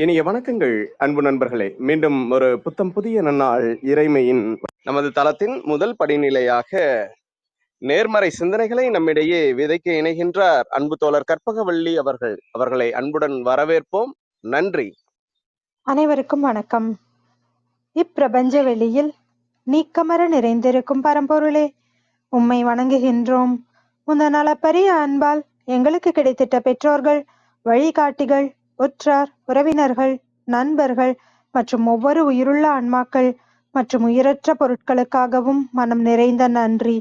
இனிய வணக்கங்கள் அன்பு நண்பர்களே. மீண்டும் ஒரு புத்தம் புதிய நன்னாள் இறைமையின் நமது தளத்தின் முதல் படிநிலையாக நேர்மறை சிந்தனைகளை நம்மிடையே விதைக்க இணைகின்றார் அன்பு தோழர் கற்பகவள்ளி அவர்களை அன்புடன் வரவேற்போம். நன்றி. அனைவருக்கும் வணக்கம். இப்பிரபஞ்ச வெளியில் நீக்கமர நிறைந்திருக்கும் பரம்பொருளே, உம்மை வணங்குகின்றோம். உந்த நலப்பரிய அன்பால் எங்களுக்கு கிடைத்திட்ட பெற்றோர்கள், வழிகாட்டிகள், உற்றார், உறவினர்கள், நண்பர்கள் மற்றும் ஒவ்வொரு உயிருள்ள ஆன்மாக்கள் மற்றும் உயிரற்ற பொருட்களுக்காகவும் மனம் நிறைந்த நன்றி.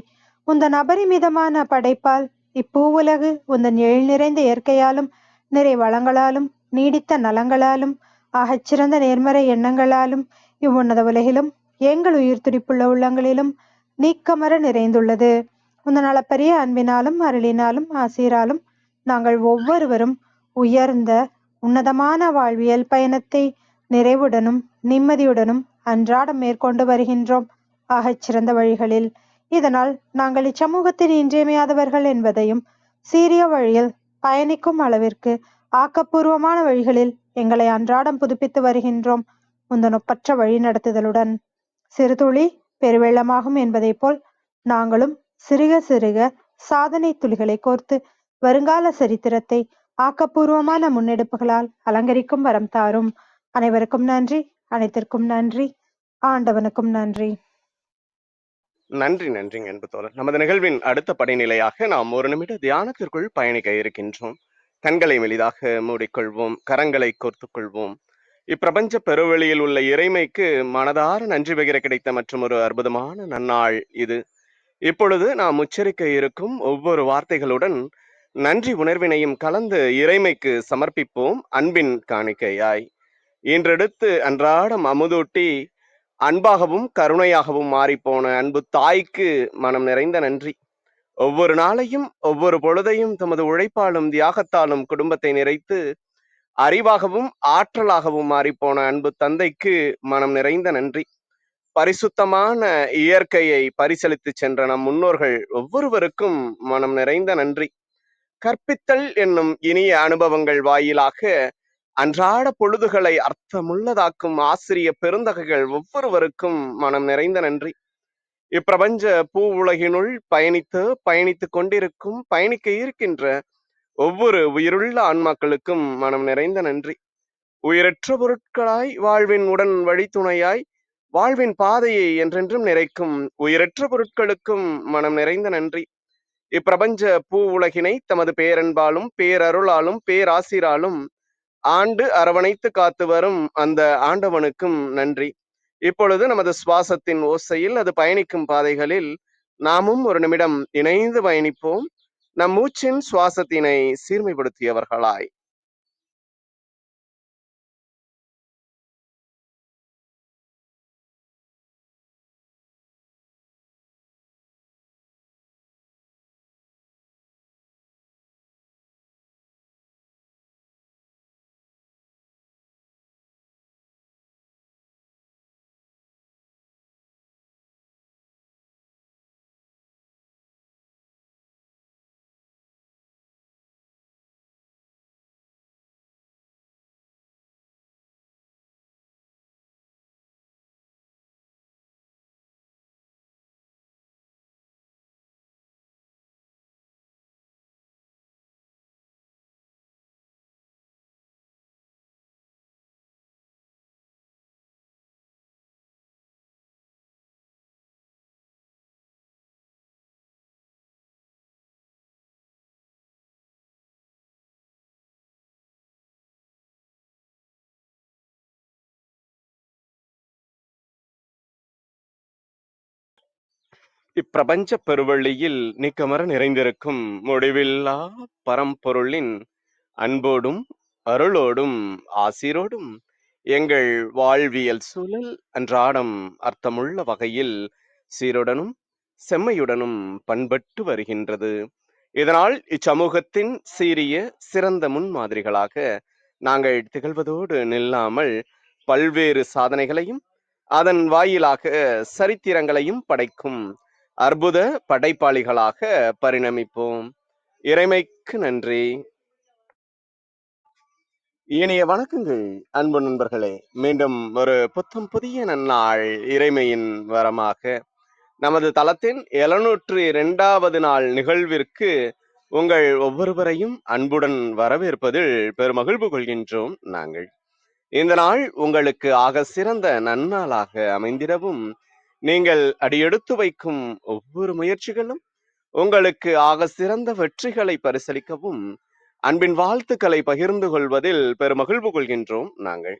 உந்தன் அபரிமிதமான படைப்பால் இப்பூவுலகு உந்தன் எழில் நிறைந்த இயற்கையாலும் நிறை வளங்களாலும் நீடித்த நலங்களாலும் ஆகச்சிறந்த நேர்மறை எண்ணங்களாலும் இவ்வுன்னத உலகிலும் எங்கள் உயிர் துடிப்புள்ள உள்ளங்களிலும் நீக்கமர நிறைந்துள்ளது. உந்தன் அளப்பரிய அன்பினாலும் அருளினாலும் ஆசீராலும் நாங்கள் ஒவ்வொருவரும் உயர்ந்த உன்னதமான வாழ்வியல் பயணத்தை நிறைவுடனும் நிம்மதியுடனும் அன்றாடம் மேற்கொண்டு வருகின்றோம் ஆகச்சிறந்த வழிகளில். இதனால் நாங்கள் இச்சமூகத்தின் இன்றியமையாதவர்கள் என்பதையும் சீரிய வழியில் பயணிக்கும் அளவிற்கு ஆக்கப்பூர்வமான வழிகளில் எங்களை அன்றாடம் புதுப்பித்து வருகின்றோம் உந்தன் ஒப்பற்ற வழி நடத்துதலுடன். சிறுதுளி பெருவெள்ளமாகும் என்பதை போல் நாங்களும் சிறுக சிறுக சாதனை துளிகளை கோர்த்து வருங்கால சரித்திரத்தை ஆக்கப்பூர்வமான முன்னெடுப்புகளால் அலங்கரிக்கும் வரம் தாரும். அனைவருக்கும் நன்றி, அனைத்திற்கும் நன்றி, ஆண்டவனுக்கும் நன்றி. நன்றி நன்றிங்க அன்பு தோழர். நமது நிகழ்வின் அடுத்த படிநிலையாக நாம் ஒரு நிமிட தியானத்திற்குள் பயணிக்க இருக்கின்றோம். கண்களை மெலிதாக மூடிக்கொள்வோம், கரங்களை கோர்த்து கொள்வோம். இப்பிரபஞ்ச பெருவெளியில் உள்ள இறைமைக்கு மனதார நன்றி பகிர கிடைத்த மற்றும் ஒரு அற்புதமான நன்னாள் இது. இப்பொழுது நாம் உச்சரிக்க இருக்கும் ஒவ்வொரு வார்த்தைகளுடன் நன்றி உணர்வினையும் கலந்து இறைமைக்கு சமர்ப்பிப்போம் அன்பின் காணிக்கையாய். இன்றெடுத்து அன்றாடம் அமுதூட்டி அன்பாகவும் கருணையாகவும் மாறிப்போன அன்பு தாய்க்கு மனம் நிறைந்த நன்றி. ஒவ்வொரு நாளையும் ஒவ்வொரு பொழுதையும் தமது உழைப்பாலும் தியாகத்தாலும் குடும்பத்தை நிறைத்து அறிவாகவும் ஆற்றலாகவும் மாறிப்போன அன்பு தந்தைக்கு மனம் நிறைந்த நன்றி. பரிசுத்தமான இயற்கையை பரிசளித்து சென்ற நம் முன்னோர்கள் ஒவ்வொருவருக்கும் மனம் நிறைந்த நன்றி. கற்பித்தல் என்னும் இனிய அனுபவங்கள் வாயிலாக அன்றாட பொழுதுகளை அர்த்தமுள்ளதாக்கும் ஆசிரிய பெருந்தகைகள் ஒவ்வொருவருக்கும் மனம் நிறைந்த நன்றி. இப்பிரபஞ்ச பூ உலகினுள் பயணித்து கொண்டிருக்கும் பயணிக்க இருக்கின்ற ஒவ்வொரு உயிருள்ள ஆன்மாக்களுக்கும் மனம் நிறைந்த நன்றி. உயிரற்ற பொருட்களாய் வாழ்வின் உடன் வழித்துணையாய் வாழ்வின் பாதையை என்றென்றும் நிறைக்கும் உயிரற்ற பொருட்களுக்கும் மனம் நிறைந்த நன்றி. இப்பிரபஞ்ச பூ உலகினை தமது பேரன்பாலும் பேரருளாலும் பேராசிராலும் ஆண்டு அரவணைத்து காத்து வரும் அந்த ஆண்டவனுக்கும் நன்றி. இப்பொழுது நமது சுவாசத்தின் ஓசையில் அது பயணிக்கும் பாதைகளில் நாமும் ஒரு நிமிடம் இணைந்து பயணிப்போம், நம் மூச்சின் சுவாசத்தினை சீர்மைப்படுத்தியவர்களாய். இப்பிரபஞ்ச பெருவெளியில் நீக்கமர நிறைந்திருக்கும் முடிவில்லா பரம்பொருளின் அன்போடும் அருளோடும் ஆசீரோடும் எங்கள் வாழ்வியல் சூழல் அன்றாடம் அர்த்தமுள்ள வகையில் சீருடனும் செம்மையுடனும் பண்பட்டு வருகின்றது. இதனால் இச்சமூகத்தின் சீரிய சிறந்த முன்மாதிரிகளாக நாங்கள் திகழ்வதோடு நில்லாமல் பல்வேறு சாதனைகளையும் அதன் வாயிலாக சரித்திரங்களையும் படைக்கும் அற்புத படைப்பாளிகளாக பரிணமிப்போம். இறைமைக்கு நன்றி. இனிய வணக்கங்கள் அன்பு நண்பர்களே. மீண்டும் ஒரு புத்தம் புதிய நன்னாள் இறைமையின் வரமாக நமது தளத்தின் 702வது நாள் நிகழ்விற்கு உங்கள் ஒவ்வொருவரையும் அன்புடன் வரவேற்பதில் பெருமகிழ்வு கொள்கின்றோம் நாங்கள். இந்த நாள் உங்களுக்கு ஆக சிறந்த நன்னாளாக அமைந்திடவும், நீங்கள் அடியெடுத்து வைக்கும் ஒவ்வொரு முயற்சிகளும் உங்களுக்கு ஆக சிறந்த வெற்றிகளை பரிசளிக்கவும், அன்பின் வாழ்த்துக்களை பகிர்ந்து கொள்வதில் பெருமகிழ்வு கொள்கின்றோம் நாங்கள்.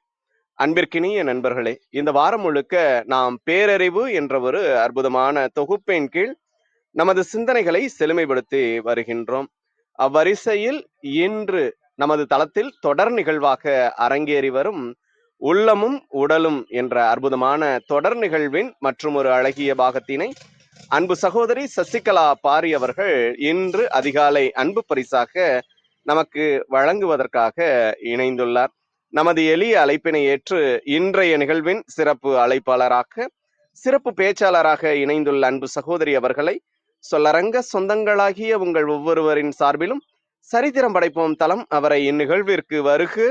அன்பிற்கினிய நண்பர்களே, இந்த வாரம் முழுக்க நாம் பேரறிவு என்ற ஒரு அற்புதமான தொகுப்பின் கீழ் நமது சிந்தனைகளை செழுமைப்படுத்தி வருகின்றோம். அவ்வரிசையில் இன்று நமது தளத்தில் தொடர் நிகழ்வாக அரங்கேறி வரும் உள்ளமும் உடலும் என்ற அற்புதமான தொடர் நிகழ்வின் மற்றும் ஒரு அழகிய பாகத்தினை அன்பு சகோதரி சசிகலா பாரி அவர்கள் இன்று அதிகாலை அன்பு பரிசாக நமக்கு வழங்குவதற்காக இணைந்துள்ளார். நமது எளிய அழைப்பினை ஏற்று இன்றைய நிகழ்வின் சிறப்பு அழைப்பாளராக சிறப்பு பேச்சாளராக இணைந்துள்ள அன்பு சகோதரி அவர்களை சொல்லரங்க சொந்தங்களாகிய உங்கள் ஒவ்வொருவரின் சார்பிலும் சரித்திரம் படைப்போம் தளம் அவரை இந்நிகழ்விற்கு வருக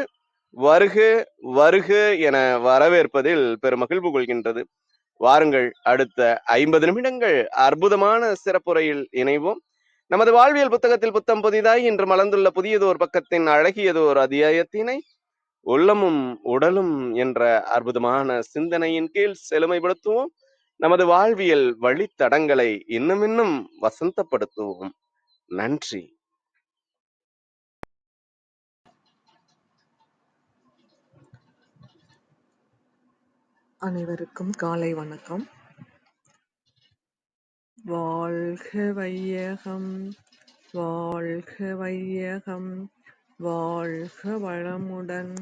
வருக வருக என வரவேற்பதில் பெருமகிழ்வு கொள்கின்றது. வாருங்கள், அடுத்த 50 நிமிடங்கள் அற்புதமான சிறப்புரையில் இணைவோம். நமது வாழ்வியல் புத்தகத்தில் புத்தம் புதிதாய் இன்று மலர்ந்துள்ள புதியதோர் பக்கத்தின் அழகியதோர் அத்தியாயத்தினை உள்ளமும் உடலும் என்ற அற்புதமான சிந்தனையின் கீழ் செழுமைப்படுத்துவோம். நமது வாழ்வியல் வழித்தடங்களை இன்னும் வசந்தப்படுத்துவோம். நன்றி. அனைவருக்கும் காலை வணக்கம். வாழ்க வையகம், வாழ்க வையகம், வாழ்க வளமுடன்.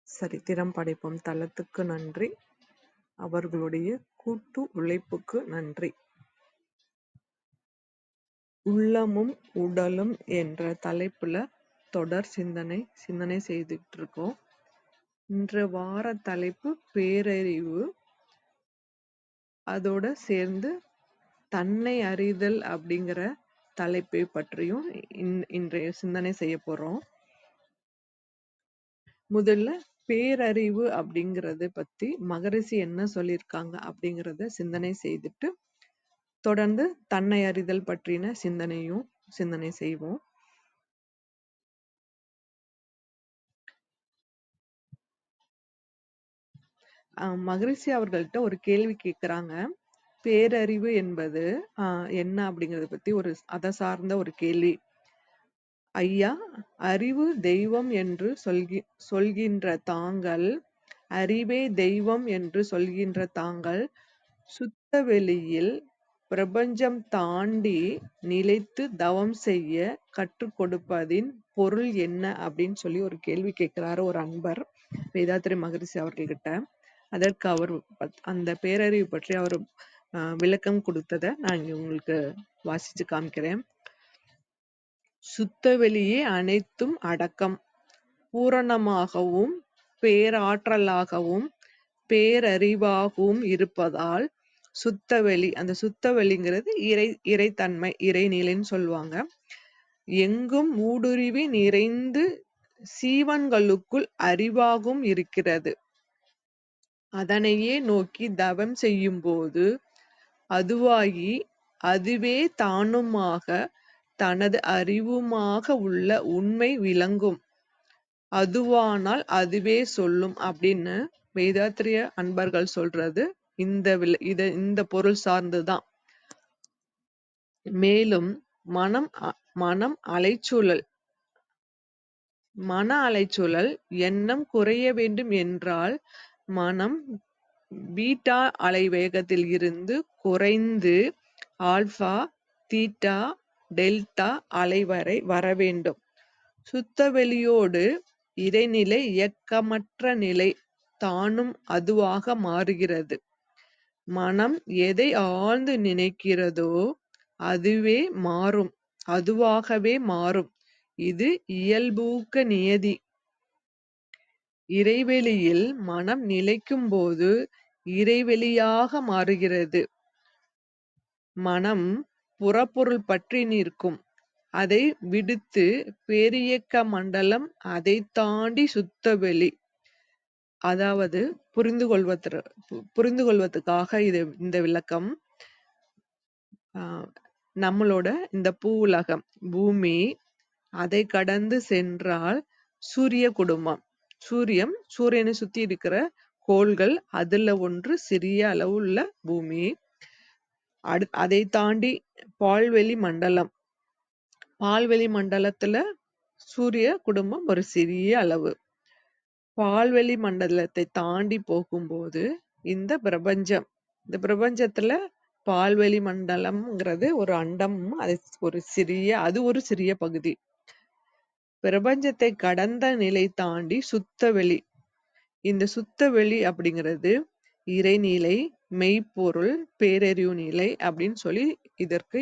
சரித்திரம் படைப்போம் தளத்துக்கு நன்றி, அவர்களுடைய கூட்டு உழைப்புக்கு நன்றி. உள்ளமும் உடலும் என்ற தலைப்புல தொடர் சிந்தனை செய்துட்டு இருக்கோம். இன்று வார தலைப்பு பேரறிவு. அதோட சேர்ந்து தன்னை அறிதல் அப்படிங்கிற தலைப்பை பற்றியும் இன்றைய சிந்தனை செய்ய போறோம். முதல்ல பேரறிவு அப்படிங்கறத பத்தி மகரிஷி என்ன சொல்லியிருக்காங்க அப்படிங்கறத சிந்தனை செய்துட்டு தொடர்ந்து தன்னை அறிதல் பற்றின சிந்தனை செய்வோம். மகரிஷி அவர்கள்ட்ட ஒரு கேள்வி கேட்கிறாங்க. பேரறிவு என்பது என்ன அப்படிங்கறத பத்தி அதை சார்ந்த ஒரு கேள்வி. ஐயா, அறிவு தெய்வம் என்று சொல்கின்ற தாங்கள், அறிவே தெய்வம் என்று சொல்கின்ற தாங்கள் சுத்த வெளியில் பிரபஞ்சம் தாண்டி நிலைத்து தவம் செய்ய கற்றுக் கொடுப்பதின் பொருள் என்ன அப்படின்னு சொல்லி ஒரு கேள்வி கேட்கிறாரு ஒரு அன்பர் வேதாத்திரி மகரிஷி அவர்கள்கிட்ட. அதற்கு அவர் அந்த பேரறிவு பற்றி அவர் விளக்கம் கொடுத்ததை நான் இங்க உங்களுக்கு வாசிச்சு காமிக்கிறேன். சுத்த வெளியே அனைத்தும் அடக்கம், பூரணமாகவும் பேராற்றலாகவும் பேரறிவாகவும் இருப்பதால் சுத்தவெளி, அந்த சுத்தவெளிங்கிறது இறைத்தன்மை, இறைநிலைன்னு சொல்லுவாங்க, எங்கும் ஊடுருவி நிறைந்து சீவன்களுக்குள் அறிவாகவும் இருக்கிறது. அதனையே நோக்கி தவம் செய்யும் போது அதுவாகி அதுவே தானுமாக தனது அறிவுமாக உள்ள உண்மை விளங்கும். அதுவானால் அதுவே சொல்லும் அப்படின்னு வேதாத்திரிய அன்பர்கள் சொல்றது இந்த பொருள் சார்ந்துதான். மேலும் மனம் அலைச்சூழல், மன அலைச்சூழல் எண்ணம் குறைய வேண்டும் என்றால் மனம் பீட்டா அலை வேகத்தில் இருந்து குறைந்து ஆல்பா, தீட்டா, டெல்டா அலை வரை வர வேண்டும். சுத்தவெளியோடு இறைநிலை இயக்கமற்ற நிலை தானும் அதுவாக மாறுகிறது. மனம் எதை ஆழ்ந்து நினைக்கிறதோ அதுவே மாறும், அதுவாகவே மாறும். இது இயல்பூக்க நியதி. இறைவெளியில் மனம் நிலைக்கும் போது இறைவெளியாக மாறுகிறது. மனம் புறப்பொருள் பற்றி நிற்கும். அதை விடுத்து பேரியக்க மண்டலம், அதை தாண்டி சுத்தவெளி. அதாவது புரிந்து கொள்வதற்காக இந்த விளக்கம். நம்மளோட இந்த பூ உலகம் பூமி, அதை கடந்து சென்றால் சூரிய குடும்பம், சூரியனை சுத்தி இருக்கிற கோள்கள், அதுல ஒன்று சிறிய அளவு உள்ள பூமி. அதை தாண்டி பால்வெளி மண்டலம், பால்வெளி மண்டலத்துல சூரிய குடும்பம் ஒரு சிறிய அளவு. பால்வெளி மண்டலத்தை தாண்டி போகும்போது இந்த பிரபஞ்சத்துல பால்வெளி மண்டலம்ங்கிறது ஒரு அண்டம், அது ஒரு சிறிய பகுதி. பிரபஞ்சத்தை கடந்த நிலை தாண்டி சுத்தவெளி. இந்த சுத்தவெளி அப்படிங்கிறது இறைநிலை, மெய்ப்பொருள், பேரறிவு நிலை அப்படின்னு சொல்லி இதற்கு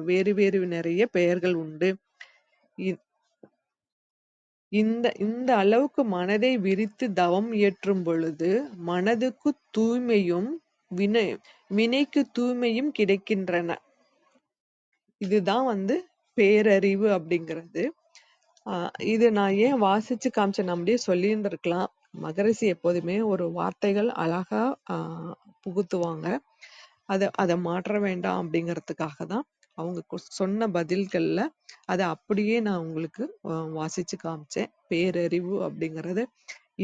வேறு வேறு நிறைய பெயர்கள் உண்டு. இந்த அளவுக்கு மனதை விரித்து தவம் இயற்றும் பொழுது மனதுக்கு தூய்மையும் வினைக்கு தூய்மையும் கிடைக்கின்றன. இதுதான் பேரறிவு அப்படிங்கிறது. இது நான் ஏன் வாசிச்சு காமிச்சேன், நம்மளே சொல்லி இருந்திருக்கலாம். மகரிஷி எப்போதுமே ஒரு வார்த்தைகள் அழகா புகுத்துவாங்க. அதை மாற்ற வேண்டாம் அப்படிங்கிறதுக்காக தான் அவங்க சொன்ன பதில்கள்ல அதை அப்படியே நான் உங்களுக்கு வாசிச்சு காமிச்சேன். பேரறிவு அப்படிங்கிறது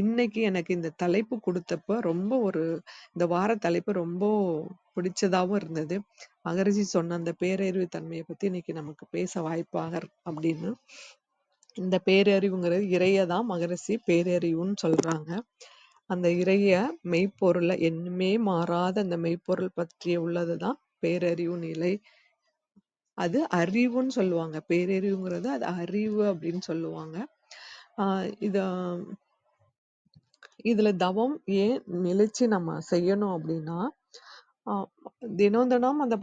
இன்னைக்கு எனக்கு இந்த தலைப்பு கொடுத்தப்ப ரொம்ப இந்த வார தலைப்பு ரொம்ப பிடிச்சதாகவும் இருந்தது. மகரிஷி சொன்ன அந்த பேரறிவு தன்மையை பத்தி இன்னைக்கு நமக்கு பேச வாய்ப்பாக அப்படின்னு. இந்த பேரறிவுங்கிறது இறையதான் மகரிஷி பேரறிவுன்னு சொல்றாங்க. அந்த இறைய மெய்ப்பொருளை என்னுமே மாறாத அந்த மெய்ப்பொருள் பற்றிய உள்ளதுதான் பேரறிவு நிலை. அது அறிவுன்னு சொல்லுவாங்க. பேரறிவுங்கிறது அது அறிவு அப்படின்னு சொல்லுவாங்க. இதுல தவம் ஏன் நிலைச்சு நம்ம செய்யணும் அப்படின்னா, தினம் அந்த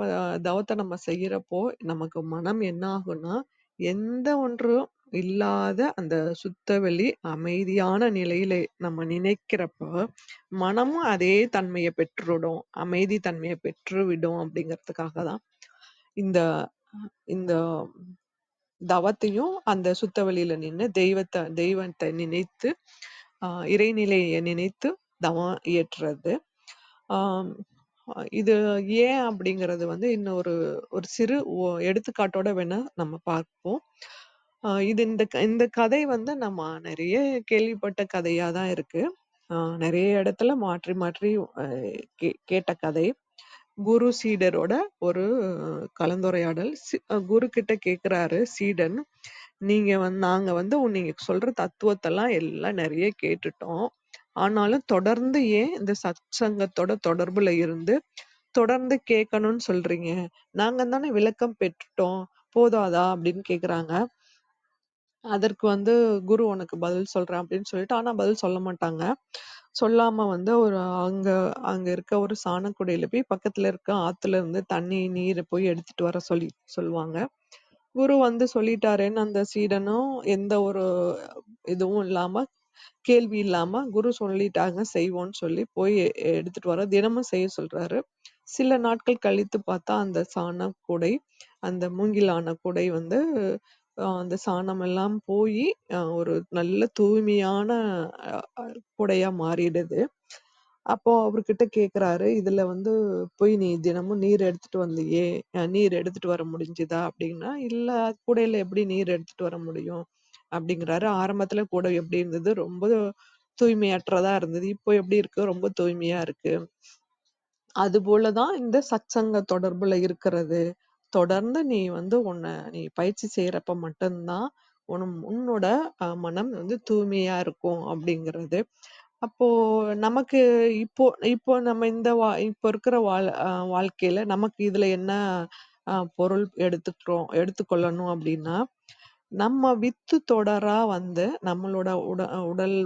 தவத்தை நம்ம செய்யறப்போ நமக்கு மனம் என்ன ஆகும்னா, எந்த ஒன்றும் இல்லாத அந்த சுத்தவெளி அமைதியான நிலையில நம்ம நினைக்கிறப்ப மனமும் அதே தன்மையை பெற்றுவிடும், அமைதி தன்மையை பெற்றுவிடும். அப்படிங்கிறதுக்காக தான் இந்த தவத்தையும் அந்த சுத்தவெளியில நின்று தெய்வத்தை நினைத்து இறைநிலையை நினைத்து தவம் இயற்றுறது. இது ஏன் அப்படிங்கிறது இன்னொரு சிறு எடுத்துக்காட்டோட வேணா நம்ம பார்ப்போம். இது இந்த கதை நம்ம நிறைய கேள்விப்பட்ட கதையா தான் இருக்கு. நிறைய இடத்துல மாற்றி மாற்றி கேட்ட கதை. குரு சீடரோட ஒரு கலந்துரையாடல். குரு கிட்ட கேக்குறாரு சீடன், நாங்க நீங்க சொல்ற தத்துவத்தெல்லாம் எல்லாம் நிறைய கேட்டுட்டோம். ஆனாலும் தொடர்ந்து ஏன் இந்த சத்சங்கத்தோட தொடர்புல இருந்து தொடர்ந்து கேட்கணும்னு சொல்றீங்க? நாங்க தானே விளக்கம் பெற்றுட்டோம், போதாதா அப்படின்னு கேக்குறாங்க. அதற்கு குரு உனக்கு பதில் சொல்றேன் அப்படின்னு சொல்லிட்டு, ஆனா பதில் சொல்ல மாட்டாங்க. சொல்லாம அங்க இருக்க ஒரு சாணக்குடையில போய் பக்கத்துல இருக்க ஆத்துல இருந்து நீரை போய் எடுத்துட்டு வர சொல்லுவாங்க. குரு சொல்லிட்டாருன்னு அந்த சீடனும் எந்த ஒரு இதுவும் இல்லாம, கேள்வி இல்லாம குரு சொல்லிட்டாங்க செய்வோம்னு சொல்லி போய் எடுத்துட்டு வர தினமும் செய்ய சொல்றாரு. சில நாட்கள் கழித்து பார்த்தா அந்த சாணக்கூடை, அந்த மூங்கிலான கூடை அந்த சாணம் எல்லாம் போய் ஒரு நல்ல தூய்மையான கூடையா மாறிடுது. அப்போ அவர்கிட்ட கேக்குறாரு, இதுல போய் நீ தினமும் நீர் எடுத்துட்டு வந்தியே, நீர் எடுத்துட்டு வர முடிஞ்சுதா அப்படின்னா, இல்ல கூடையில எப்படி நீர் எடுத்துட்டு வர முடியும் அப்படிங்கிறாரு. ஆரம்பத்துல கூடை எப்படி இருந்தது, ரொம்ப தூய்மையற்றதா இருந்தது. இப்போ எப்படி இருக்கு, ரொம்ப தூய்மையா இருக்கு. அது போலதான் இந்த சத்சங்க தொடர்புல இருக்கிறது. தொடர்ந்து நீ நீ பயிற்சி செய்யறப்ப மட்டும்தான் உன்னோட மனம் தூய்மையா இருக்கும் அப்படிங்கிறது. அப்போ நமக்கு இப்போ நம்ம இப்போ இருக்கிற வாழ்க்கையில நமக்கு இதுல என்ன பொருள் எடுத்துக்கொள்ளணும் அப்படின்னா, நம்ம வித்து தொடரா நம்மளோட உடல்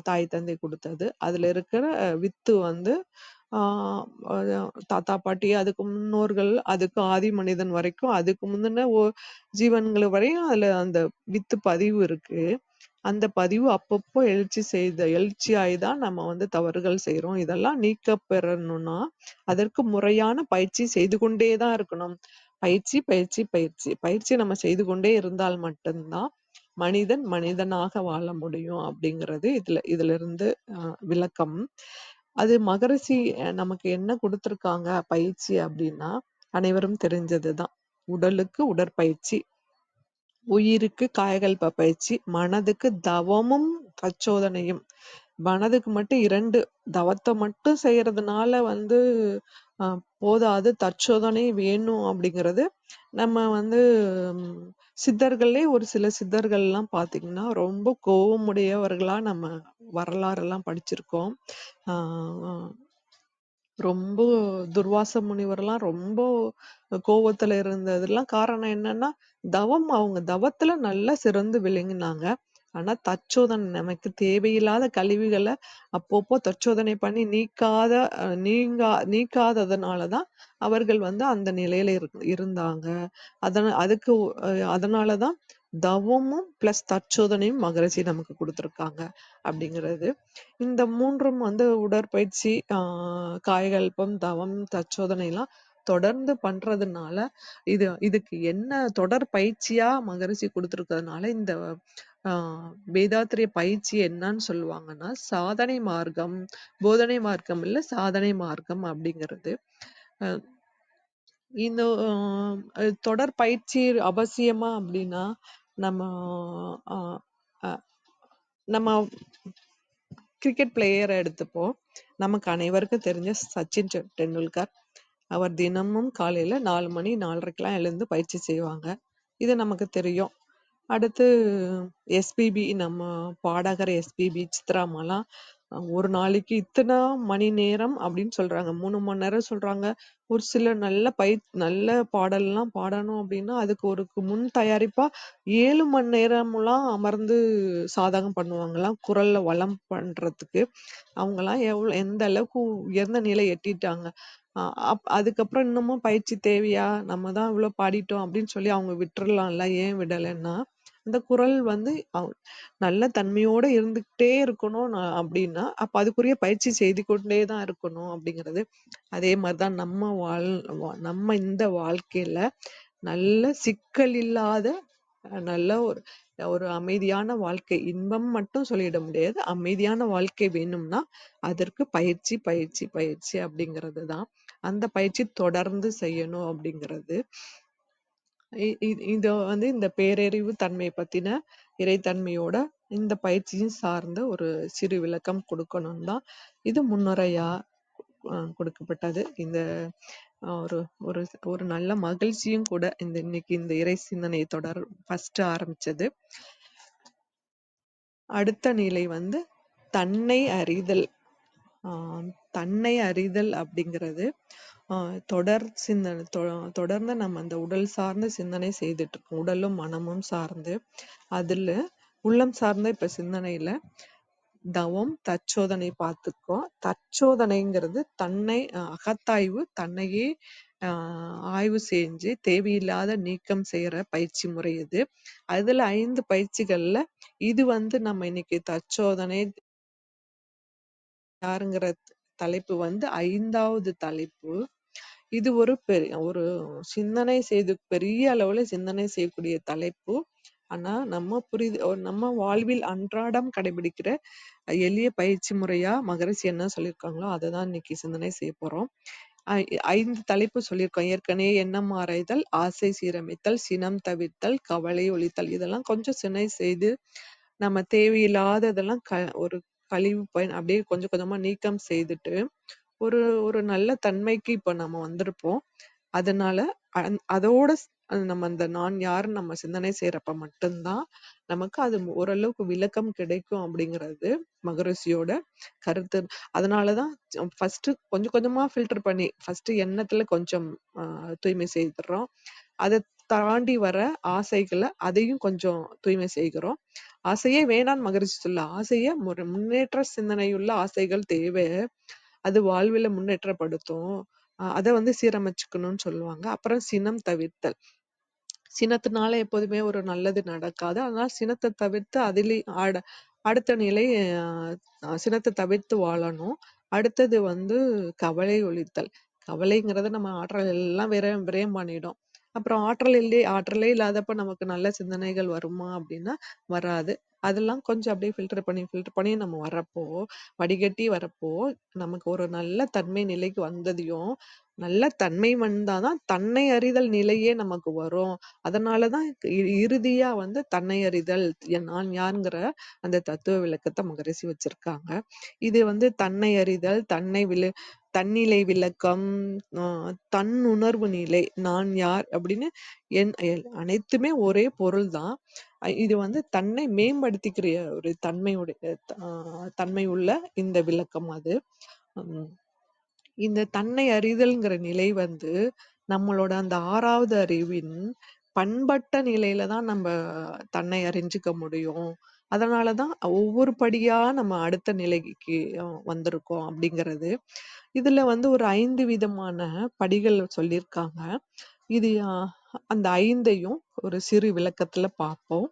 தாய் தந்தை கொடுத்தது. அதுல இருக்கிற வித்து தாத்தா பாட்டி, அதுக்கு முன்னோர்கள், அதுக்கு ஆதி மனிதன் வரைக்கும், அதுக்கு முந்தின ஜீவன்கள் வரையும் அதுல அந்த வித்து பதிவு இருக்கு. அந்த பதிவு அப்பப்போ எழுச்சியாய்தான் நம்ம தவறுகள் செய்யறோம். இதெல்லாம் நீக்க பெறணும்னா அதற்கு முறையான பயிற்சி செய்து கொண்டேதான் இருக்கணும். பயிற்சி பயிற்சி பயிற்சி பயிற்சி நம்ம செய்து கொண்டே இருந்தால் மட்டும்தான் மனிதன் மனிதனாக வாழ முடியும் அப்படிங்கிறது இதுல இருந்து விளக்கம். அது மகரிஷி நமக்கு என்ன கொடுத்திருக்காங்க பயிற்சி அப்படின்னா அனைவரும் தெரிஞ்சதுதான். உடலுக்கு உடற்பயிற்சி, உயிருக்கு காயகல்ப பயிற்சி, மனதுக்கு தவமும் தற்சோதனையும். மனதுக்கு மட்டும் 2 தவத்தை மட்டும் செய்யறதுனால போதாது, தற்சோதனை வேணும் அப்படிங்கிறது நம்ம சித்தர்களே ஒரு சில சித்தர்கள்லாம் பாத்தீங்கன்னா ரொம்ப கோபமுடையவர்களா நம்ம வரலாறெல்லாம் படிச்சிருக்கோம். ஆஹ் ரொம்ப துர்வாச முனிவர்லாம் ரொம்ப கோவத்துல இருந்ததெல்லாம் காரணம் என்னன்னா அவங்க தவத்துல நல்லா சிறந்து விளங்கினாங்க. ஆனா தற்சோதனை நமக்கு தேவையில்லாத கழிவுகளை அப்பப்போ தற்சோதனை பண்ணி நீக்காததுனாலதான் அவர்கள் அந்த நிலையில இருந்தாங்க. அதனாலதான் தவமும் பிளஸ் தற்சோதனையும் மகரிஷி நமக்கு கொடுத்திருக்காங்க அப்படிங்கிறது. இந்த 3ம் உடற்பயிற்சி, காயகல்பம், தவம், தற்சோதனை எல்லாம் தொடர்ந்து பண்றதுனால இதுக்கு என்ன தொடர் பயிற்சியா மகரிஷி கொடுத்திருக்கிறதுனால இந்த வேதாத்திரிய பயிற்சி என்னன்னு சொல்லுவாங்கன்னா சாதனை மார்க்கம், போதனை மார்க்கம் இல்ல சாதனை மார்க்கம் அப்படிங்கிறது. இந்த தொடர் பயிற்சி அவசியமா அப்படின்னா நம்ம நம்ம கிரிக்கெட் பிளேயரை எடுத்துப்போம். நமக்கு அனைவருக்கும் தெரிஞ்ச சச்சின் டெண்டுல்கர். அவர் தினமும் காலையில 4 மணி 4:30க்கெல்லாம் எழுந்து பயிற்சி செய்வாங்க. இது நமக்கு தெரியும். அடுத்து எஸ்பிபி, நம்ம பாடகர் எஸ்பிபி, சித்ராமாலாம் ஒரு நாளைக்கு இத்தனை மணி நேரம் அப்படின்னு சொல்றாங்க. 3 மணி நேரம் சொல்றாங்க. ஒரு சில நல்ல பாடல்லாம் பாடணும் அப்படின்னா அதுக்கு ஒரு முன் தயாரிப்பா 7 மணி நேரம்லாம் அமர்ந்து சாதகம் பண்ணுவாங்களாம் குரல்ல வளம் பண்றதுக்கு. அவங்கெல்லாம் எந்த அளவுக்கு உயர்ந்த நிலை எட்டிட்டாங்க. அதுக்கப்புறம் இன்னமும் பயிற்சி தேவையா, நம்ம தான் இவ்வளவு பாடிட்டோம் அப்படின்னு சொல்லி அவங்க விட்டுறலாம்ல. ஏன் விடலைன்னா அந்த குரல் நல்ல தன்மையோட இருந்துகிட்டே இருக்கணும் அப்படின்னா அப்ப அதுக்குரிய பயிற்சி செய்து கொண்டே தான் இருக்கணும் அப்படிங்கிறது. அதே மாதிரிதான் நம்ம இந்த வாழ்க்கையில நல்ல சிக்கல் இல்லாத நல்ல ஒரு அமைதியான வாழ்க்கை, இன்பம் மட்டும் சொல்லிட முடியாது, அமைதியான வாழ்க்கை வேணும்னா அதற்கு பயிற்சி பயிற்சி பயிற்சி அப்படிங்கிறது தான். அந்த பயிற்சி தொடர்ந்து செய்யணும் அப்படிங்கிறது. இது இந்த பேரறிவு தன்மை பத்தின இறைத்தன்மையோட இந்த பயிற்சியும் சார்ந்த ஒரு சிறு விளக்கம் கொடுக்கணும் தான் இது முன்னுரையா கொடுக்கப்பட்டது. இந்த ஒரு ஒரு ஒரு நல்ல மகிழ்ச்சியும் கூட இன்னைக்கு இந்த இறை சிந்தனை தொடர் ஃபர்ஸ்ட் ஆரம்பிச்சது. அடுத்த நிலை தன்னை அறிதல். தன்னை அறிதல் அப்படிங்கிறது தொடர்ந்து நம்ம அந்த உடல் சார்ந்த சிந்தனை செய்துட்டு இருக்கோம். உடலும் மனமும் சார்ந்து அதுல உள்ளம் சார்ந்த இப்ப சிந்தனையில தவம் தற்சோதனை பார்த்துக்கோம். தற்சோதனைங்கிறது தன்னை அகத்தாய்வு, தன்னையே ஆய்வு செஞ்சு தேவையில்லாத நீக்கம் செய்யற பயிற்சி முறை இது. அதுல 5 பயிற்சிகள்ல இது நம்ம இன்னைக்கு தற்சோதனை யாருங்கிற தலைப்பு 5வது தலைப்பு. இது ஒரு சிந்தனை பெரிய அளவுல சிந்தனை செய்யக்கூடிய தலைப்பு. ஆனா நம்ம வாழ்வில் அன்றாடம் கடைபிடிக்கிற எளிய பயிற்சி முறையா மகரிஷி என்ன சொல்லியிருக்காங்களோ அதைதான் இன்னைக்கு சிந்தனை செய்ய போறோம். 5 தலைப்பு சொல்லியிருக்கோம் ஏற்கனவே. எண்ணம் ஆராய்தல், ஆசை சீரமைத்தல், சினம் தவிர்த்தல், கவலை ஒழித்தல். இதெல்லாம் கொஞ்சம் சிந்தனை செய்து நம்ம தேவையில்லாததெல்லாம் ஒரு கழிவு அப்படியே கொஞ்சம் கொஞ்சமா நீக்கம் செய்துட்டு ஒரு நல்ல தன்மைக்கு இப்ப நம்ம வந்திருப்போம். அதனால அதோட நம்ம நான் யாருன்னு நம்ம சிந்தனை செய்யறப்ப மட்டும்தான் நமக்கு அது ஓரளவுக்கு விளக்கம் கிடைக்கும் அப்படிங்கிறது மகரிஷியோட கருத்து. அதனாலதான் ஃபர்ஸ்ட் கொஞ்சம் கொஞ்சமா ஃபில்டர் பண்ணி ஃபர்ஸ்ட் எண்ணத்துல கொஞ்சம் தூய்மை செய்துடுறோம். அதை தாண்டி வர ஆசைகளை அதையும் கொஞ்சம் தூய்மை செய்கிறோம். ஆசையே வேணான்னு மகரிஷி சொல்ல, ஆசைய முன்னேற்ற சிந்தனையுள்ள ஆசைகள் தேவை. அது வாழ்வில முன்னேற்றப்படுத்தும். அதை சீரமைச்சுக்கணும்னு சொல்லுவாங்க. அப்புறம் சினம் தவிர்த்தல். சினத்தினால எப்போதுமே ஒரு நல்லது நடக்காது. அதனால சினத்தை தவிர்த்து அதிலே அடுத்த நிலை சினத்தை தவிர்த்து வாழணும். அடுத்தது கவலை ஒழித்தல். கவலைங்கிறத நம்ம ஆற்றல் எல்லாம் விரயம் பண்ணிடும். அப்புறம் ஆற்றலே இல்லாதப்ப நமக்கு நல்ல சிந்தனைகள் வருமா அப்படின்னா வராது. அதெல்லாம் கொஞ்சம் அப்படியே ஃபில்டர் பண்ணி நம்ம வரப்போ, வடிகட்டி வரப்போ, நமக்கு ஒரு நல்ல தன்மை நிலைக்கு வந்ததையும், நல்ல தன்மை வந்தாதான் தன்னை அறிதல் நிலையே நமக்கு வரும். அதனாலதான் இறுதியா வந்து தன்னை அறிதல், நான் யாருங்கிற அந்த தத்துவ விளக்கத்தை மகரிஷி வச்சிருக்காங்க. இது வந்து தன்னை அறிதல், தன்னிலை விளக்கம், தன்னுணர்வு நிலை, நான் யார் அப்படின்னு அனைத்துமே ஒரே பொருள் தான். இது வந்து தன்னை மேம்படுத்திக்கிற ஒரு தன்மை உள்ள இந்த விளக்கம் அது. இந்த தன்னை அறிதல்ங்கிற நிலை வந்து நம்மளோட அந்த 6வது அறிவின் பண்பட்ட நிலையில தான் நம்ம தன்னை அறிஞ்சுக்க முடியும். அதனாலதான் ஒவ்வொரு படியா நம்ம அடுத்த நிலைக்கு வந்திருக்கோம் அப்படிங்கிறது. இதுல வந்து ஒரு 5 விதமான படிகள் சொல்லியிருக்காங்க. இது அந்த 5ஐயும் ஒரு சிறு விளக்கத்துல பார்ப்போம்.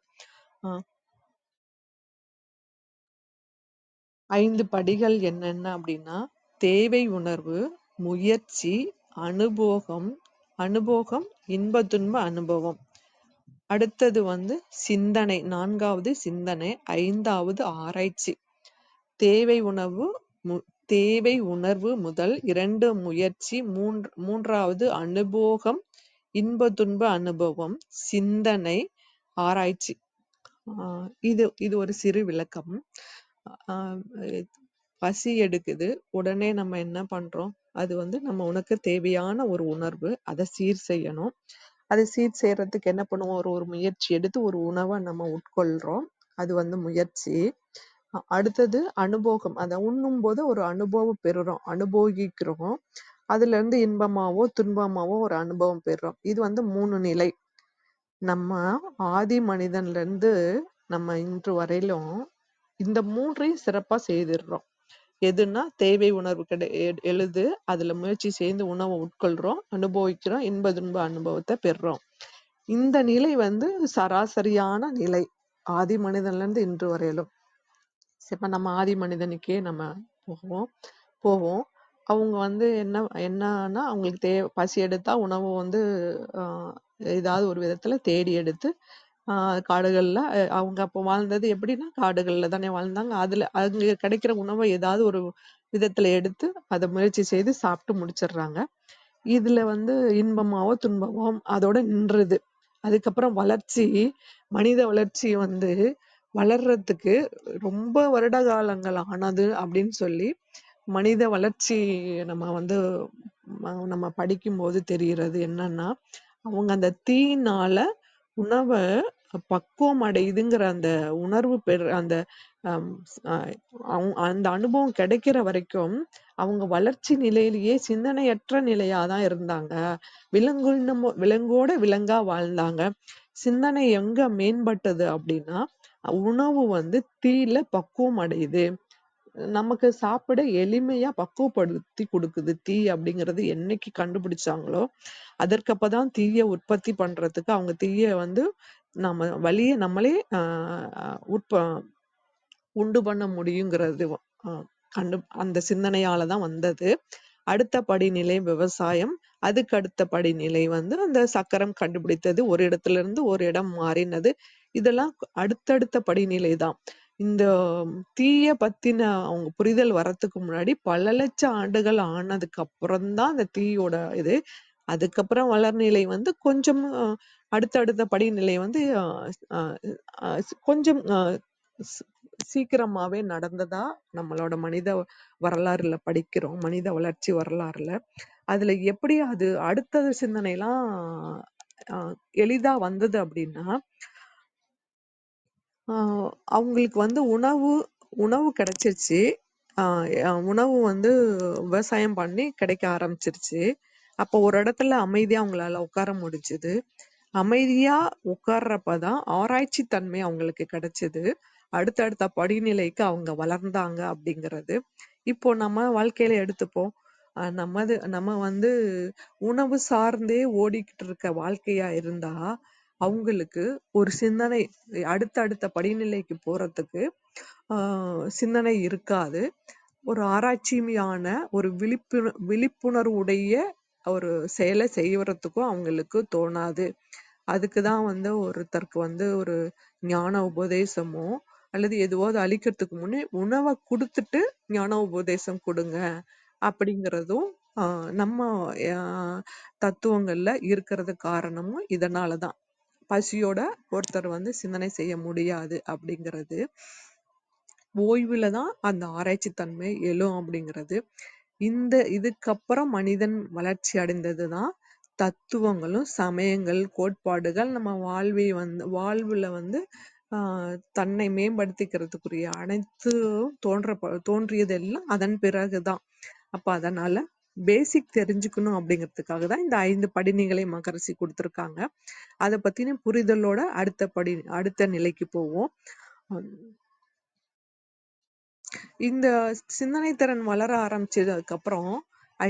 5 படிகள் என்னென்ன அப்படின்னா, தேவை உணர்வு, முயற்சி, அனுபோகம், இன்ப துன்ப அனுபவம். அடுத்தது வந்து சிந்தனை, 4வது சிந்தனை, 5வது ஆராய்ச்சி. தேவை உணர்வு முதல் 2 முயற்சி, 3வது அனுபோகம், இன்ப துன்ப அனுபவம், சிந்தனை, ஆராய்ச்சி. இது ஒரு சிறு விளக்கம். பசி எடுக்குது, உடனே நம்ம என்ன பண்றோம்? அது வந்து உனக்கு தேவையான ஒரு உணர்வு, அதை சீர் செய்யணும். அதை சீர் செய்யறதுக்கு என்ன பண்ணுவோம்? ஒரு முயற்சி எடுத்து ஒரு உணவை நம்ம உட்கொள்றோம், அது வந்து முயற்சி. அடுத்தது அனுபோகம், அதை உண்ணும் போது ஒரு அனுபவம் பெறுறோம், அனுபவிக்கிறோம். அதுல இருந்து இன்பமாவோ துன்பமாவோ ஒரு அனுபவம் பெறுறோம். இது வந்து 3 நிலை. நம்ம ஆதி மனிதன்ல இருந்து நம்ம இன்று வரையிலும் இந்த 3ஐயும் சிறப்பா செய்திடுறோம். எதுன்னா, தேவை உணர்வு எழுது, அதுல முயற்சி செய்து உணவை உட்கொள்றோம், அனுபவிக்கிறோம், இன்ப துன்ப அனுபவத்தை பெறுறோம். இந்த நிலை வந்து சராசரியான நிலை ஆதி மனிதன்ல இருந்து இன்று வரையிலும். இப்ப நம்ம ஆதி மனிதனுக்கே நம்ம போவோம். அவங்க வந்து என்னன்னா அவங்களுக்கு பசி எடுத்தா உணவு வந்து ஏதாவது ஒரு விதத்துல தேடி எடுத்து காடுகள்ல, அவங்க அப்போ வாழ்ந்தது எப்படின்னா காடுகள்ல தானே வாழ்ந்தாங்க. அதுல அங்க கிடைக்கிற உணவை ஏதாவது ஒரு விதத்துல எடுத்து அதை முயற்சி செய்து சாப்பிட்டு முடிச்சிடுறாங்க. இதுல வந்து இன்பமாவோ துன்பமோ அதோட நின்றுது. அதுக்கப்புறம் மனித வளர்ச்சி வந்து வளர்றதுக்கு ரொம்ப வருட காலங்கள் ஆனது அப்படின்னு சொல்லி மனித வளர்ச்சி நம்ம படிக்கும்போது தெரிகிறது என்னன்னா, அவங்க அந்த தீயினால உணவை பக்குவம் அடையுதுங்கிற அந்த உணர்வு அந்த அந்த அனுபவம் கிடைக்கிற வரைக்கும் அவங்க வளர்ச்சி நிலையிலேயே சிந்தனையற்ற நிலையாதான் இருந்தாங்க. விலங்கோட விலங்கா வாழ்ந்தாங்க. சிந்தனை எங்க மேம்பட்டது அப்படின்னா, உணவு வந்து தீயில பக்குவம் அடையுது, நமக்கு சாப்பிட எளிமையா பக்குவப்படுத்தி கொடுக்குது தீ அப்படிங்கிறது என்னைக்கு கண்டுபிடிச்சாங்களோ அதற்கப்பதான் தீய உற்பத்தி பண்றதுக்கு, அவங்க தீய வந்து நம்ம வழிய நம்மளே உண்டு பண்ண முடியுங்கிறது அந்த சிந்தனையாலதான் வந்தது. அடுத்த படிநிலை விவசாயம், அதுக்கு அடுத்த படிநிலை வந்து அந்த சக்கரம் கண்டுபிடித்தது, ஒரு இடத்துல இருந்து ஒரு இடம் மாறினது. இதெல்லாம் அடுத்தடுத்த படிநிலை தான். இந்த தீய பத்தின அவங்க புரிதல் வரத்துக்கு முன்னாடி பல லட்சம் ஆண்டுகள் ஆனதுக்கு அப்புறம்தான் அந்த தீயோட இது. அதுக்கப்புறம் வளர்நிலை வந்து கொஞ்சம் அடுத்தடுத்த படிநிலை வந்து கொஞ்சம் சீக்கிரமாவே நடந்ததா நம்மளோட மனித வரலாறுல படிக்கிறோம். மனித வளர்ச்சி வரலாறுல அதுல எப்படி அது அடுத்தது சிந்தனை எல்லாம் எளிதா வந்தது அப்படின்னா, அவங்களுக்கு வந்து உணவு கிடைச்சிருச்சு. உணவு வந்து விவசாயம் பண்ணி கிடைக்க ஆரம்பிச்சிருச்சு. அப்போ ஒரு இடத்துல அமைதியா அவங்களால உட்கார முடிஞ்சது. அமைதியா உட்கார்றப்பதான் ஆராய்ச்சி தன்மை அவங்களுக்கு கிடைச்சது. அடுத்தடுத்த படிநிலைக்கு அவங்க வளர்ந்தாங்க அப்படிங்கிறது. இப்போ நம்ம வாழ்க்கையில எடுத்துப்போம். நம்ம வந்து உணவு சார்ந்தே ஓடிக்கிட்டு இருக்க வாழ்க்கையா இருந்தா அவங்களுக்கு ஒரு சிந்தனை அடுத்தடுத்த படிநிலைக்கு போறதுக்கு சிந்தனை இருக்காது. ஒரு ஆராய்ச்சியான ஒரு விழிப்புணர்வுடைய ஒரு செயலை செய்யறதுக்கும் அவங்களுக்கு தோணாது. அதுக்குதான் ஒருத்தருக்கு ஒரு ஞான உபதேசமோ அல்லது எதுவாவது அளிக்கிறதுக்கு முன்னே உணவை கொடுத்துட்டு ஞான உபதேசம் கொடுங்க அப்படிங்கிறதும் நம்ம தத்துவங்கள்ல இருக்கிறது காரணமும் இதனாலதான். பசியோட ஒருத்தர் சிந்தனை செய்ய முடியாது அப்படிங்கிறது. ஓய்வுல தான் அந்த ஆராய்ச்சி தன்மை எழும் அப்படிங்கிறது. இதுக்கப்புறம் மனிதன் வளர்ச்சி அடைந்ததுதான் தத்துவங்களும் சமயங்கள் கோட்பாடுகள் நம்ம வாழ்வுல தன்னை மேம்படுத்திக்கிறதுக்குரிய அனைத்து தோன்றியதெல்லாம் அதன் பிறகுதான். அப்ப அதனால பேசிக் தெரிஞ்சுக்கணும் அப்படிங்கிறதுக்காக தான் இந்த 5 படிநிலைகளை மகரிஷி கொடுத்திருக்காங்க. அதை பத்தின புரிதலோட அடுத்த நிலைக்கு போவோம். இந்த சிந்தனை திறன் வளர ஆரம்பிச்சதுக்கு அப்புறம்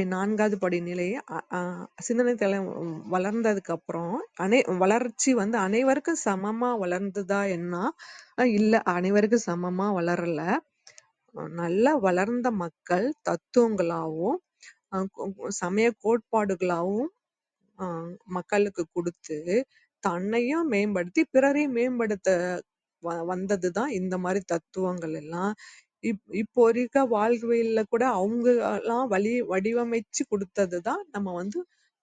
4வது படிநிலை சிந்தனை திறன் வளர்ந்ததுக்கு அப்புறம் வளர்ச்சி அனைவருக்கும் சமமா வளர்ந்ததா என்ன? இல்ல, அனைவருக்கும் சமமா வளரல. நல்லா வளர்ந்த மக்கள் தத்துவங்களாவும் சமய கோட்பாடுகளாவும் மக்களுக்கு கொடுத்து தன்னையும் மேம்படுத்தி பிறரையும் மேம்படுத்த வந்ததுதான் இந்த மாதிரி தத்துவங்கள் எல்லாம். இப்போ இருக்க வாழ்வியல்ல கூட அவங்க எல்லாம் வடிவமைச்சு கொடுத்ததுதான் நம்ம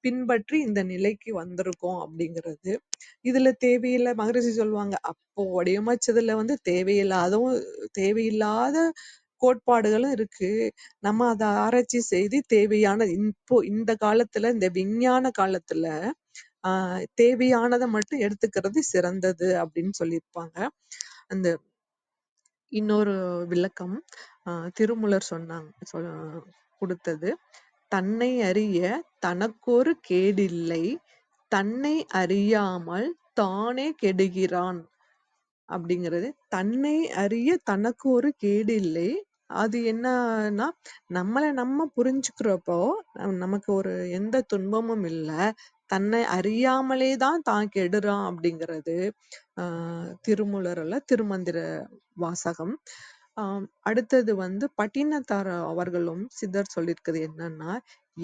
பின்பற்றி இந்த நிலைக்கு வந்திருக்கோம் அப்படிங்கிறது. இதுல தேவையில்லை மகரிஷி சொல்லுவாங்க, அப்போ வடிவமைச்சதுல தேவையில்லாத கோட்பாடுகளும் இருக்கு. நம்ம அதை ஆராய்ச்சி செய்து தேவையான இப்போ இந்த காலத்துல இந்த விஞ்ஞான காலத்துல தேவையானதை மட்டும் எடுத்துக்கிறது சிறந்தது அப்படின்னு சொல்லியிருப்பாங்க. அந்த இன்னொரு விளக்கம் திருமூலர் கொடுத்தது, தன்னை அறிய தனக்கொரு கேடில்லை, தன்னை அறியாமல் தானே கெடுகிறான் அப்படிங்கிறது. தன்னை அறிய தனக்கு ஒரு கேடு இல்லை. அது என்னன்னா, நம்ம புரிஞ்சுக்கிறப்போ நமக்கு ஒரு எந்த துன்பமும் இல்லை, தன்னை அறியாமலே தான் கெடுறான் அப்படிங்கிறது திருமூலர்ல திருமந்திர வாசகம். அடுத்தது பட்டினத்தார் அவர்களும் சித்தர் சொல்லியிருக்கிறது என்னன்னா,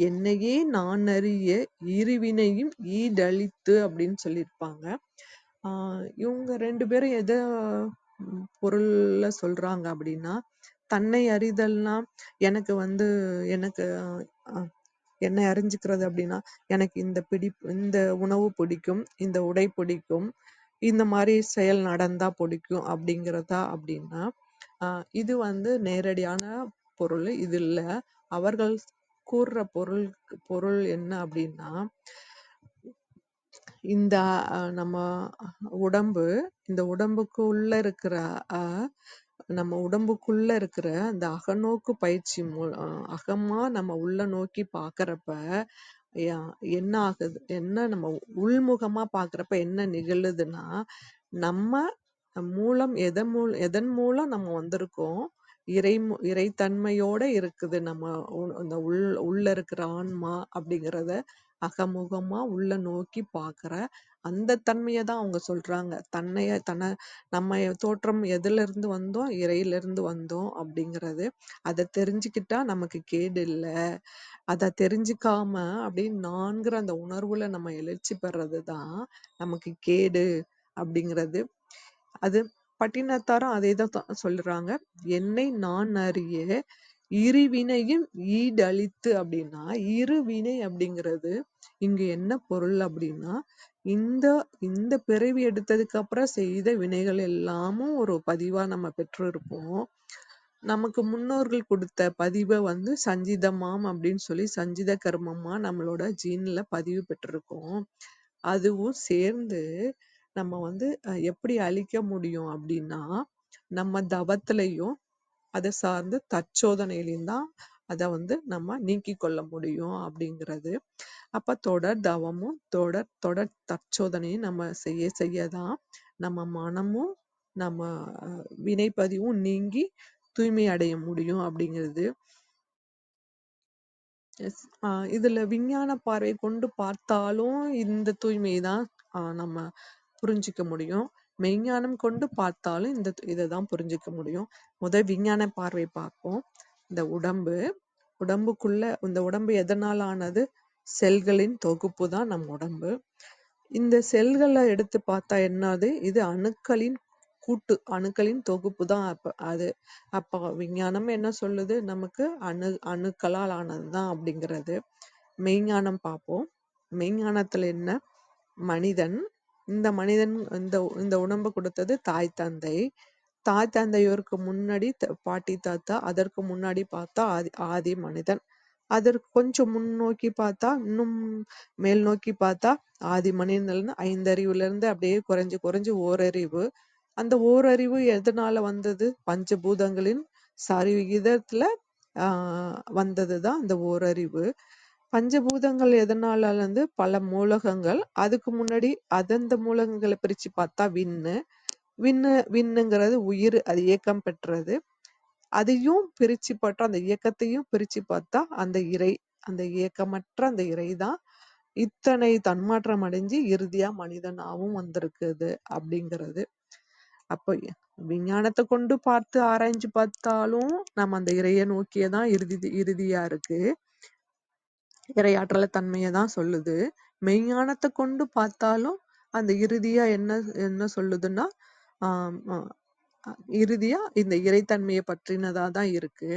என்னையே நான் அறிய இருவினையும் ஈடழித்து அப்படின்னு சொல்லியிருப்பாங்க. இவங்க 2 பேரும் எதை பொருள்ல சொல்றாங்க அப்படின்னா, தன்னை அறிதல்னா எனக்கு எனக்கு என்னை அறிஞ்சுக்கிறது அப்படின்னா, எனக்கு இந்த உணவு பிடிக்கும், இந்த உடை பிடிக்கும், இந்த மாதிரி செயல் நடந்தா பிடிக்கும் அப்படிங்கிறதா அப்படின்னா இது நேரடியான பொருள் இது இல்ல. அவர்கள் கூறுற பொருள் என்ன அப்படின்னா, இந்த நம்ம உடம்பு, இந்த உடம்புக்குள்ள இருக்கிற நம்ம உடம்புக்குள்ள இருக்கிற அந்த அகநோக்கு பயிற்சி அகமா நம்ம உள்ள நோக்கி பாக்குறப்ப என்ன ஆகுது, என்ன நம்ம உள்முகமா பாக்குறப்ப என்ன நிகழுதுன்னா, நம்ம மூலம் எதன் மூலம் நம்ம வந்திருக்கோம், இறைத்தன்மையோட இருக்குது. நம்ம அந்த உள்ள இருக்கிற ஆன்மா அப்படிங்கிறத அகமுகமா உள்ள நோக்கி பாக்குற அந்த தன்மையதான் அவங்க சொல்றாங்க. நம்ம தோற்றம் எதுல இருந்து வந்தோம், இறையிலிருந்து வந்தோம் அப்படிங்கிறது. அதை தெரிஞ்சுக்கிட்டா நமக்கு கேடு இல்லை. அதை தெரிஞ்சுக்காம அப்படின்னு நான்கிற அந்த உணர்வுல நம்ம எழுச்சி பெறதுதான் நமக்கு கேடு அப்படிங்கிறது. அது பட்டினத்தாரும் அதே தான் சொல்றாங்க, என்னை நான் அறிய இருவினையும் ஈடழித்து அப்படின்னா, இருவினை அப்படிங்கிறது இங்க என்ன பொருள் அப்படின்னா, இந்த பிறவி எடுத்ததுக்கு அப்புறம் செய்த வினைகள் எல்லாமும் ஒரு பதிவா நம்ம பெற்று இருப்போம். நமக்கு முன்னோர்கள் கொடுத்த பதிவை சஞ்சிதமாம் அப்படின்னு சொல்லி சஞ்சித கர்மமா நம்மளோட ஜீன்ல பதிவு பெற்றிருக்கோம். அதுவும் சேர்ந்து நம்ம எப்படி அழிக்க முடியும் அப்படின்னா, நம்ம தவத்திலையும் அதை சார்ந்து தற்சோதனையிலையும் தான் அதை நம்ம நீக்கி கொள்ள முடியும் அப்படிங்கிறது. அப்ப தொடர் தவமும் தொடர் தற்சோதனையும் நம்ம செய்யதான் நம்ம மனமும் நம்ம வினைப்பதிவும் நீங்கி தூய்மை அடைய முடியும் அப்படிங்கிறது. இதுல விஞ்ஞான பார்வை கொண்டு பார்த்தாலும் இந்த தூய்மையை தான் நம்ம புரிஞ்சிக்க முடியும். மெய்ஞானம் கொண்டு பார்த்தாலும் இதைதான் புரிஞ்சிக்க முடியும். முதல் விஞ்ஞான பார்வை பார்ப்போம். இந்த உடம்புக்குள்ள இந்த உடம்பு எதனால் ஆனது? செல்களின் தொகுப்பு தான் நம் உடம்பு. இந்த செல்களை எடுத்து பார்த்தா என்னது, இது அணுக்களின் கூட்டு, அணுக்களின் தொகுப்பு தான். அப்ப விஞ்ஞானம் என்ன சொல்லுது, நமக்கு அணுக்களால் ஆனதுதான் அப்படிங்கிறது. மெய்ஞானம் பார்ப்போம். மெய்ஞானத்துல என்ன, மனிதன், இந்த மனிதன் இந்த உடம்பு கொடுத்தது தாய் தந்தை. தாய் தந்தையோருக்கு முன்னாடி பாட்டி தாத்தா, அதற்கு முன்னாடி பார்த்தா ஆதி மனிதன். அதற்கு கொஞ்சம் முன்னோக்கி பார்த்தா, இன்னும் மேல் நோக்கி பார்த்தா ஆதி மனிதன் 5 அறிவுல இருந்து அப்படியே குறைஞ்சு குறைஞ்சு ஓரறிவு. அந்த ஓரறிவு எதனால வந்தது, பஞ்சபூதங்களின் சரிவிகிதத்துல வந்ததுதான் அந்த ஓரறிவு. பஞ்சபூதங்கள் எதனால வந்து பல மூலகங்கள், அதுக்கு முன்னாடி அதந்த மூலகங்களை பிரிச்சு பார்த்தா விண்ணுங்கிறது உயிர், அது இயக்கம் பெற்றது. அதையும் பிரிச்சு பார்த்தா, அந்த இயக்கத்தையும் பிரிச்சு பார்த்தா அந்த இறை, அந்த இயக்கமற்ற அந்த இறைதான் இத்தனை தன்மாற்றம் அடைஞ்சு இறுதியா மனிதனாவும் வந்திருக்குது அப்படிங்கிறது. அப்போ விஞ்ஞானத்தை கொண்டு பார்த்து ஆராய்ஞ்சு பார்த்தாலும் நம்ம அந்த இறையை நோக்கியதான் இறுதியா இருக்கு. இறையாற்றல தன்மையை தான் சொல்லுது. மெய்ஞானத்தை கொண்டு பார்த்தாலும் அந்த இறுதியா என்ன சொல்லுதுன்னா, ஆஹ் இறுதியா இந்த இறைத்தன்மையை பற்றினதா தான் இருக்கு.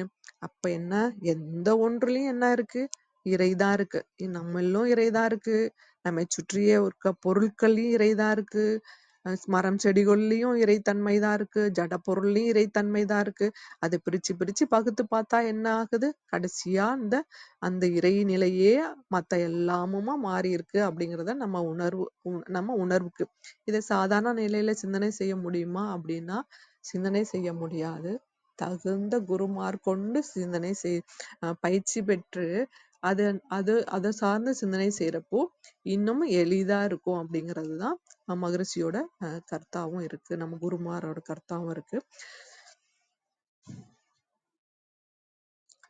அப்ப என்ன, எந்த ஒன்றுலயும் என்ன இருக்கு, இறைதான் இருக்கு. நம்மளும் இறைதான் இருக்கு, நம்மை சுற்றியே இருக்க பொருட்கள்லயும் இறைதான் இருக்கு, மரம் செடிகள்லயும் இறைத்தன்மை தான் இருக்கு, ஜட பொருள்லயும் இறைத்தன்மை தான் இருக்கு. அதை பிரிச்சு பிரிச்சு பகுத்து பார்த்தா என்ன ஆகுது, கடைசியா அந்த இறை நிலையே மத்த எல்லாமுமா மாறி இருக்கு அப்படிங்கிறத நம்ம உணர்வுக்கு. இதை சாதாரண நிலையில சிந்தனை செய்ய முடியுமா அப்படின்னா சிந்தனை செய்ய முடியாது. தகுந்த குருமார் கொண்டு சிந்தனை பயிற்சி பெற்று அதை சார்ந்த சிந்தனை செய்யறப்போ இன்னமும் எளிதா இருக்கும் அப்படிங்கிறதுதான் மகரிஷியோட கர்த்தாவும் இருக்கு, நம்ம குருமாரோட கர்த்தாவும் இருக்கு.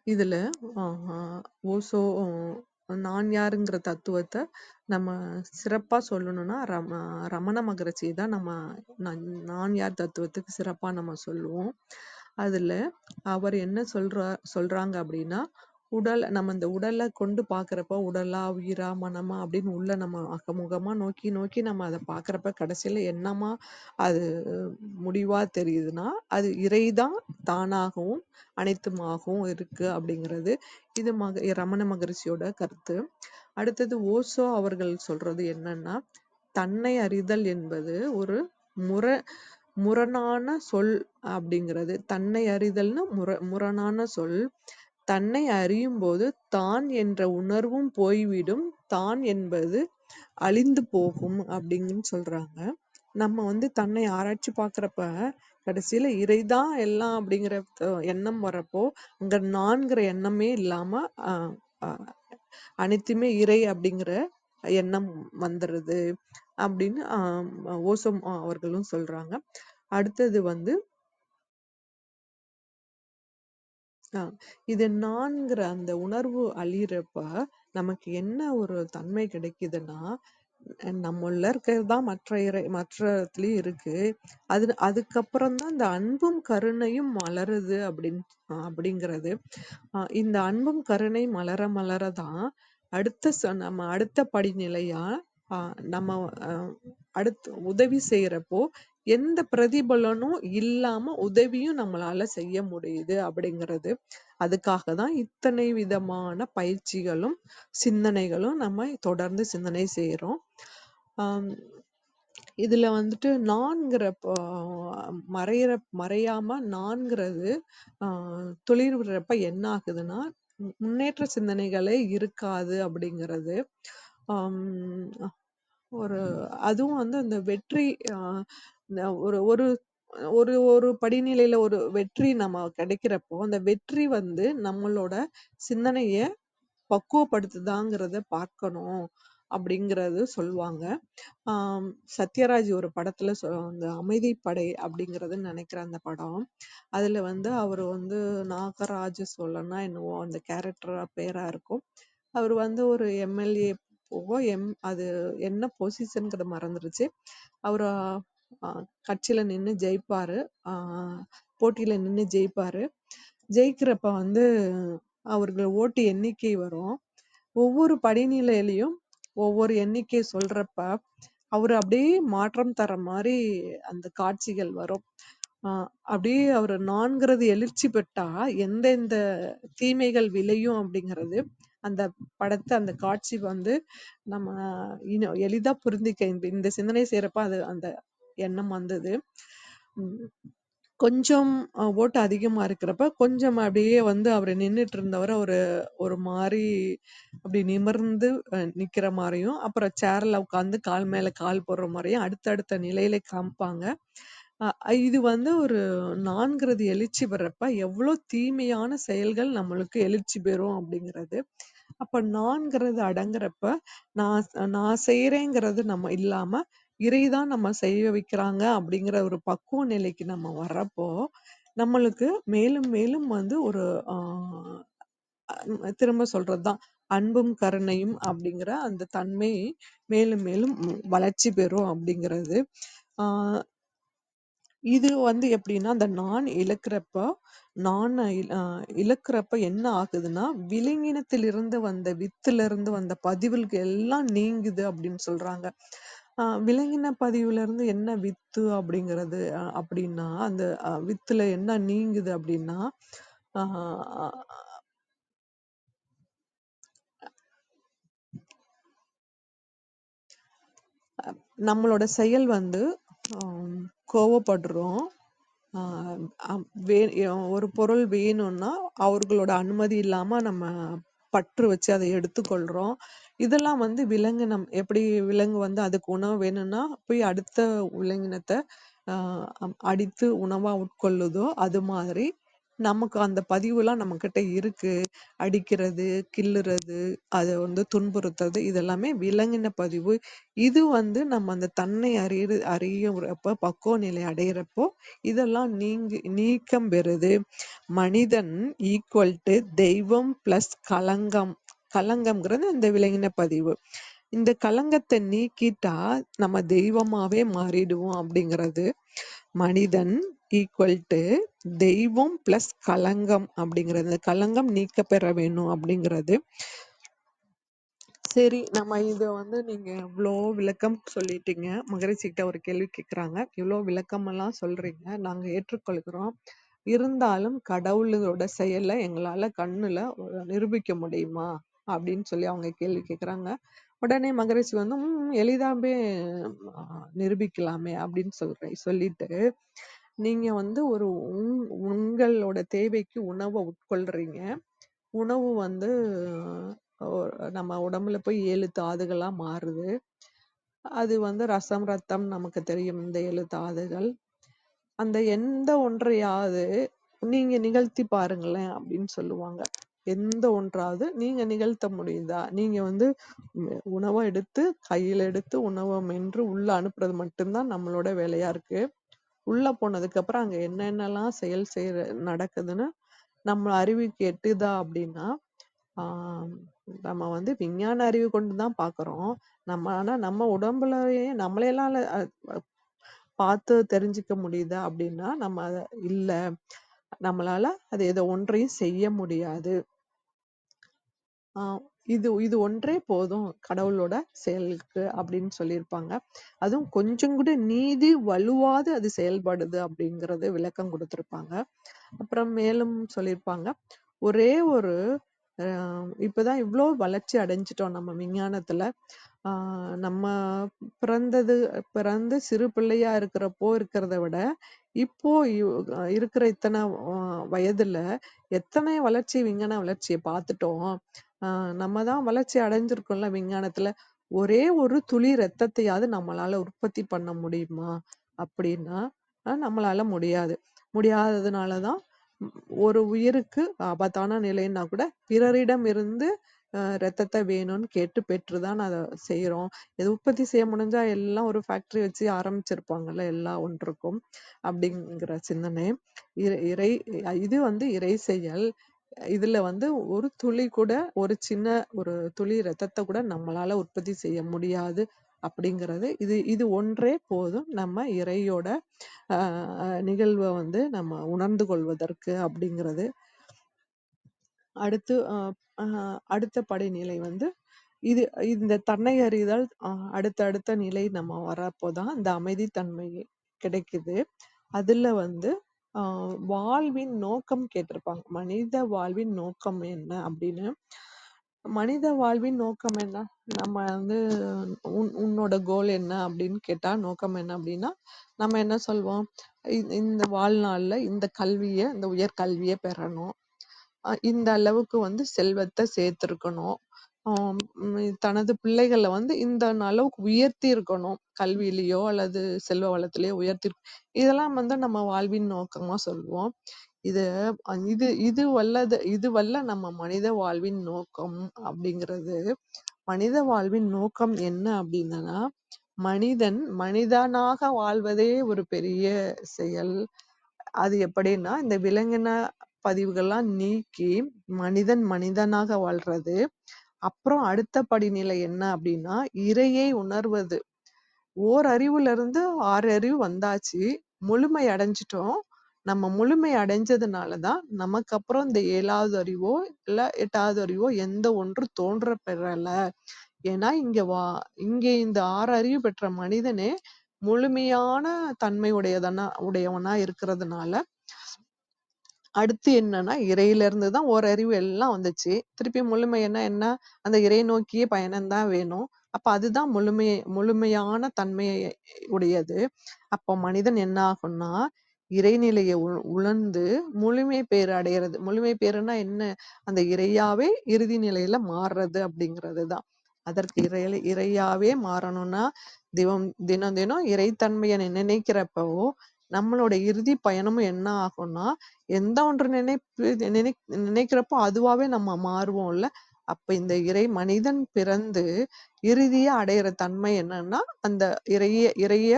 இதுல ஓசோ நான் யாருங்கிற தத்துவத்தை நம்ம சிறப்பா சொல்லணும்னா ரமண மகரிஷி தான் நம்ம நான் யார் தத்துவத்துக்கு சிறப்பா நம்ம சொல்லுவோம். அதுல அவர் என்ன சொல்றாங்க அப்படின்னா, நம்ம இந்த உடலை கொண்டு பாக்குறப்ப உடலா உயிரா மனமா அப்படின்னு உள்ள நம்ம அகமுகமா நோக்கி நோக்கி நம்ம அதை பாக்குறப்ப கடைசியில என்னமா அது முடிவா தெரியுதுன்னா அது இறைதான் தானாகவும் அனைத்துமாகவும் இருக்கு அப்படிங்கிறது. இது ரமண மகரிஷியோட கருத்து. அடுத்தது ஓசோ அவர்கள் சொல்றது என்னன்னா, தன்னை அறிதல் என்பது ஒரு முரணான சொல் அப்படிங்கிறது. தன்னை அறிதல்னு முரணான சொல். தன்னை அறியும் போது தான் என்ற உணர்வும் போய்விடும், தான் என்பது அழிந்து போகும் அப்படின்னு சொல்றாங்க. நம்ம தன்னை ஆராய்ச்சி பாக்குறப்ப கடைசியில இறைதான் எல்லாம் அப்படிங்கிற எண்ணம் வரப்போ அங்க நான்கிற எண்ணமே இல்லாம அனைத்துமே இறை அப்படிங்கிற எண்ணம் வந்துடுது அப்படின்னு ஓசோ அவர்களும் சொல்றாங்க. அடுத்தது இது நான்கிற அந்த உணர்வு அழியிறப்ப நமக்கு என்ன ஒரு தன்மை கிடைக்குதுன்னா, நம்மள இருக்கிறதுதான் மற்றத்துலயும் இருக்கு. அதுக்கப்புறம் தான் இந்த அன்பும் கருணையும் மலருது அப்படிங்கிறது. இந்த அன்பும் கருணை மலர மலரதான் நம்ம அடுத்த படிநிலையா நம்ம அடுத்து உதவி செய்யறப்போ எந்த பிரதிபலனும் இல்லாம உதவியும் நம்மளால செய்ய முடியுது அப்படிங்கிறது. அதுக்காக தான் இத்தனை விதமான பயிற்சிகளும் சிந்தனைகளும் நம்ம தொடர்ந்து சிந்தனை செய்யறோம். இதுல நான்கிற மறையாம நான்கிறது துளிர் விடுறப்ப என்ன ஆகுதுன்னா முன்னேற்ற சிந்தனைகளே இருக்காது அப்படிங்கிறது. அதுவும் அந்த வெற்றி ஒரு ஒரு ஒரு ஒரு படிநிலையில ஒரு வெற்றி நம்ம கிடைக்கிறப்போ அந்த வெற்றி நம்மளோட சிந்தனைய பக்குவப்படுத்துதாங்கிறத பார்க்கணும் அப்படிங்கறது சொல்லுவாங்க. சத்யராஜ் ஒரு படத்துல அந்த அமைதிப்படை அப்படிங்கறது நினைக்கிறேன் அந்த படம். அதுல அவரு நாகராஜ சோழனா என்னவோ அந்த கேரக்டரா பேரா இருக்கும். அவர் ஒரு எம்எல்ஏ அது என்ன பொசிஷன்ங்கிறத மறந்துருச்சு. அவரு கட்சியில நின்னு ஜெயிப்பாரு, போட்டியில நின்னு ஜெயிப்பாரு. ஜெயிக்கிறப்ப அவர்கள் ஓட்டு எண்ணிக்கை வரும். ஒவ்வொரு படிநிலையிலையும் ஒவ்வொரு எண்ணிக்கை சொல்றப்ப அவரு அப்படியே மாற்றம் தர மாதிரி அந்த காட்சிகள் வரும். அப்படியே அவர் நான்கிறது எழுச்சி பெற்றா எந்தெந்த தீமைகள் விளையும் அப்படிங்கிறது அந்த படத்தை அந்த காட்சி வந்து நம்ம இன்னும் எளிதா புரிந்திக்க இந்த சிந்தனை செய்யறப்ப அது அந்த எண்ணம் வந்தது. கொஞ்சம் ஓட்டு அதிகமா இருக்கிறப்ப கொஞ்சம் அப்படியே வந்து அவர் நின்றுட்டு இருந்தவர் ஒரு மாதிரி அப்படி நிமிர்ந்து நிக்கிற மாதிரியும், அப்புறம் சேர்ல உட்காந்து கால் மேல கால் போடுற மாதிரியும் அடுத்தடுத்த நிலையில காமிப்பாங்க. இது வந்து ஒரு நான்கிறது எழுச்சி பெறப்ப எவ்வளவு தீமையான செயல்கள் நம்மளுக்கு எழுச்சி பெறும் அப்படிங்கிறது. அப்ப நான்கிறது அடங்குறப்ப நான் செய்யறேங்கிறது நம்ம இல்லாம இறைதான் நம்ம செய்ய வைக்கிறாங்க அப்படிங்கிற ஒரு பக்குவ நிலைக்கு நம்ம வர்றப்போ நம்மளுக்கு மேலும் மேலும் வந்து ஒரு திரும்ப சொல்றதுதான் அன்பும் கருணையும் அப்படிங்கிற அந்த தன்மை மேலும் மேலும் வளர்ச்சி பெறும் அப்படிங்கிறது. இது வந்து எப்படின்னா அந்த நான் இழக்கிறப்ப என்ன ஆகுதுன்னா விலங்கினத்திலிருந்து வந்த வித்துல வந்த பதிவுகள் எல்லாம் நீங்குது அப்படின்னு சொல்றாங்க. விலங்கின பதிவுல இருந்து என்ன வித்து அப்படிங்கிறது அப்படின்னா அந்த வித்துல என்ன நீங்குது அப்படின்னா நம்மளோட செயல் வந்து கோவப்படுறோம். ஒரு பொருள் வேணும்னா அவர்களோட அனுமதி இல்லாம நம்ம பற்று வச்சு அதை எடுத்துக்கொள்றோம். இதெல்லாம் வந்து விலங்கினம் எப்படி விலங்கு வந்து அதுக்கு உணவு வேணும்னா போய் அடுத்த விலங்கினத்தை அடித்து உணவா உட்கொள்ளுதோ அது மாதிரி நமக்கு அந்த பதிவுலாம் நம்ம கிட்ட இருக்கு. அடிக்கிறது, கிள்ளுறது, அதை வந்து துன்புறுத்துறது இதெல்லாமே விலங்கின பதிவு. இது வந்து நம்ம அந்த தன்னை அறியறப்ப பக்குவ நிலை அடையிறப்போ இதெல்லாம் நீக்கம் பெறுது. மனிதன் ஈக்குவல் டு தெய்வம் பிளஸ் களங்கம். களங்கம்ங்கிறது இந்த விலங்கின பதிவு. இந்த களங்கத்தை நீக்கிட்டா நம்ம தெய்வமாவே மாறிடுவோம் அப்படிங்கிறது. மனிதன் ஈக்குவல் டு தெய்வம் பிளஸ் களங்கம் அப்படிங்கிறது. களங்கம் நீக்க பெற வேணும் அப்படிங்கிறது. சரி, நம்ம இதை வந்து நீங்க இவ்வளோ விளக்கம் சொல்லிட்டீங்க. மகரிஷிகிட்ட ஒரு கேள்வி கேட்குறாங்க. இவ்வளோ விளக்கமெல்லாம் சொல்றீங்க, நாங்க ஏற்றுக்கொள்கிறோம். இருந்தாலும் கடவுளோட செயலை எங்களால கண்ணுல நிரூபிக்க முடியுமா அப்படின்னு சொல்லி அவங்க கேள்வி கேட்குறாங்க. உடனே மகரிஷி வந்து எளிதாவே நிரூபிக்கலாமே அப்படின்னு சொல்லிட்டு நீங்க வந்து உங்களோட தேவைக்கு உணவை உட்கொள்றீங்க. உணவு வந்து நம்ம உடம்புல போய் 7 தாதுகளா மாறுது. அது வந்து ரசம், ரத்தம் நமக்கு தெரியும். இந்த 7 தாதுகள் அந்த எந்த ஒன்றையாவது நீங்க நிகழ்த்தி பாருங்களேன் அப்படின்னு சொல்லுவாங்க. எந்த ஒன்றாவது நீங்க நிகழ்த்த முடியுதா? நீங்க வந்து உணவை எடுத்து கையில எடுத்து உணவை மென்று உள்ள அனுப்புறது மட்டும்தான் நம்மளோட வேலையா இருக்கு. உள்ள போனதுக்கு அப்புறம் அங்க என்னென்னலாம் செயல் நடக்குதுன்னு நம்ம அறிவுக்கு எட்டுதா அப்படின்னா நம்ம வந்து விஞ்ஞான அறிவு கொண்டுதான் பாக்குறோம். ஆனா நம்ம உடம்புலயே நம்மளையெல்லாம் பார்த்து தெரிஞ்சுக்க முடியுதா அப்படின்னா நம்ம இல்ல, நம்மளால அது ஏதோ ஒன்றையும் செய்ய முடியாது. இது ஒன்றே போதும் கடவுளோட செயலுக்கு அப்படின்னு சொல்லியிருப்பாங்க. அதுவும் கொஞ்சம் கூட நீதி வலுவாது அது செயல்படுது அப்படிங்கறது விளக்கம் கொடுத்திருப்பாங்க. அப்புறம் மேலும் சொல்லியிருப்பாங்க, ஒரே ஒரு இப்பதான் இவ்வளோ வளர்ச்சி அடைஞ்சிட்டோம் நம்ம விஞ்ஞானத்துல. நம்ம பிறந்து சிறு பிள்ளையா இருக்கிறத விட இப்போ இருக்கிற இத்தனை வயதுல எத்தனை விஞ்ஞான வளர்ச்சியை பார்த்துட்டோம். நம்ம தான் வளர்ச்சி அடைஞ்சிருக்கோம்ல விஞ்ஞானத்துல. ஒரே ஒரு துளி ரத்தத்தையாவது நம்மளால உற்பத்தி பண்ண முடியுமா அப்படின்னா நம்மளால முடியாததுனாலதான் ஒரு உயிருக்கு ஆபத்தான நிலைன்னா கூட பிறரிடம் இருந்து ரத்தத்தை வேணும்னு கேட்டு பெற்றுதான் அதை செய்யறோம். இது உற்பத்தி செய்ய முடிஞ்சா எல்லாம் ஒரு ஃபேக்டரி வச்சு ஆரம்பிச்சிருப்பாங்கல்ல எல்லா ஒன்றுக்கும் அப்படிங்கிற சிந்தனை. இது வந்து இறை செயல். இதுல வந்து ஒரு துளி கூட ஒரு சின்ன ஒரு துளி ரத்தத்தை கூட நம்மளால உற்பத்தி செய்ய முடியாது அப்படிங்கிறது. இது ஒன்றே போதும் நம்ம இறையோட நிகழ்வை வந்து நம்ம உணர்ந்து கொள்வதற்கு அப்படிங்கிறது. அடுத்து அடுத்த படிநிலை வந்து இது இந்த தன்னை அறிதல் அடுத்த நிலை நம்ம வரப்போதான் இந்த அமைதித்தன்மை கிடைக்குது. அதுல வந்து வாழ்வின் நோக்கம் கேட்டிருப்பாங்க. மனித வாழ்வின் நோக்கம் என்ன அப்படின்னு. மனித வாழ்வின் நோக்கம் என்ன? நம்ம வந்து உன்னோட கோல் என்ன அப்படின்னு கேட்டா, நோக்கம் என்ன அப்படின்னா நம்ம என்ன சொல்வோம்? இந்த வாழ்நாள்ல இந்த உயர் கல்வியை பெறணும், இந்த அளவுக்கு வந்து செல்வத்தை சேர்த்திருக்கணும், தனது பிள்ளைகளை வந்து இந்த அளவுக்கு உயர்த்தி இருக்கணும், கல்வியிலேயோ அல்லது செல்வ வளத்திலேயோ உயர்த்தி. இதெல்லாம் வந்து நம்ம வாழ்வின் நோக்கமா சொல்லுவோம். இது இது வல்ல நம்ம மனித வாழ்வின் நோக்கம் அப்படிங்கிறது. மனித வாழ்வின் நோக்கம் என்ன அப்படின்னா, மனிதன் மனிதனாக வாழ்வதே ஒரு பெரிய செயல். அது எப்படின்னா, இந்த விலங்கின பதிவுகள்லாம் நீக்கி மனிதன் மனிதனாக வாழ்றது. அப்புறம் அடுத்த படிநிலை என்ன அப்படின்னா, இறையை உணர்வது. ஓரறிவுல இருந்து 6 அறிவு வந்தாச்சு, முழுமை அடைஞ்சிட்டோம். நம்ம முழுமை அடைஞ்சதுனாலதான் நமக்கு அப்புறம் இந்த 7வது அறிவோ இல்ல 8வது அறிவோ எந்த ஒன்று தோன்ற பெறல. ஏன்னா இங்க இந்த 6 அறிவு பெற்ற மனிதனே முழுமையான தன்மை உடையவனா இருக்கிறதுனால, அடுத்து என்னன்னா இறையில இருந்து தான் ஓரறிவு எல்லாம் வந்துச்சு. திருப்பி முழுமைன்னா என்ன? அந்த இறை நோக்கிய பயணம்தான் வேணும். அப்ப அதுதான் முழுமையான தன்மையை உடையது. அப்போ மனிதன் என்ன ஆகும்னா, இறைநிலையை உணர்ந்து முழுமை பேறு அடையிறது. முழுமை பேருன்னா என்ன? அந்த இறையாவே இறுதி நிலையில மாறுறது அப்படிங்கிறதுதான். அதற்கு இறையாவே மாறணும்னா தினம் தினம் இறைத்தன்மையை நினைக்கிறப்போ நம்மளோட இறுதி பயணமும் என்ன ஆகும்னா, எந்த ஒன்று நினைக்கிறப்போ அதுவாவே நம்ம மாறுவோம்ல. அப்ப இந்த மனிதன் பிறந்து இறுதியா அடையிற தன்மை என்னன்னா, அந்த இறைய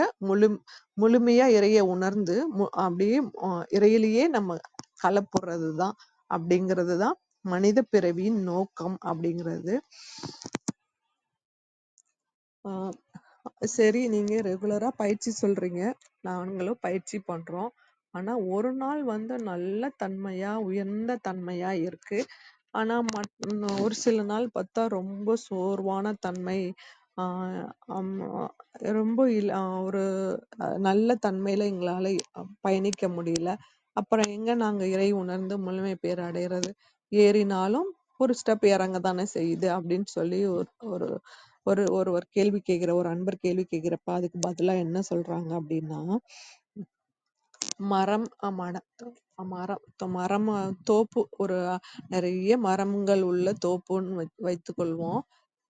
முழுமையா இறைய உணர்ந்து அப்படியே இறையிலேயே நம்ம கலப்புறதுதான் அப்படிங்கிறதுதான் மனித பிறவியின் நோக்கம் அப்படிங்கிறது. ஆஹ் சரி, நீங்க ரெகுலரா பயிற்சி சொல்றீங்க, நாங்களும் பயிற்சி பண்றோம். ஆனா ஒரு நாள் வந்து நல்ல தன்மையா உயர்ந்த தன்மையா இருக்கு. ஆனா ஒரு சில நாள் பார்த்தா ரொம்ப சோர்வான தன்மை, ரொம்ப ஒரு நல்ல தன்மையில எங்களால பயணிக்க முடியல. அப்புறம் எங்க நாங்க இறை உணர்ந்து முழுமை பேர் அடைகிறது? ஏறினாலும் ஒரு ஸ்டெப் இறங்க தானே செய்யுது அப்படின்னு சொல்லி ஒரு ஒரு ஒருவர் கேள்வி ஒரு அன்பர் கேள்வி கேட்கிறப்ப அதுக்கு பதிலா என்ன சொல்றாங்க அப்படின்னா, மரம் மரம் தோப்பு, ஒரு நிறைய மரங்கள் உள்ள தோப்புன்னு வைத்துக்கொள்வோம்.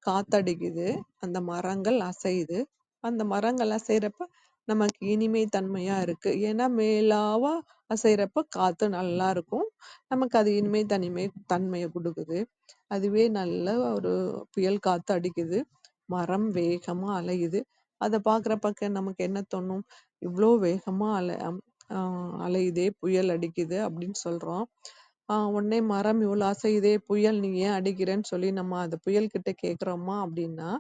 காத்தடிக்குது, அந்த மரங்கள் அசையுது. அந்த மரங்கள் அசைறப்ப நமக்கு இனிமை தன்மையா இருக்கு. ஏன்னா மேலாவா அசைறப்ப காத்து நல்லா இருக்கும், நமக்கு அது இனிமை தன்மையை கொடுக்குது. அதுவே நல்ல ஒரு புயல் காத்து அடிக்குது, மரம் வேகமா அலையுது. அதை பாக்குறப்ப நமக்கு என்ன தோணும்? இவ்வளோ வேகமா அலையுதே, புயல் அடிக்குது அப்படின்னு சொல்றோம். உடனே மரம் இவ்வளோ அசையுதே, புயல் நீ ஏன் அடிக்கிறேன்னு சொல்லி நம்ம அந்த புயல் கிட்ட கேக்குறோமா அப்படின்னா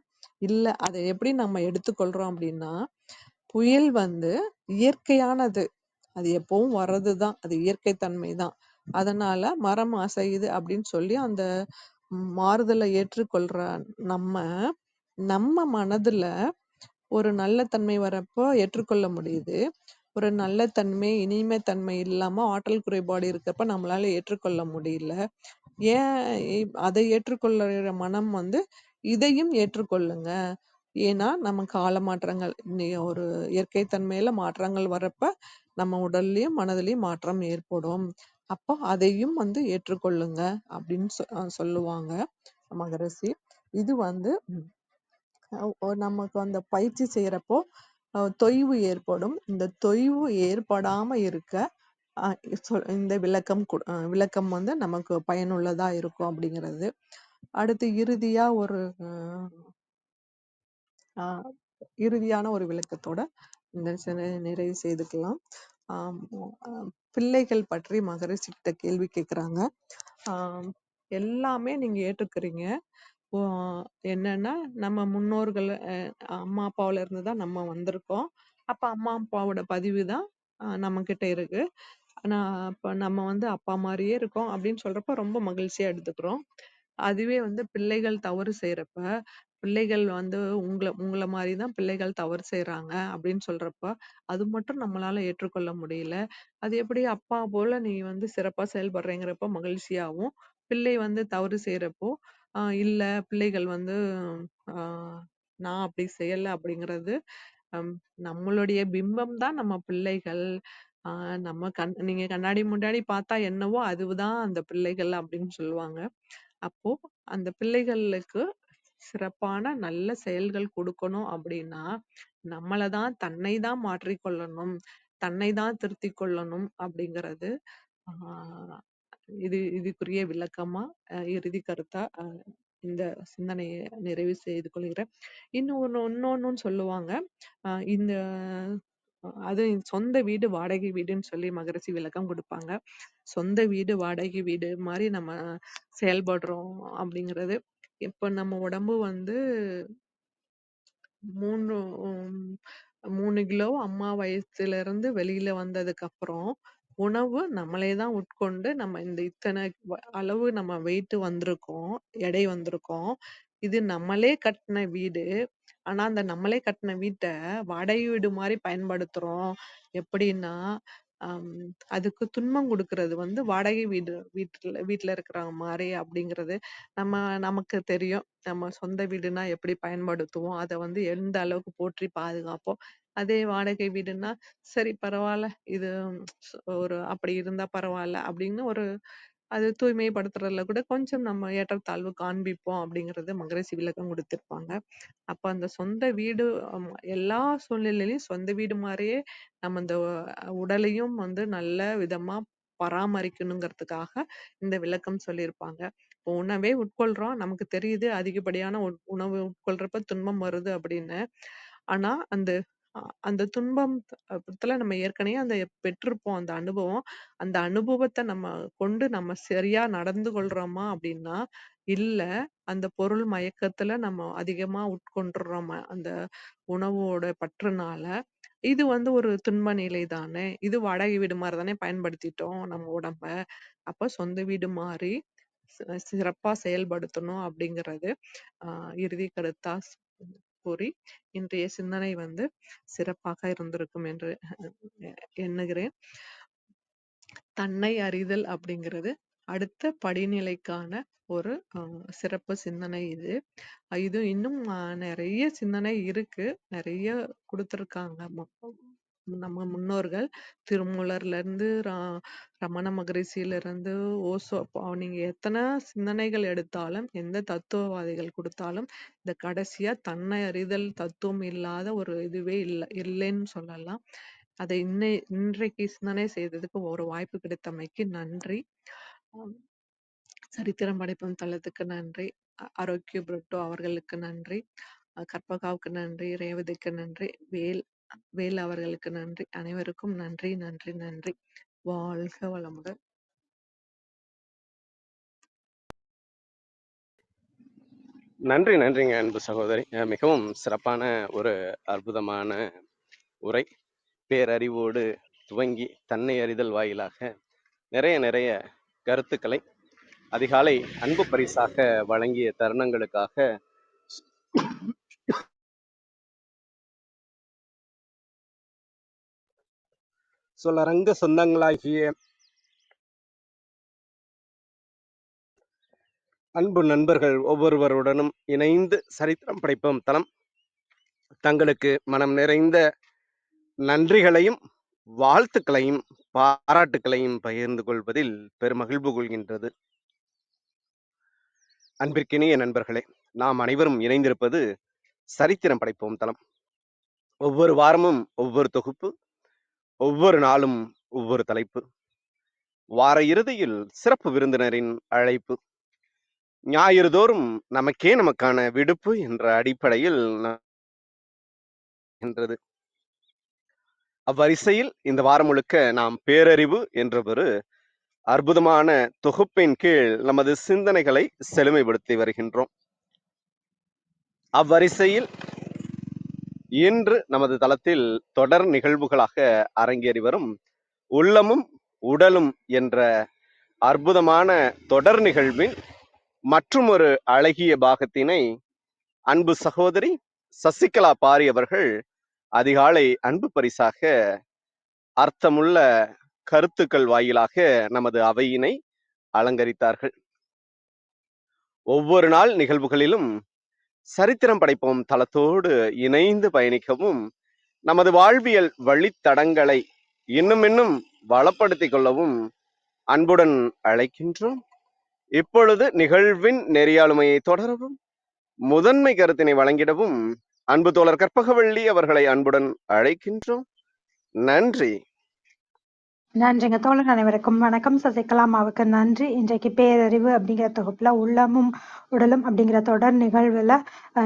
இல்ல. அதை எப்படி நம்ம எடுத்துக்கொள்றோம் அப்படின்னா, புயல் வந்து இயற்கையானது, அது எப்பவும் வர்றதுதான், அது இயற்கை தன்மை தான். அதனால மரம் அசையுது அப்படின்னு சொல்லி அந்த மாறுதலை ஏற்றுக்கொள்ற நம்ம மனதுல ஒரு நல்ல தன்மை வரப்போ ஏற்றுக்கொள்ள முடியுது. ஒரு நல்ல தன்மை இனிமை தன்மை இல்லாம ஆற்றல் குறைபாடு இருக்கப்ப நம்மளால ஏற்றுக்கொள்ள முடியல. ஏன் அதை ஏற்றுக்கொள்ளுற மனம் வந்து இதையும் ஏற்றுக்கொள்ளுங்க. ஏன்னா நம்ம கால மாற்றங்கள், ஒரு இயற்கை தன்மையில மாற்றங்கள் வரப்ப நம்ம உடல்லயும் மனதிலையும் மாற்றம் ஏற்படும். அப்போ அதையும் வந்து ஏற்றுக்கொள்ளுங்க அப்படின்னு சொல்லுவாங்க மகரிஷி. இது வந்து நமக்கு அந்த பயிற்சி செய்யறப்போ தொய்வு ஏற்படும். இந்த தொய்வு ஏற்படாம இருக்க இந்த விளக்கம் வந்து நமக்கு பயனுள்ளதா இருக்கும் அப்படிங்கிறது. அடுத்து இறுதியான ஒரு விளக்கத்தோட இந்த நிறைவு செய்துக்கலாம். பிள்ளைகள் பற்றி மகரிஷி கிட்ட கேள்வி கேட்குறாங்க. எல்லாமே நீங்க ஏற்றுக்கிறீங்க. என்னன்னா நம்ம முன்னோர்கள் அம்மா அப்பாவுல இருந்து தான் நம்ம வந்திருக்கோம். அப்ப அம்மா அப்பாவோட பதிவு தான் நம்ம கிட்ட இருக்கு. இப்ப நம்ம வந்து அப்பா மாரியே இருக்கோம் அப்படின்னு சொல்றப்ப ரொம்ப மகிழ்ச்சியா எடுத்துக்கிறோம். அதுவே வந்து பிள்ளைகள் தவறு செய்யறப்ப, பிள்ளைகள் வந்து உங்கள மாரி தான் பிள்ளைகள் தவறு செய்றாங்க அப்படின்னு சொல்றப்ப, அது மட்டும் நம்மளால ஏற்றுக்கொள்ள முடியல. அது எப்படி அப்பா போல நீ வந்து சிறப்பா செயல்படுறேங்கிறப்ப மகிழ்ச்சியாவும், பிள்ளை வந்து தவறு செய்றப்போ, இல்ல பிள்ளைகள் வந்து அ நான் அப்படி செய்யல அப்படிங்கிறது, அம் நம்மளுடைய பிம்பம் தான் நம்ம பிள்ளைகள். ஆ நீங்க கண்ணாடி முன்னாடி பார்த்தா என்னவோ அதுதான் அந்த பிள்ளைகள் அப்படின்னு சொல்லுவாங்க. அப்போ அந்த பிள்ளைகளுக்கு சிறப்பான நல்ல செயல்கள் கொடுக்கணும் அப்படின்னா, நம்மள தான் தன்னை தான் மாற்றிக்கொள்ளணும், தன்னை தான் திருத்திக் கொள்ளணும் அப்படிங்கிறது ஆ இதுக்குரிய விளக்கமா, இறுதி கருத்தா இந்த சிந்தனைய நிறைவு செய்து கொள்கிறேன். இன்னொன்னும் சொல்லுவாங்க. இந்த அது சொந்த வீடு, வாடகை வீடுன்னு சொல்லி மகரிஷி விளக்கம் குடுப்பாங்க. சொந்த வீடு, வாடகை வீடு மாரி நம்ம செயல்படுறோம் அப்படிங்கிறது. இப்ப நம்ம உடம்பு வந்து 3 3 கிலோ அம்மா வயிற்றிலிருந்து வெளியில வந்ததுக்கு அப்புறம், உணவு நம்மளே தான் உட்கொண்டு, நம்ம இந்த இத்தனை அளவு நம்ம வெயிட் வந்திருக்கோம், எடை வந்திருக்கோம். இது நம்மளே கட்டுன வீடு. ஆனா, அந்த நம்மளே கட்டுன வீட்ட வாடகை வீடு மாரி பயன்படுத்துறோம். எப்படின்னா, அம் அதுக்கு துன்பம் குடுக்குறது வந்து வாடகை வீட்ல இருக்கிறவங்க மாரி அப்படிங்கிறது நமக்கு தெரியும். நம்ம சொந்த வீடுனா எப்படி பயன்படுத்துவோம், அத வந்து எந்த அளவுக்கு போற்றி பாதுகாப்போம். அதே வாடகை வீடுன்னா, சரி பரவால்ல, இது ஒரு அப்படி இருந்தா பரவால்ல அப்படின்னு அது தூய்மைப்படுத்துறதுல கூட கொஞ்சம் நம்ம ஏற்றத்தாழ்வு காண்பிப்போம் அப்படிங்கிறது மகரிஷி விளக்கம் குடுத்திருப்பாங்க. அப்ப அந்த சொந்த வீடு எல்லா சூழ்நிலையிலயும் சொந்த வீடு மாரியே நம்ம இந்த உடலையும் வந்து நல்ல விதமா பராமரிக்கணுங்கிறதுக்காக இந்த விளக்கம் சொல்லியிருப்பாங்க. இப்போ உணவே உட்கொள்றோம். நமக்கு தெரியுது அதிகப்படியான உணவு உட்கொள்றப்ப துன்பம் வருது அப்படின்னு. ஆனா அந்த துன்பம் பத்துல நம்ம ஏற்கனவே பெற்றிருப்போம் அந்த அனுபவம். அந்த அனுபவத்த நம்ம கொண்டு நம்ம சரியா நடந்து கொள்றோமா அப்படின்னா, இல்ல. அந்த பொருள் மயக்கத்துல நம்ம அதிகமா உட்கொண்டுறோம் அந்த உணவோட பற்றுனால. இது வந்து ஒரு துன்ப நிலை தானே! இது வாடகை வீடு மாரி தானே பயன்படுத்திட்டோம் நம்ம உடம்ப. அப்ப சொந்த வீடு மாரி சிறப்பா செயல்படுத்தணும் அப்படிங்கிறது அ இறுதி கருத்தா கூறி, இன்றைய சிந்தனை வந்து சிறப்பாக இருந்திருக்கும் என்று எண்ணுகிறேன். தன்னை அறிதல் அப்படிங்கிறது அடுத்த படிநிலைக்கான ஒரு சிறப்பு சிந்தனை இது. இது இன்னும் நிறைய சிந்தனை இருக்கு. நிறைய குடுத்திருக்காங்க நம்ம முன்னோர்கள். திருமூலர்ல இருந்து ரமண மகரிஷியில இருந்து ஓசோ நீங்க எத்தனை சிந்தனைகள் எடுத்தாலும், எந்த தத்துவவாதிகள் குடுத்தாலும், இந்த கடைசியா தன்னை அறிதல் தத்துவம் இல்லாத ஒரு இதுவே இல்லைன்னு சொல்லலாம். அதை இன்றைக்கு சிந்தனை செய்ததுக்கு ஒரு வாய்ப்பு கிடைத்தமைக்கு நன்றி. சரித்திரம் படைப்பும் தளத்துக்கு நன்றி. ஆரோக்கிய புருட்டோ அவர்களுக்கு நன்றி. கற்பகாவுக்கு நன்றி. ரேவதிக்கு நன்றி. வேல் அவர்களுக்கு நன்றி. அனைவருக்கும் நன்றி நன்றி நன்றி. வாழ்க வளமுடன். நன்றிங்க அன்பு சகோதரி. மிகவும் சிறப்பான ஒரு அற்புதமான உரை. பேரறிவோடு துவங்கி தன்னை அறிதல் வாயிலாக நிறைய கருத்துக்களை அதிகாலை அன்பு பரிசாக வழங்கிய தருணங்களுக்காக சொல்லரங்க சொந்தங்களாகிய அன்பு நண்பர்கள் ஒவ்வொருவருடனும் இணைந்து சரித்திரம் படைப்போம் தளம் தங்களுக்கு மனம் நிறைந்த நன்றிகளையும் வாழ்த்துக்களையும் பாராட்டுக்களையும் பகிர்ந்து கொள்வதில் பெருமகிழ்வு கொள்கின்றது. அன்பிற்கினிய நண்பர்களே, நாம் அனைவரும் இணைந்திருப்பது சரித்திரம் படைப்போம் தளம். ஒவ்வொரு வாரமும் ஒவ்வொரு தொகுப்பு, ஒவ்வொரு நாளும் ஒவ்வொரு தலைப்பு, வார இறுதியில் சிறப்பு விருந்தினரின் அழைப்பு, ஞாயிறு தோறும் நமக்கான விடுப்பு என்ற அடிப்படையில் என்றது. அவ்வரிசையில் இந்த வாரம் முழுக்க நாம் பேரறிவு என்ற ஒரு அற்புதமான தொகுப்பின் கீழ் நமது சிந்தனைகளை செழுமைப்படுத்தி வருகின்றோம். அவ்வரிசையில் இன்று நமது தளத்தில் தொடர் நிகழ்வுகளாக அரங்கேறி வரும் உள்ளமும் உடலும் என்ற அற்புதமான தொடர் நிகழ்வின் மற்றுமொரு அழகிய பாகத்தினை அன்பு சகோதரி சசிகலா பாரி அவர்கள் அதிகாலை அன்பு பரிசாக அர்த்தமுள்ள கருத்துக்கள் வாயிலாக நமது அவையினை அலங்கரித்தார்கள். ஒவ்வொரு நாள் நிகழ்வுகளிலும் சரித்திரம் படைப்போம் தளத்தோடு இணைந்து பயணிக்கவும், நமது வாழ்வியல் வழித்தடங்களை இன்னும் வளப்படுத்திக் கொள்ளவும் அன்புடன் அழைக்கின்றோம். இப்பொழுது நிகழ்வின் நெறியாளுமையை தொடரவும், முதன்மை கருத்தினை வழங்கிடவும் அன்பு தோழர் கற்பகவள்ளி அவர்களை அன்புடன் அழைக்கின்றோம். நன்றி. நன்றிங்க தோழர். அனைவருக்கும் வணக்கம். சசிகலா அம்மாவுக்கு நன்றி. இன்றைக்கு பேரறிவு அப்படிங்கிற தொகுப்புல உள்ளமும் உடலும் அப்படிங்கிற தொடர் நிகழ்வுல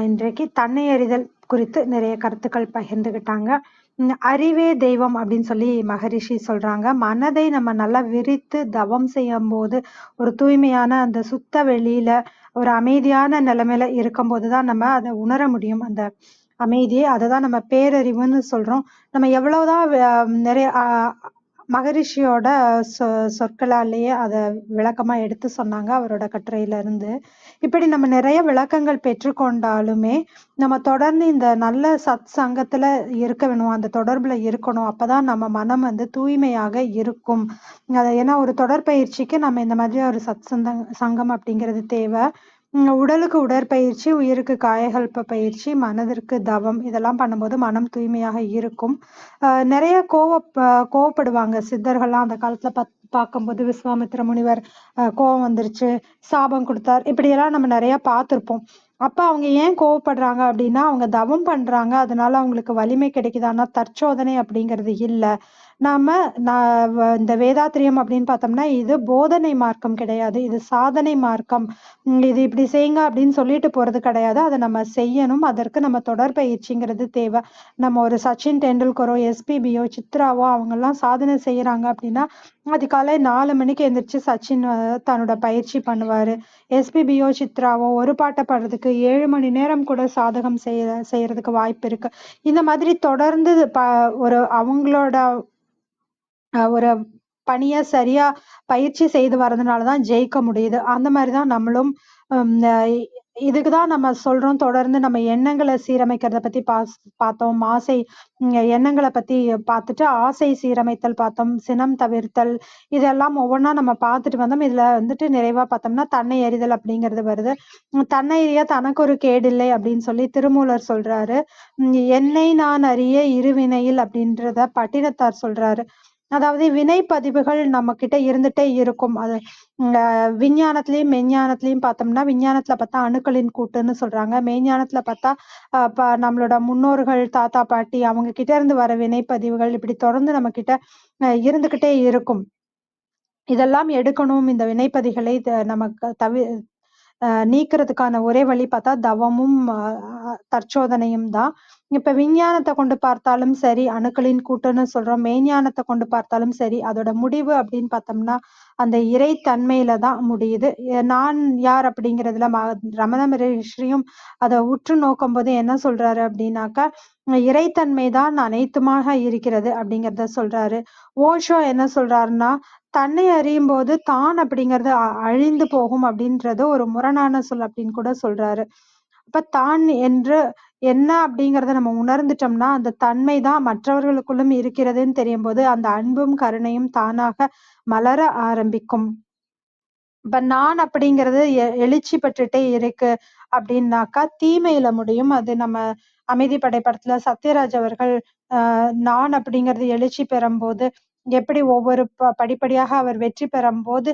இன்றைக்கு தன்னை அறிதல் குறித்து நிறைய கருத்துக்கள் பகிர்ந்துகிட்டாங்க. அறிவே தெய்வம் அப்படின்னு சொல்லி மகரிஷி சொல்றாங்க. மனதை நம்ம நல்லா விரித்து தவம் செய்யும் போது, ஒரு தூய்மையான அந்த சுத்த வெளியில ஒரு அமைதியான நிலைமையில இருக்கும் போதுதான் நம்ம அதை உணர முடியும். அந்த அமைதியை அதுதான் நம்ம பேரறிவுன்னு சொல்றோம். நம்ம எவ்வளவுதான் நிறைய மகரிஷியோட சொற்களாலேயே அதை விளக்கமா எடுத்து சொன்னாங்க அவரோட கட்டுரையில இருந்து. இப்படி நம்ம நிறைய விளக்கங்கள் பெற்றுக்கொண்டாலுமே நம்ம தொடர்ந்து இந்த நல்ல சத் சங்கத்துல இருக்க வேணும், அந்த தொடர்புல இருக்கணும். அப்பதான் நம்ம மனம் தூய்மையாக இருக்கும். ஏன்னா ஒரு தொடர்பயிற்சிக்கு நம்ம இந்த மாதிரி ஒரு சத் சங்கம் அப்படிங்கிறது தேவை. உடலுக்கு உடற்பயிற்சி, உயிருக்கு காயகல்ப பயிற்சி, மனதிற்கு தவம், இதெல்லாம் பண்ணும்போது மனம் தூய்மையாக இருக்கும். நிறைய கோவப்படுவாங்க சித்தர்கள்லாம் அந்த காலத்துல பார்க்கும்போது. விஸ்வாமித்திர முனிவர் கோவம் வந்துருச்சு, சாபம் கொடுத்தார், இப்படியெல்லாம் நம்ம நிறைய பார்த்திருப்போம். அப்ப அவங்க ஏன் கோவப்படுறாங்க அப்படின்னா, அவங்க தவம் பண்றாங்க, அதனால அவங்களுக்கு வலிமை கிடைக்குது. ஆனா தற்சோதனை அப்படிங்கிறது இல்ல. இந்த வேதாத்திரியம் அப்படின்னு பார்த்தோம்னா இது போதனை மார்க்கம் கிடையாது, இது சாதனை மார்க்கம். இது இப்படி செய்யுங்க அப்படின்னு சொல்லிட்டு போறது கிடையாது, அதை நம்ம செய்யணும். அதற்கு நம்ம தொடர்பயிற்சிங்கிறது தேவை. நம்ம ஒரு சச்சின் டெண்டுல்கரோ, எஸ்பிபியோ, சித்ராவோ அவங்கெல்லாம் சாதனை செய்யறாங்க அப்படின்னா அதிகாலை 4 மணிக்கு எந்திரிச்சு சச்சின் தன்னோட பயிற்சி பண்ணுவாரு. எஸ்பிபியோ, சித்ராவோ ஒரு பாட்டை பாடுறதுக்கு 7 மணி நேரம் கூட சாதகம் செய்யறதுக்கு வாய்ப்பு இருக்கு. இந்த மாதிரி தொடர்ந்து ஒரு அவங்களோட ஒரு பணியை சரியா பயிற்சி செய்து வர்றதுனாலதான் ஜெயிக்க முடியுது. அந்த மாதிரிதான் நம்மளும் இதுக்குதான் நம்ம சொல்றோம். தொடர்ந்து நம்ம எண்ணங்களை சீரமைக்கிறத பத்தி பார்த்தோம். எண்ணங்களை பத்தி பார்த்துட்டு ஆசை சீரமைத்தல் பார்த்தோம், சினம் தவிர்த்தல், இதெல்லாம் ஒவ்வொன்றா நம்ம பார்த்துட்டு வந்தோம். இதுல நிறைவா பார்த்தோம்னா தன்னை அறிதல் அப்படிங்கிறது வருது. தன்னை அறிய தனக்கு ஒரு கேடில்லை அப்படின்னு சொல்லி திருமூலர் சொல்றாரு. என்னை நான் அறிய இருவினையில் அப்படின்றத பட்டினத்தார் சொல்றாரு. அதாவது வினைப்பதிவுகள் நம்ம கிட்ட இருந்துட்டே இருக்கும். அது விஞ்ஞானத்திலயும் மெஞ்ஞானத்திலயும் பார்த்தோம்னா, விஞ்ஞானத்துல பார்த்தா அணுக்களின் கூட்டுன்னு சொல்றாங்க. மெய்ஞானத்துல பார்த்தா நம்மளோட முன்னோர்கள், தாத்தா பாட்டி அவங்க கிட்ட இருந்து வர வினைப்பதிவுகள் இப்படி தொடர்ந்து நம்ம கிட்ட இருந்துகிட்டே இருக்கும். இதெல்லாம் எடுக்கணும். இந்த வினைப்பதிகளை நமக்கு நீக்கிறதுக்கான ஒரே வழி பார்த்தா தவமும் தற்சோதனையும் தான். இப்ப விஞ்ஞானத்தை கொண்டு பார்த்தாலும் சரி, அணுக்களின் கூட்டுன்னு சொல்றோம். மெய்ஞானத்தை கொண்டு பார்த்தாலும் சரி, அதோட முடிவு அப்படின்னு பார்த்தோம்னா அந்த இறைத்தன்மையில தான் முடியுது. நான் யார் அப்படிங்கிறதுல ரமண மகரிஷியும் அதை உற்று நோக்கும் போது என்ன சொல்றாரு அப்படின்னாக்கா, இறைத்தன்மை தான் அனைத்துமாக இருக்கிறது அப்படிங்கிறத சொல்றாரு. ஓஷோ என்ன சொல்றாருன்னா, தன்னை அறியும் போது தான் அப்படிங்கிறது அழிந்து போகும் அப்படின்றது ஒரு முரணான சொல் அப்படின்னு கூட சொல்றாரு. அப்ப தான் என்று என்ன அப்படிங்கிறத நம்ம உணர்ந்துட்டோம்னா அந்த தன்மைதான் மற்றவர்களுக்குள்ளும் இருக்கிறதுன்னு தெரியும் போது அந்த அன்பும் கருணையும் தானாக மலர ஆரம்பிக்கும். இப்ப நான் அப்படிங்கிறது எழுச்சி பெற்றுட்டே இருக்கு அப்படின்னாக்கா தீமையில முடியும். அது நம்ம அமைதிப்படை படத்துல சத்யராஜ் அவர்கள் நான் அப்படிங்கிறது எழுச்சி பெறும்போது எப்படி ஒவ்வொரு படிப்படியாக அவர் வெற்றி பெறும்போது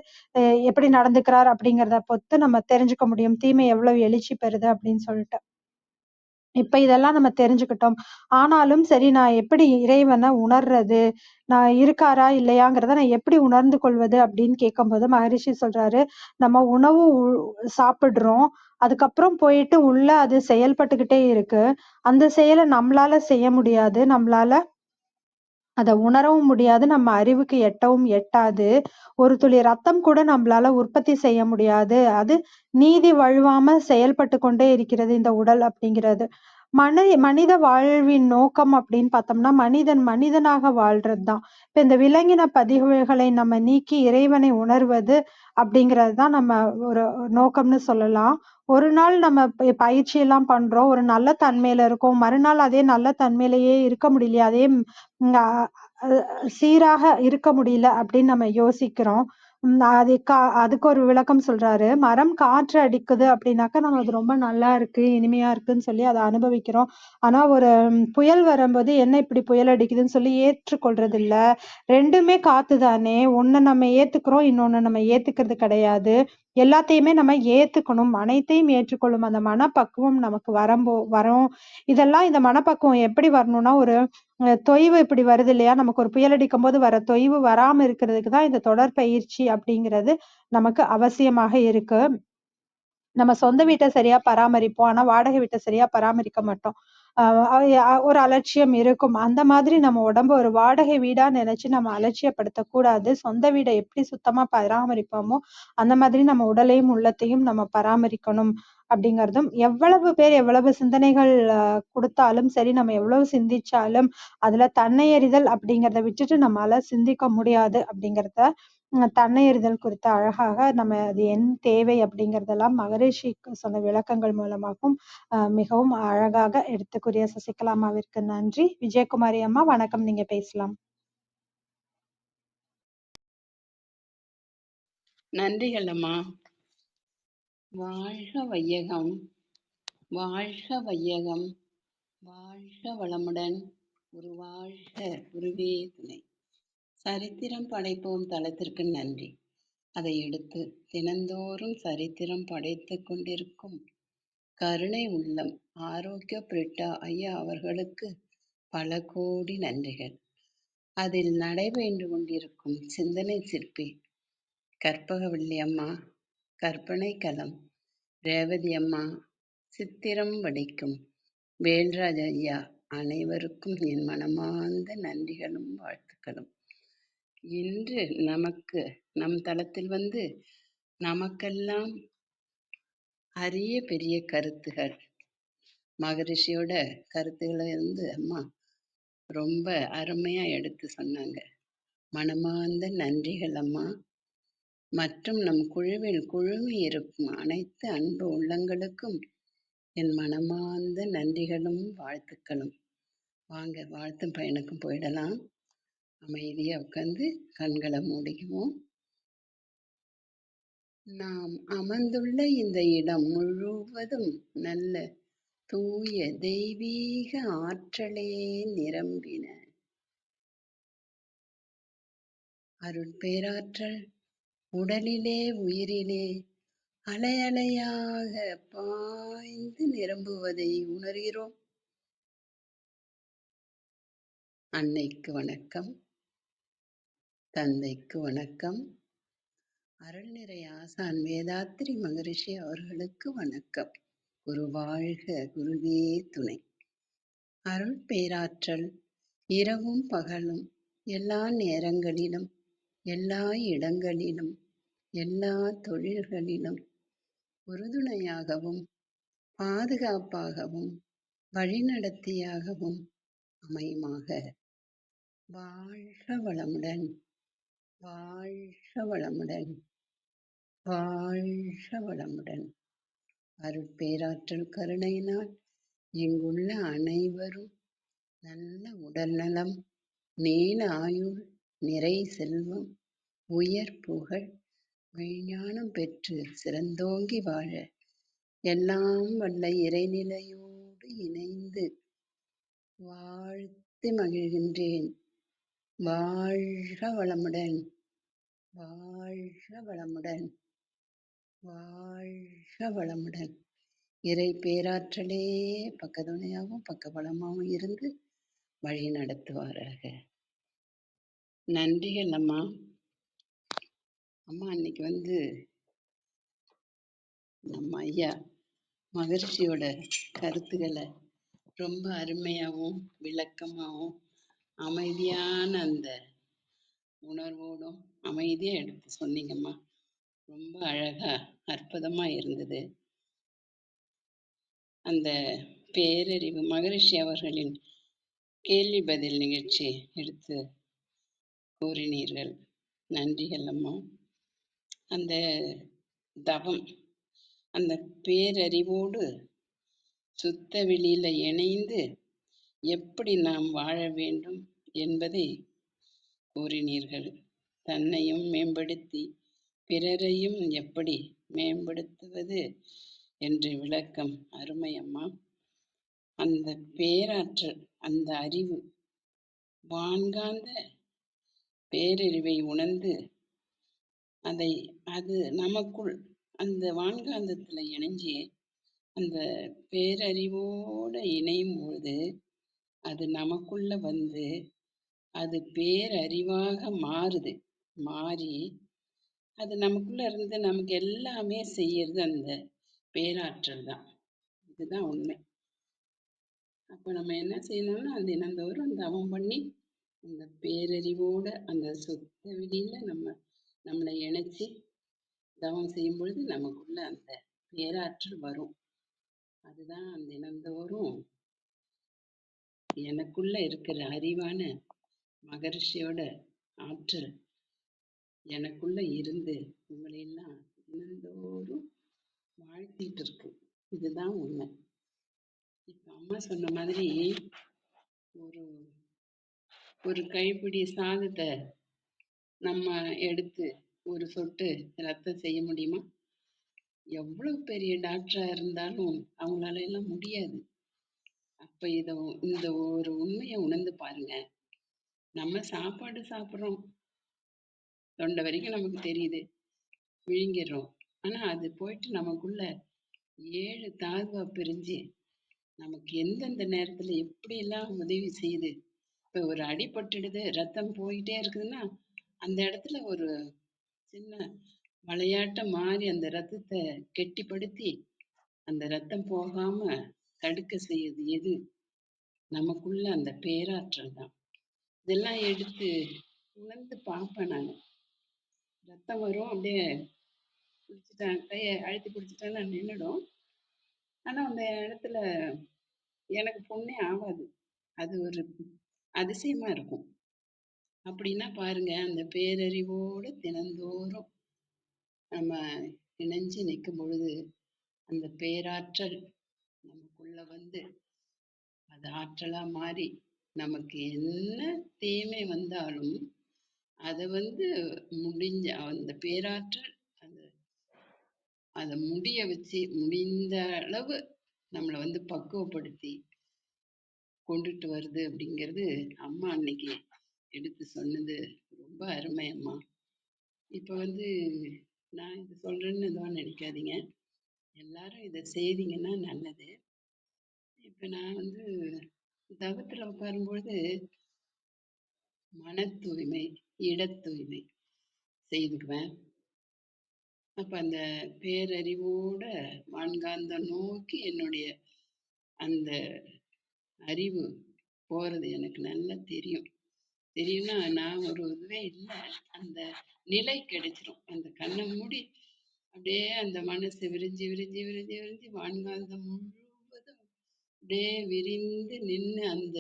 எப்படி நடந்துக்கிறார் அப்படிங்கிறத பொறுத்து நம்ம தெரிஞ்சுக்க முடியும் தீமை எவ்வளவு எழுச்சி பெறுது அப்படின்னு சொல்லிட்டு. இப்ப இதெல்லாம் நம்ம தெரிஞ்சுக்கிட்டோம். ஆனாலும் சரி, நான் எப்படி இறைவனை உணர்றது, நான் இருக்காரா இல்லையாங்கிறத நான் எப்படி உணர்ந்து கொள்வது அப்படின்னு கேட்கும்போது மகரிஷி சொல்றாரு, நம்ம உணவு சாப்பிடுறோம், அதுக்கப்புறம் போயிட்டு உள்ள அது செயல்பட்டுக்கிட்டே இருக்கு. அந்த செயலை நம்மளால செய்ய முடியாது, நம்மளால அத உணரவும் முடியாது, நம்ம அறிவுக்கு எட்டவும் எட்டாது. ஒரு துளி ரத்தம் கூட நம்மளால உற்பத்தி செய்ய முடியாது. அது நீதி வழுவாம செயல்பட்டு கொண்டே இருக்கிறது இந்த உடல் அப்படிங்கிறது. மனித வாழ்வின் நோக்கம் அப்படின்னு பார்த்தோம்னா, மனிதன் மனிதனாக வாழ்றது தான். இப்ப இந்த விலங்கின பதிவுகளை நம்ம நீக்கி இறைவனை உணர்வது அப்படிங்கிறது தான் நம்ம ஒரு நோக்கம்னு சொல்லலாம். ஒரு நாள் நம்ம பயிற்சி எல்லாம் பண்றோம். ஒரு நல்ல தன்மையில இருக்கோம். மறுநாள் அதே நல்ல தன்மையிலேயே இருக்க முடியலையே. அதே ம் அ அ சீராக இருக்க முடியல அப்படின்னு நம்ம யோசிக்கிறோம். அதுக்கு ஒரு விளக்கம் சொல்றாரு. மரம் காற்று அடிக்குது அப்படின்னாக்கா, நம்ம அது ரொம்ப நல்லா இருக்கு, இனிமையா இருக்குன்னு சொல்லி அத அனுபவிக்கிறோம். ஆனா ஒரு புயல் வரும்போது, என்ன இப்படி புயல் அடிக்குதுன்னு சொல்லி ஏற்றுக்கொள்றதில்ல. 2மே காத்து தானே! ஒண்ண நம்ம ஏத்துக்கிறோம், இன்னொன்னு நம்ம ஏத்துக்கிறது கிடையாது. எல்லாத்தையுமே நம்ம ஏத்துக்கணும். அனைத்தையும் ஏற்றுக்கொள்ளும் அந்த மனப்பக்குவம் நமக்கு வரும். இதெல்லாம் இந்த மனப்பக்குவம் எப்படி வரணும்னா, ஒரு தொய்வு இப்படி வருது இல்லையா? நமக்கு ஒரு புயல் அடிக்கும்போது வர தொய்வு வராம இருக்கிறதுக்கு தான் இந்த தொடர் பயிற்சி அப்படிங்கிறது நமக்கு அவசியமாக இருக்கு. நம்ம சொந்த வீட்ட சரியா பராமரிப்போம். ஆனா, வாடகை வீட்ட சரியா பராமரிக்க மாட்டோம். அ ஒரு அலட்சியம் இருக்கும். அந்த மாதிரி நம்ம உடம்ப ஒரு வாடகை வீடா நினைச்சு நம்ம அலட்சியப்படுத்தக் கூடாது. சொந்த வீட எப்படி சுத்தமா பராமரிப்போமோ, அந்த மாதிரி நம்ம உடலையும், உள்ளத்தையும் நம்ம பராமரிக்கணும் அப்படிங்கிறதும், எவ்வளவு பேர் எவ்வளவு சிந்தனைகள் குடுத்தாலும் சரி, நம்ம எவ்வளவு சிந்திச்சாலும், அதுல தன்னையறிதல் அப்படிங்கிறத விட்டுட்டு நம்மால சிந்திக்க முடியாது அப்படிங்கிறத தன்னை அறிதல் குறித்து அழகாக நம்ம அது என் தேவை அப்படிங்கிறதெல்லாம் மகரிஷி சொன்ன விளக்கங்கள் மூலமாகவும் மிகவும் அழகாக எடுத்துக் கூறிய சசிகலா அம்மாவிற்கு நன்றி. விஜயகுமாரி அம்மா வணக்கம், நீங்க பேசலாம். நன்றிகள் அம்மா. வாழ்க வையகம், வாழ்க வையகம், வாழ்க வளமுடன், வாழ்க குருவே துணை. சரித்திரம் படைப்போம் தளத்திற்கு நன்றி. அதை எடுத்து தினந்தோறும் சரித்திரம் படைத்துக் கொண்டிருக்கும் கருணை உள்ளம் ஆரோக்கிய பிரிட்டா ஐயா அவர்களுக்கு பல கோடி நன்றிகள். அதில் நடைபெற்று கொண்டிருக்கும் சிந்தனை சிற்பி கற்பகவல்லி அம்மா, கற்பனை களம் ரேவதி அம்மா, சித்திரம் வடிக்கும் வேல்ராஜ் ஐயா அனைவருக்கும் என் மனமார்ந்த நன்றிகளும் வாழ்த்துக்களும். இன்று நம் தளத்தில் வந்து நமக்கெல்லாம் அரிய பெரிய கருத்துகள், மகரிஷியோட கருத்துக்களை அம்மா ரொம்ப அருமையா எடுத்து சொன்னாங்க. மனமார்ந்த நன்றிகள் அம்மா. மற்றும் நம் குழுவில் குழுமி இருக்கும் அனைத்து அன்பு உள்ளங்களுக்கும் என் மனமார்ந்த நன்றிகளும் வாழ்த்துக்களும். வாங்க வாழ்த்தும் பயனுக்கும் போயிடலாம். அமைதியா உட்காந்து கண்களை மூடிக்குவோம். நாம் அமர்ந்துள்ள இந்த இடம் முழுவதும் நல்ல தூய தெய்வீக ஆற்றலே நிரம்பின அருள் பேராற்றல் உடலிலே உயிரிலே அலை அலையாக பாய்ந்து நிரம்புவதை உணர்கிறோம். அன்னைக்கு வணக்கம், தந்தைக்கு வணக்கம், அருள்நிறை ஆசான் வேதாத்திரி மகரிஷி அவர்களுக்கு வணக்கம். குரு வாழ்க, குருவே துணை. அருள் பேராற்றல் இரவும் பகலும் எல்லா நேரங்களிலும் எல்லா இடங்களிலும் எல்லா தொழில்களிலும் உறுதுணையாகவும் பாதுகாப்பாகவும் வழிநடத்தியாகவும் அமையுமாக. வாழ்க வளமுடன், வாழ்க வளமுடன், வாழ்க வளமுடன். அருட்பேராற்றல் கருணையினால் இங்குள்ள அனைவரும் நல்ல உடல் நலம், நீல ஆயுள், நிறை செல்வம், உயர் புகழ், விஞ்ஞானம் பெற்று சிறந்தோங்கி வாழ எல்லாம் வல்ல இறைநிலையோடு இணைந்து வாழ்த்து மகிழ்கின்றேன். வாழ்க வளமுடன், வாழ்க வளமுடன், வாழ்க வளமுடன். இறை பேராற்றலே பக்கத்துணையாகவும் பக்கபலமாகவும் இருந்து வழி நடத்துவாராக. நன்றிகள் அம்மா. அம்மா அன்னைக்கு வந்து நம்ம ஐயா மகரிஷியோட கருத்துக்களை ரொம்ப அருமையாகவும் விளக்கமாகவும் அமைதியான அந்த உணர்வோடும் அமைதியா எடுத்து சொன்னீங்கம்மா. ரொம்ப அழகா அற்புதமா இருந்தது. அந்த பேரறிவு மகரிஷி அவர்களின் கேள்வி பதில் நிகழ்ச்சி எடுத்து கூறினீர்கள். நன்றிகள் அம்மா. அந்த தவம், அந்த பேரறிவோடு சுத்த வெளியில இணைந்து எப்படி நாம் வாழ வேண்டும் என்பதை கூறினீர்கள். தன்னையும் மேம்படுத்தி பிறரையும் எப்படி மேம்படுத்துவது என்று விளக்கம் அருமை அம்மா. அந்த பேராற்றல், அந்த அறிவு, வான்காந்த பேரறிவை உணர்ந்து அது நமக்குள் அந்த வான்காந்தத்துல இணைஞ்சு அந்த பேரறிவோட இணையும் பொழுது அது நமக்குள்ள வந்து அது பேரறிவாக மாறுது. மாறி அது நமக்குள்ள இருந்து நமக்கு எல்லாமே செய்யறது அந்த பேராற்றல் தான். இதுதான் உண்மை. அப்ப நம்ம என்ன செய்யணும்னா தினந்தோறும் தவம் பண்ணி அந்த பேரறிவோட அந்த சுத்த வெளியில நம்மளை இணைச்சி தவம் செய்யும் பொழுது நமக்குள்ள அந்த பேராற்றல் வரும். அதுதான் தினந்தோறும் எனக்குள்ள இருக்கிற அறிவான மகரிஷியோட ஆற்றல் எனக்குள்ள இருந்து உங்களை எல்லாம் தினந்தோறும் வாழ்த்திட்டு இருக்கு. இதுதான் உண்மை. இப்ப அம்மா சொன்ன மாதிரி ஒரு ஒரு கைப்பிடி சாதத்தை நம்ம எடுத்து ஒரு சொட்டு ரத்தம் செய்ய முடியுமா? எவ்வளவு பெரிய டாக்டரா இருந்தாலும் அவங்களால எல்லாம் முடியாது. அப்ப இந்த ஒரு உண்மையை உணர்ந்து பாருங்க. நம்ம சாப்பாடு சாப்பிட்றோம், தொண்டை வரைக்கும் நமக்கு தெரியுது, விழுங்கிடுறோம். ஆனா அது போயிட்டு நமக்குள்ள 7 தாதுவா பிரிஞ்சு நமக்கு எந்தெந்த நேரத்துல எப்படி எல்லாம் உதவி செய்யுது. இப்ப ஒரு அடிபட்டுடுது, ரத்தம் போயிட்டே இருக்குதுன்னா அந்த இடத்துல ஒரு சின்ன விளையாட்டம் மாறி அந்த ரத்தத்தை கெட்டிப்படுத்தி அந்த ரத்தம் போகாம தடுக்க செய்யுது எது? நமக்குள்ள அந்த பேராற்றல் தான். இதெல்லாம் எடுத்து உணர்ந்து பார்ப்பேன் நான். ரத்தம் வரும், அப்படியே பிடிச்சிட்டேன், கையை அழுத்தி பிடிச்சிட்டேன்னா நின்றுடும். ஆனா அந்த இடத்துல எனக்கு புண்ணே ஆகாது. அது ஒரு அதிசயமா இருக்கும். அப்படின்னா பாருங்க, அந்த பேரறிவோடு தினந்தோறும் நம்ம இணைஞ்சு நிற்கும் பொழுது அந்த பேராற்றல் நமக்குள்ள வந்து அது ஆற்றலா மாறி நமக்கு என்ன தீமை வந்தாலும் அதை முடிஞ்ச அந்த பேராற்றல் அதை முடிய வச்சு முடிந்த அளவு நம்மளை பக்குவப்படுத்தி கொண்டுட்டு வருது அப்படிங்கிறது அம்மா அன்னைக்கு எடுத்து சொன்னது ரொம்ப அருமை அம்மா. இப்ப நான் இது சொல்றேன்னு எதுவும் நினைக்காதீங்க, எல்லாரும் இதை செய்தீங்கன்னா நல்லது. இப்ப நான் தவத்துல உட்காரும்பொழுது மன தூய்மை, இட தூய்மை செய்துக்குவேன். அப்ப அந்த பேரறிவோட வான்காந்தம் நோக்கி என்னுடைய அந்த அறிவு போறது எனக்கு நல்லா தெரியும். தெரியும்னா நான் ஒரு இதுவே இல்லை, அந்த நிலை கிடைச்சிரும். அந்த கண்ணை மூடி அப்படியே அந்த மனசு விரிஞ்சு விரிஞ்சு விரிஞ்சு விரிஞ்சு வான்காந்தம் முழுவதும் அப்படியே விரிந்து நின்று அந்த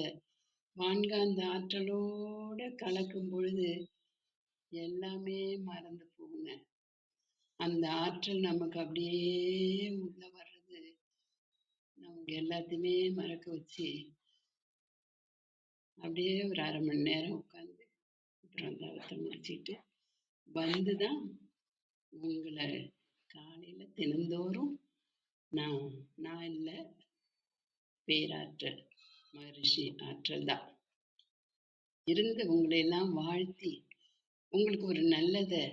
வான்காந்த ஆற்றலோட கலக்கும் பொழுது எல்லாமே மறந்து போகுங்க. அந்த ஆற்றல் நமக்கு அப்படியே உள்ள வர்றது நமக்கு எல்லாத்தையுமே மறக்க வச்சு அப்படியே ஒரு 1/2 மணி நேரம் உட்காந்து அப்புறம் தவத்தை முடிச்சுட்டு வந்துதான் உங்களை காலையில தினந்தோறும் நான் இல்லை, பேராற்றல் மகரிஷி ஆற்றல் தான் இருந்து உங்களை எல்லாம் வாழ்த்தி உங்களுக்கு ஒரு நல்லதை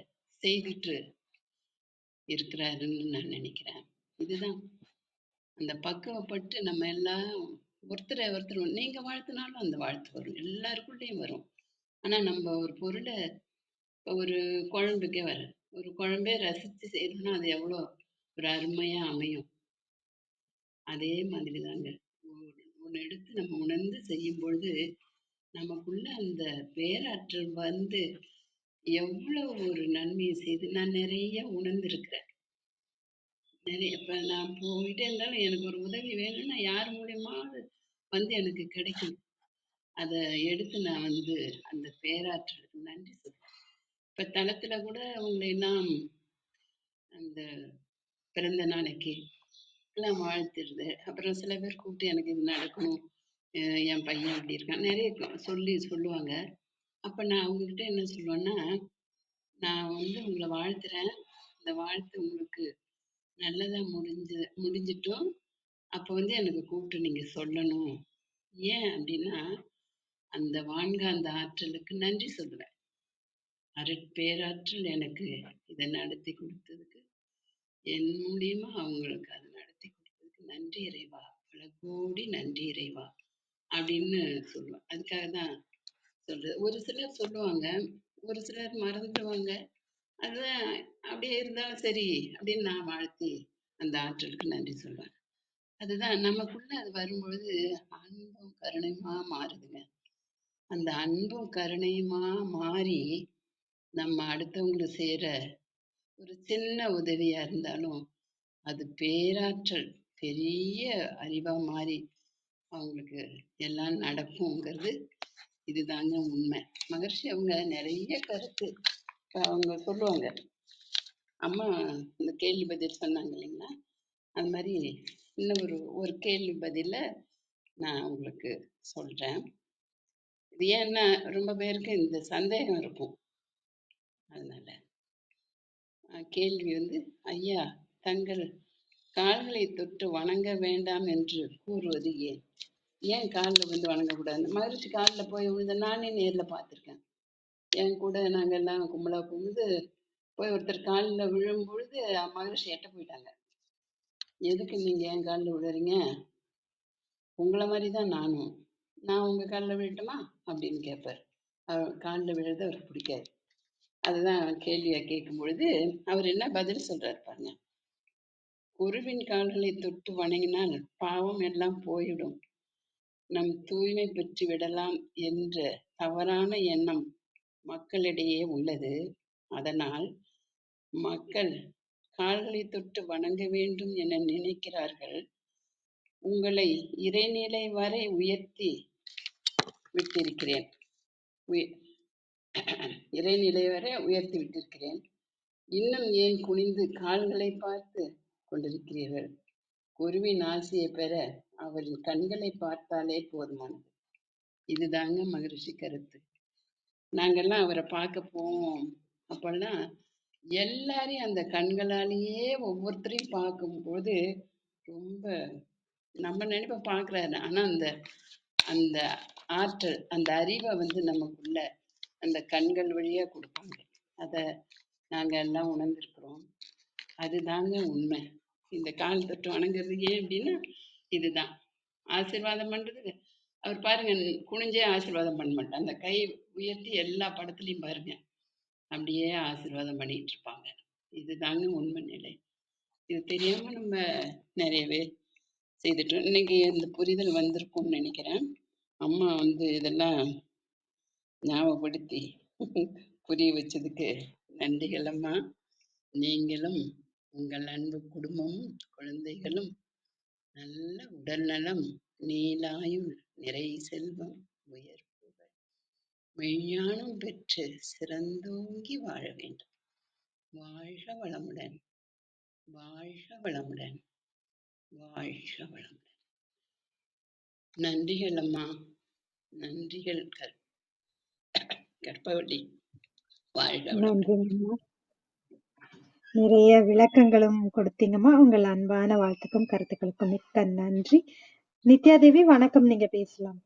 செய்துட்டு இருக்கிறாருன்னு நான் நினைக்கிறேன். இதுதான் அந்த பக்குவப்பட்டு நம்ம எல்லாம் ஒருத்தர் நீங்க வாழ்த்தினாலும் அந்த வாழ்த்து வரும், எல்லாருக்குள்ளேயும் வரும். ஆனா நம்ம ஒரு பொருளை ஒரு குழம்புக்கே ஒரு குழம்பே ரசிச்சு செய்யணும்னா அது எவ்வளோ ஒரு அருமையா அமையும். அதே மாதிரி தாங்க ஒன்று எடுத்து நம்ம உணர்ந்து செய்யும் பொழுது நமக்குள்ள அந்த பேராற்றல் எவ்வளவு ஒரு நன்மையை செய்து நான் நிறைய உணர்ந்திருக்கிறேன். நிறைய இப்ப நான் போயிட்டே இருந்தாலும் எனக்கு ஒரு உதவி வேணும்னா யார் மூலியமாவது வந்து எனக்கு கிடைக்கணும். அதை எடுத்து நான் வந்து அந்த பேராற்றலுக்கு நன்றி சொல்றேன். இப்ப தளத்துல கூட உங்களை எல்லாம் அந்த பிறந்த நாளைக்கு எல்லாம் வாழ்த்துருது. அப்புறம் சில பேர் கூப்பிட்டு எனக்கு இது நடக்கணும், என் பையன் அப்படி இருக்கான், நிறைய சொல்லுவாங்க. அப்ப நான் அவங்ககிட்ட என்ன சொல்லுவேன்னா, நான் வந்து உங்களை வாழ்த்துறேன். இந்த வாழ்த்து உங்களுக்கு நல்லதா முடிஞ்சிட்டும். அப்ப வந்து எனக்கு கூப்பிட்டு நீங்க சொல்லணும். ஏன் அப்படின்னா, அந்த வான்காந்த ஆற்றலுக்கு நன்றி சொல்லுவேன். அருட்பேராற்றல் எனக்கு இதை நடத்தி கொடுத்ததுக்கு, என் மூலியமா அவங்களுக்கு அதை நடத்தி கொடுத்ததுக்கு நன்றி இறைவா, பல கோடி நன்றி இறைவா அப்படின்னு சொல்லுவேன். அதுக்காக தான் சொல்றது. ஒரு சிலர் சொல்லுவாங்க, ஒரு சிலர் மறந்துடுவாங்க. அதுதான் அப்படியே இருந்தாலும் சரி அப்படின்னு நான் வாழ்த்தி அந்த ஆற்றலுக்கு நன்றி சொல்வேன். அதுதான் நமக்குள்ள அது வரும்பொழுது அன்பும் கருணையுமா மாறுதுங்க. அந்த அன்பும் கருணையுமா மாறி நம்ம அடுத்தவங்களுக்கு செய்யற ஒரு சின்ன உதவியா இருந்தாலும் அது பேராற்றல் பெரிய அறிவா மாறி அவங்களுக்கு எல்லாம் நடக்குங்கிறது இதுதாங்க உண்மை. மகர்ஷி அவங்க நிறைய கருத்து அவங்க சொல்லுவாங்க. அம்மா இந்த கேள்வி பதில் சொன்னாங்க இல்லைங்களா, அது மாதிரி இன்னும் ஒரு கேள்வி பதில நான் உங்களுக்கு சொல்றேன். இது ஏன்னா ரொம்ப பேருக்கு இந்த சந்தேகம் இருக்கும். அதனால கேள்வி வந்து, ஐயா தங்கள் கால்களை தொட்டு வணங்க வேண்டாம் என்று கூறுவது ஏன்? ஏன் காலில் வந்து வணங்கக்கூடாது? மகிழ்ச்சி காலில் போய் விழுந்த நானே நேரில் பார்த்துருக்கேன். என் கூட நாங்கள் எல்லாம் கும்பலாக போகும்போது போய் ஒருத்தர் காலில் விழும் பொழுது மகிழ்ச்சி எட்ட போயிட்டாங்க. எதுக்கு நீங்க என் காலில் விழுறீங்க? உங்களை மாதிரி தான் நானும், நான் உங்க காலில் விழட்டுமா அப்படின்னு கேட்பார். அவர் காலில் விழுறது அவருக்கு பிடிக்காது. அதுதான் கேள்வியா கேட்கும் பொழுது அவர் என்ன பதில் சொல்றாரு பாருங்க. குருவின் கால்களை தொட்டு வணங்கினால் பாவம் எல்லாம் போயிடும், நம் தூய்மை பெற்று விடலாம் என்ற தவறான எண்ணம் மக்களிடையே உள்ளது. அதனால் மக்கள் கால்களை தொட்டு வணங்க வேண்டும் என நினைக்கிறார்கள். உங்களை இறைநிலை வரை உயர்த்தி விட்டிருக்கிறேன், இறைநிலை வரை உயர்த்தி விட்டிருக்கிறேன். இன்னும் ஏன் குனிந்து கால்களை பார்த்து கொண்டிருக்கிறீர்கள்? குருவின் ஆசையை பெற அவரின் கண்களை பார்த்தாலே போதுமானது. இதுதாங்க மகரிஷி கருத்து. நாங்கெல்லாம் அவரை பார்க்க போவோம். அப்பெல்லாம் எல்லாரையும் அந்த கண்களாலேயே ஒவ்வொருத்தரையும் பார்க்கும்போது ரொம்ப நம்ம நினைப்ப பார்க்குறாரு. ஆனா அந்த அந்த ஆற்றல், அந்த அறிவை வந்து நமக்குள்ள அந்த கண்கள் வழியா கொடுப்பாங்க. அதை நாங்க எல்லாம் உணர்ந்திருக்கிறோம். அதுதாங்க உண்மை. இந்த கால் தொட்டு வணங்குறது ஏன் அப்படின்னா இதுதான். ஆசீர்வாதம் பண்றது அவர் பாருங்க, குனிஞ்சே ஆசீர்வாதம் பண்ண மாட்டார். அந்த கை உயர்த்தி எல்லா படத்துலையும் பாருங்க அப்படியே ஆசீர்வாதம் பண்ணிட்டு இருப்பாங்க. இதுதாங்க உண்மை நிலை. இது தெரியாம நம்ம நிறையவே செய்துட்டோம். இன்னைக்கு இந்த புரிதல் வந்திருக்கும்னு நினைக்கிறேன். அம்மா வந்து இதெல்லாம் ஞாபகப்படுத்தி புரிய வச்சதுக்கு நன்றிகள் அம்மா. நீங்களும் உங்கள் அன்பு குடும்பமும் குழந்தைகளும் நல்ல உடல் நலம், நீலாயுள், நிறை செல்வம், உயர் புகழ், மெய்ஞானம் பெற்று சிறந்தோங்கி வாழ வேண்டும். வாழ்க வளமுடன், வாழ்க வளமுடன், வாழ்க வளமுடன். நன்றிகள் அம்மா, நன்றிகள் கற்பவள்ளி. வாழ்க வளமுடன். நன்றிங்கம்மா. நிறைய விளக்கங்களும் கொடுத்தீங்கம்மா. உங்கள் அன்பான வாழ்த்துக்கும் கருத்துக்களுக்கும் மிக்க நன்றி. நித்யாதேவி வணக்கம், நீங்க பேசலாம்.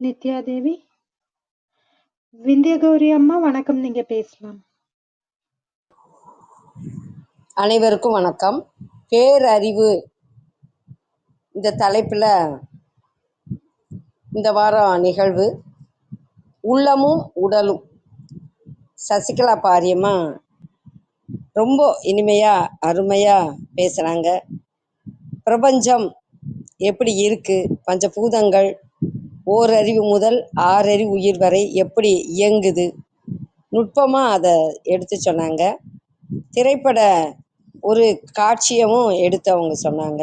நித்யாதேவி. விந்தியகௌரி அம்மா வணக்கம், நீங்க பேசலாம். அனைவருக்கும் வணக்கம். பேரறிவு இந்த தலைப்பில் இந்த வாரம் நிகழ்வு உள்ளமும் உடலும். சசிகலா பாரியம்மா ரொம்ப இனிமையாக அருமையாக பேசுகிறாங்க. பிரபஞ்சம் எப்படி இருக்கு, பஞ்சபூதங்கள் ஓரறிவு முதல் ஆறறிவு உயிர் வரை எப்படி இயங்குது, நுட்பமாக அதை எடுத்து சொன்னாங்க. திரைப்பட ஒரு காட்சியவும் எடுத்து அவங்க சொன்னாங்க.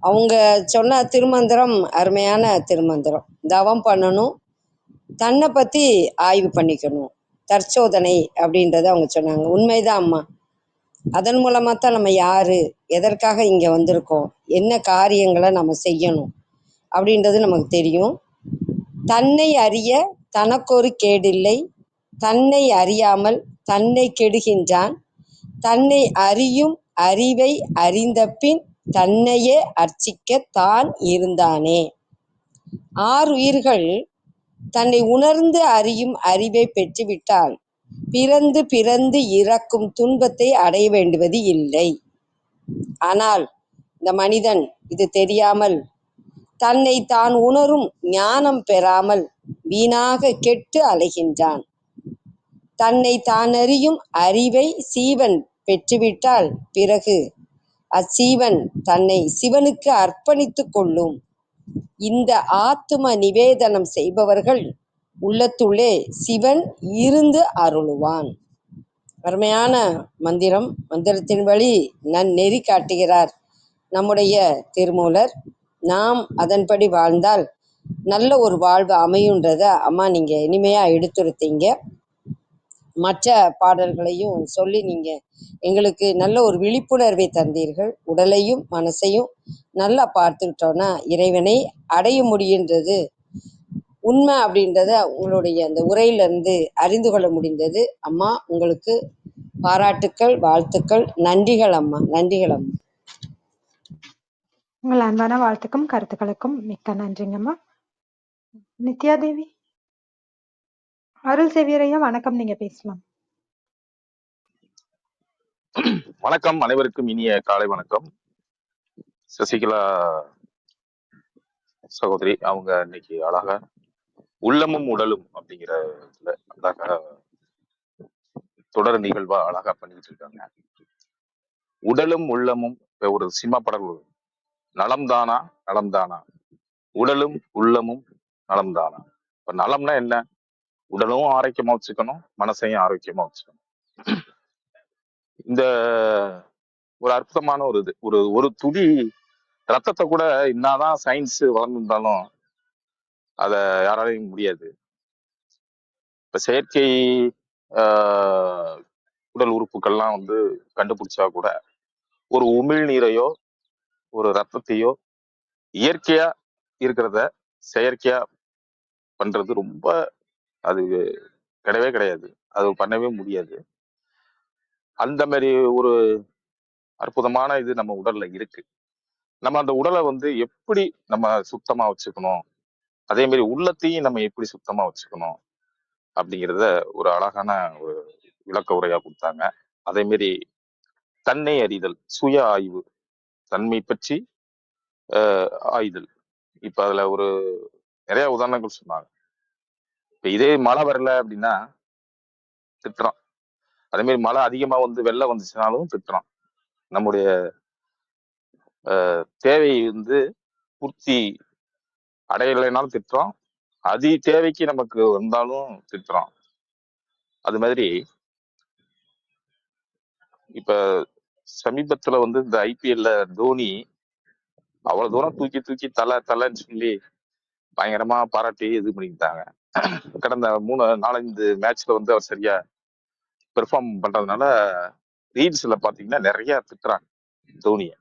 அவங்க சொன்ன திருமந்திரம் அருமையான திருமந்திரம். தவம் பண்ணணும், தன்னை பற்றி ஆய்வு பண்ணிக்கணும், தற்சோதனை அப்படின்றத அவங்க சொன்னாங்க. உண்மைதான் அம்மா. அதன் மூலமாக தான் நம்ம யார், எதற்காக இங்கே வந்திருக்கோம், என்ன காரியங்களை நம்ம செய்யணும் அப்படின்றது நமக்கு தெரியும். தன்னை அறிய தனக்கொரு கேடில்லை, தன்னை அறியாமல் தன்னை கெடுகின்றான், தன்னை அறியும் அறிவை அறிந்தபின் தன்னையே அர்ச்சிக்க தான் இருந்தானே. ஆறுயிர்கள் தன்னை உணர்ந்து அறியும் அறிவை பெற்றுவிட்டால் பிறந்து பிறந்து இறக்கும் துன்பத்தை அடைய வேண்டுவது இல்லை. ஆனால் இந்த மனிதன் இது தெரியாமல் தன்னை தான் உணரும் ஞானம் பெறாமல் வீணாக கெட்டு அலைகின்றான். தன்னை தான் அறியும் அறிவை சீவன் பெற்றுவிட்டால் பிறகு அச்சீவன் தன்னை சிவனுக்கு அர்ப்பணித்து கொள்ளும். இந்த ஆத்தும நிவேதனம் செய்பவர்கள் உள்ளத்துள்ளே சிவன் இருந்து அருளுவான். அருமையான மந்திரம். மந்திரத்தின் வழி நன்னெறி காட்டுகிறார் நம்முடைய திருமூலர். நாம் அதன்படி வாழ்ந்தால் நல்ல ஒரு வாழ்வு அமையுன்றத அம்மா நீங்கள் இனிமையாக எடுத்துரைத்தீங்க. மற்ற பாடல்களையும் சொல்லி நீங்கள் எங்களுக்கு நல்ல ஒரு விழிப்புணர்வை தந்தீர்கள். உடலையும் மனசையும் நல்லா பார்த்துக்கிட்டோன்னா இறைவனை அடைய முடியுன்றது உண்மை அப்படின்றத உங்களுடைய அந்த உரையிலிருந்து அறிந்து கொள்ள முடிந்தது. அம்மா, உங்களுக்கு பாராட்டுக்கள், வாழ்த்துக்கள், நன்றிகள் அம்மா, நன்றிகள் அம்மா. உங்கள் அன்பான வாழ்த்துக்கும் கருத்துக்களுக்கும் மிக்க நன்றிங்கம்மா. நித்யா தேவி, அருள் சேவியரையா, வணக்கம், நீங்க பேசலாம். வணக்கம், அனைவருக்கும் இனிய காலை வணக்கம். சசிகலா சகோதரி அவங்க இன்னைக்கு அழகா உள்ளமும் உடலும் அப்படிங்கிற அழகா தொடர் நிகழ்வா அழகா பண்ணிட்டு இருக்காங்க. உடலும் உள்ளமும் இப்ப ஒரு சினிமா படம், நலம்தானா நலம்தானா, உடலும் உள்ளமும் நலம்தானா. இப்ப நலம்னா என்ன? உடலும் ஆரோக்கியமா வச்சுக்கணும், மனசையும் ஆரோக்கியமா வச்சுக்கணும். இந்த ஒரு அற்புதமான ஒரு இது, ஒரு துளி ரத்தத்தை கூட என்னதான் சயின்ஸ் வளர்ந்துருந்தாலும் அதை யாராலையும் முடியாது. இப்ப செயற்கை உடல் உறுப்புகள்லாம் கண்டுபிடிச்சா கூட ஒரு உமிழ்நீரையோ ஒரு ரத்தத்தையோ இயற்கையா இருக்கிறத செயற்கையா பண்றது ரொம்ப, அது கிடையவே கிடையாது, அது பண்ணவே முடியாது. அந்த மாதிரி ஒரு அற்புதமான இது நம்ம உடல்ல இருக்கு. நம்ம அந்த உடலை எப்படி நம்ம சுத்தமா வச்சுக்கணும், அதே மாதிரி உள்ளத்தையும் நம்ம எப்படி சுத்தமா வச்சுக்கணும் அப்படிங்கிறத ஒரு அழகான ஒரு விளக்க உரையா கொடுத்தாங்க. அதே மாதிரி தன்னை அறிதல், சுய ஆய்வு, தன்மை பற்றி ஆய்தல். இப்ப அதுல ஒரு நிறைய உதாரணங்கள் சொன்னாங்க. இப்ப இதே மழை வரல அப்படின்னா திட்டுறான், அதே மாதிரி மழை அதிகமா வெள்ளம் வந்துச்சுனாலும் திட்டுறான். நம்முடைய தேவை பூர்த்தி அடையலைனாலும் திட்டுறோம், அதி தேவைக்கு நமக்கு வந்தாலும் திட்டுறோம். அது மாதிரி இப்ப சமீபத்துல இந்த ஐபிஎல்ல தோனி அவ்வளவு தூரம் தூக்கி தூக்கி தலைன்னு சொல்லி பயங்கரமா பாராட்டி இது பண்ணிக்கிட்டாங்க. கடந்த 3-4 மேட்ச்ல அவர் சரியா பெர்ஃபார்ம் பண்றதுனால ரீல்ஸ்ல பாத்தீங்கன்னா நிறைய திட்டுறாங்க தோனிய.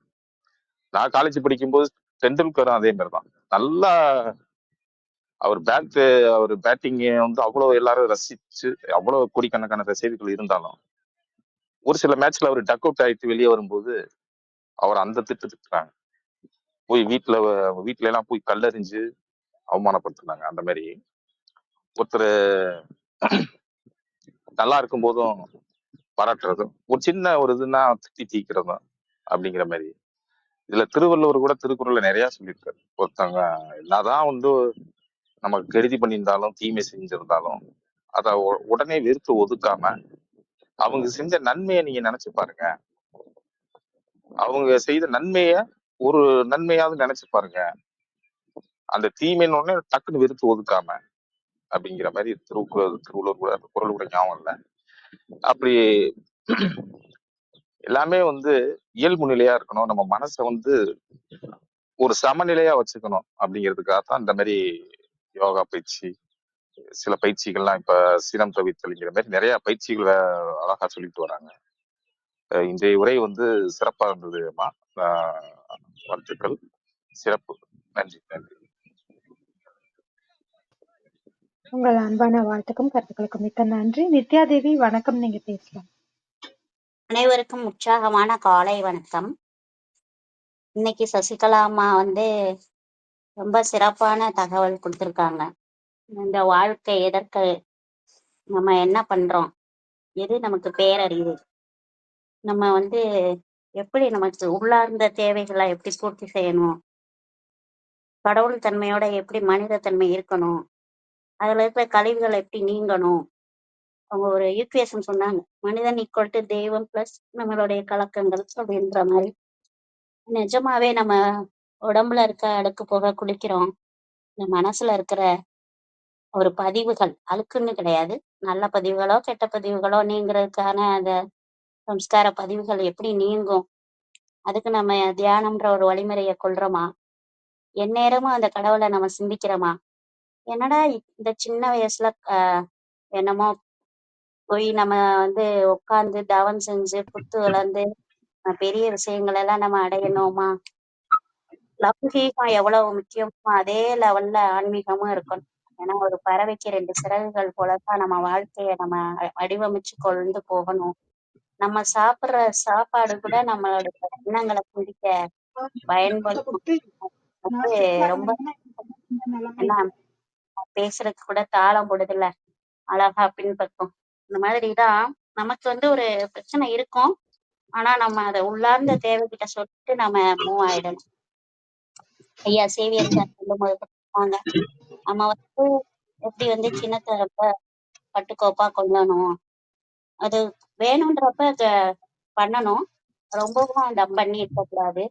நான் காலேஜ் படிக்கும்போது டெண்டுல்கரும் அதே மாதிரிதான், நல்லா அவர் பேட்டிங் அவ்வளவு எல்லாரும் ரசிச்சு அவ்வளவு கோடிக்கணக்கான ரசிகர்கள் இருந்தாலும் ஒரு சில மேட்ச்ல அவர் டக் அவுட் ஆயிட்டு வெளியே வரும்போது அவர் அந்த திட்டுறாங்க. போய் வீட்டுல எல்லாம் போய் கல்லறிஞ்சு அவமானப்படுத்தினாங்க. அந்த மாதிரி ஒருத்தர் நல்லா இருக்கும் போதும் பாராட்டுறதும், ஒரு சின்ன ஒரு இதுன்னா திட்டி தீக்கிறதும் அப்படிங்கிற மாதிரி. இதுல திருவள்ளுவர் கூட திருக்குறள்ல நிறைய சொல்லியிருக்காரு. ஒருத்தவங்க என்னதான் நமக்கு கெடுதி பண்ணியிருந்தாலும் தீமை செஞ்சிருந்தாலும் அதை உடனே வெறுத்து ஒதுக்காம அவங்க செஞ்ச நன்மையை நீங்க நினைச்சு பாருங்க. அவங்க செய்த நன்மைய ஒரு நன்மையாவது நினைச்சு பாருங்க. அந்த தீமைன்னு உடனே டக்குன்னு வெறுத்து ஒதுக்காம அப்படிங்கிற மாதிரி திருவள்ளுவர் கூட அந்த குறள் கூட ஞாபகம் இல்லை. அப்படி எல்லாமே இயல்பு நிலையா இருக்கணும். நம்ம மனசை ஒரு சமநிலையா வச்சுக்கணும் அப்படிங்கிறதுக்காகத்தான் இந்த மாதிரி யோகா பயிற்சி, சில பயிற்சிகள்லாம் இப்ப சினம் தவித்தல்ங்கிற மாதிரி நிறைய பயிற்சிகளை அழகா சொல்லிட்டு வராங்க. இன்றைய உரை சிறப்பா இருந்தது அம்மா. வாழ்த்துக்கள், சிறப்பு. நன்றி நன்றி. உங்கள் அன்பான வாழ்த்துக்கும் கருத்துக்களுக்கும் மிக்க நன்றி. நித்யாதேவி வணக்கம், நீங்க பேசலாம். அனைவருக்கும் உற்சாகமான காலை வணக்கம். இன்னைக்கு சசிகலா அம்மா ரொம்ப சிறப்பான தகவல் கொடுத்துருக்காங்க. இந்த வாழ்க்கை எதற்கு நம்ம என்ன பண்றோம், எது நமக்கு பேரறிவு, நம்ம எப்படி நமக்கு உள்ளார்ந்த தேவைகளை எப்படி பூர்த்தி செய்யணும், கடவுள் தன்மையோட எப்படி மனித தன்மை இருக்கணும், அதுல இருக்கிற கழிவுகளை எப்படி நீங்கணும். அவங்க ஒரு ஈக்குவேஷன் சொன்னாங்க, மனிதன் ஈக்குவல் டு தெய்வம் பிளஸ் நம்மளுடைய கலக்கங்கள் அப்படின்ற மாதிரி. நிஜமாவே நம்ம உடம்புல இருக்க அழுக்கு போக குளிக்கிறோம். இந்த மனசுல இருக்கிற ஒரு பதிவுகள், அழுக்குன்னு கிடையாது, நல்ல பதிவுகளோ கெட்ட பதிவுகளோ நீங்கிறதுக்கான அந்த சம்ஸ்கார பதிவுகள் எப்படி நீங்கும், அதுக்கு நம்ம தியானம்ன்ற ஒரு வழிமுறையை கொள்றோமா, எந்நேரமும் அந்த கடவுளை நம்ம சிந்திக்கிறோமா. என்னடா இந்த சின்ன வயசுல என்னமோ போய் நம்ம உட்கார்ந்து தவம் செஞ்சு புத்து வளர்ந்து பெரிய விஷயங்கள் எல்லாம் நம்ம அடையணுமா. லௌகீகம் எவ்வளவு முக்கியமோ அதே லெவல்ல ஆன்மீகமும் இருக்கணும். ஏன்னா ஒரு பறவைக்கு 2 சிறகுகள் போலதான் நம்ம வாழ்க்கைய நம்ம வடிவமைச்சு கொண்டு போகணும். நம்ம சாப்பிடுற சாப்பாடு கூட நம்மளுடைய எண்ணங்களை சிந்திக்க பயன்படும். ரொம்ப ஏன்னா பேசுறதுக்கு கூட தாளம் போடுதுல்ல, அழகா பின்பற்றும். இந்த மாதிரிதான் நமக்கு ஒரு பிரச்சனை இருக்கும். ஆனா நம்ம அதை உள்ளார்ந்த தேவைகிட்ட சொல்லிட்டு நம்ம மூவ் ஆயிடணும். ஐயா சேவியர் சார் சொல்லும்போது சொல்லுவாங்க, நம்ம எப்படி சின்னத்தை ரொம்ப கட்டுக்கோப்பா கொள்ளணும், அது வேணும்ன்றப்ப பண்ணணும், ரொம்பவும் தம் பண்ணி இருக்கக்கூடாது.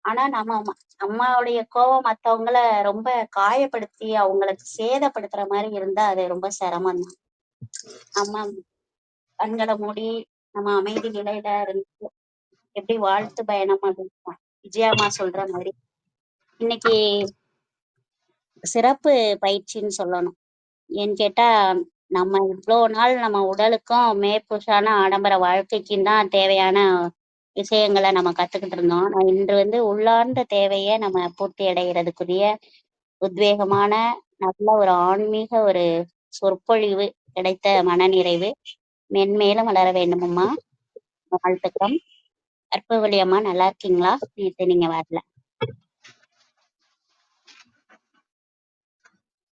ஆனா நம்ம அம்மாவுடைய கோபம் மற்றவங்கள ரொம்ப காயப்படுத்தி அவங்களுக்கு சேதப்படுத்துற மாதிரி இருந்தா அது ரொம்ப சிரமம் தான். நம்ம கண்களை மூடி நம்ம அமைதி நிலையில இருந்து எப்படி வாழ்த்து பயணம் அப்படின்னு விஜயாமா சொல்ற மாதிரி இன்னைக்கு சிறப்பு பயிற்சின்னு சொல்லணும். ஏன்னு கேட்டா, நம்ம இவ்வளோ நாள் நம்ம உடலுக்கும் மேற்புஷான ஆடம்பர வாழ்க்கைக்கும் தான் தேவையான விஷயங்களை நம்ம கத்துக்கிட்டு இருந்தோம். நான் இன்று உள்ளார்ந்த தேவையை நம்ம பூர்த்தி அடைகிறதுக்குரிய உத்வேகமான நல்ல ஒரு ஆன்மீக ஒரு சொற்பொழிவு கிடைத்த மனநிறைவு. மென்மேலும் வளர வேண்டுமம்மா, வாழ்த்துக்கிறோம். கற்பவழி அம்மா நல்லா இருக்கீங்களா? நேற்று நீங்க வரல.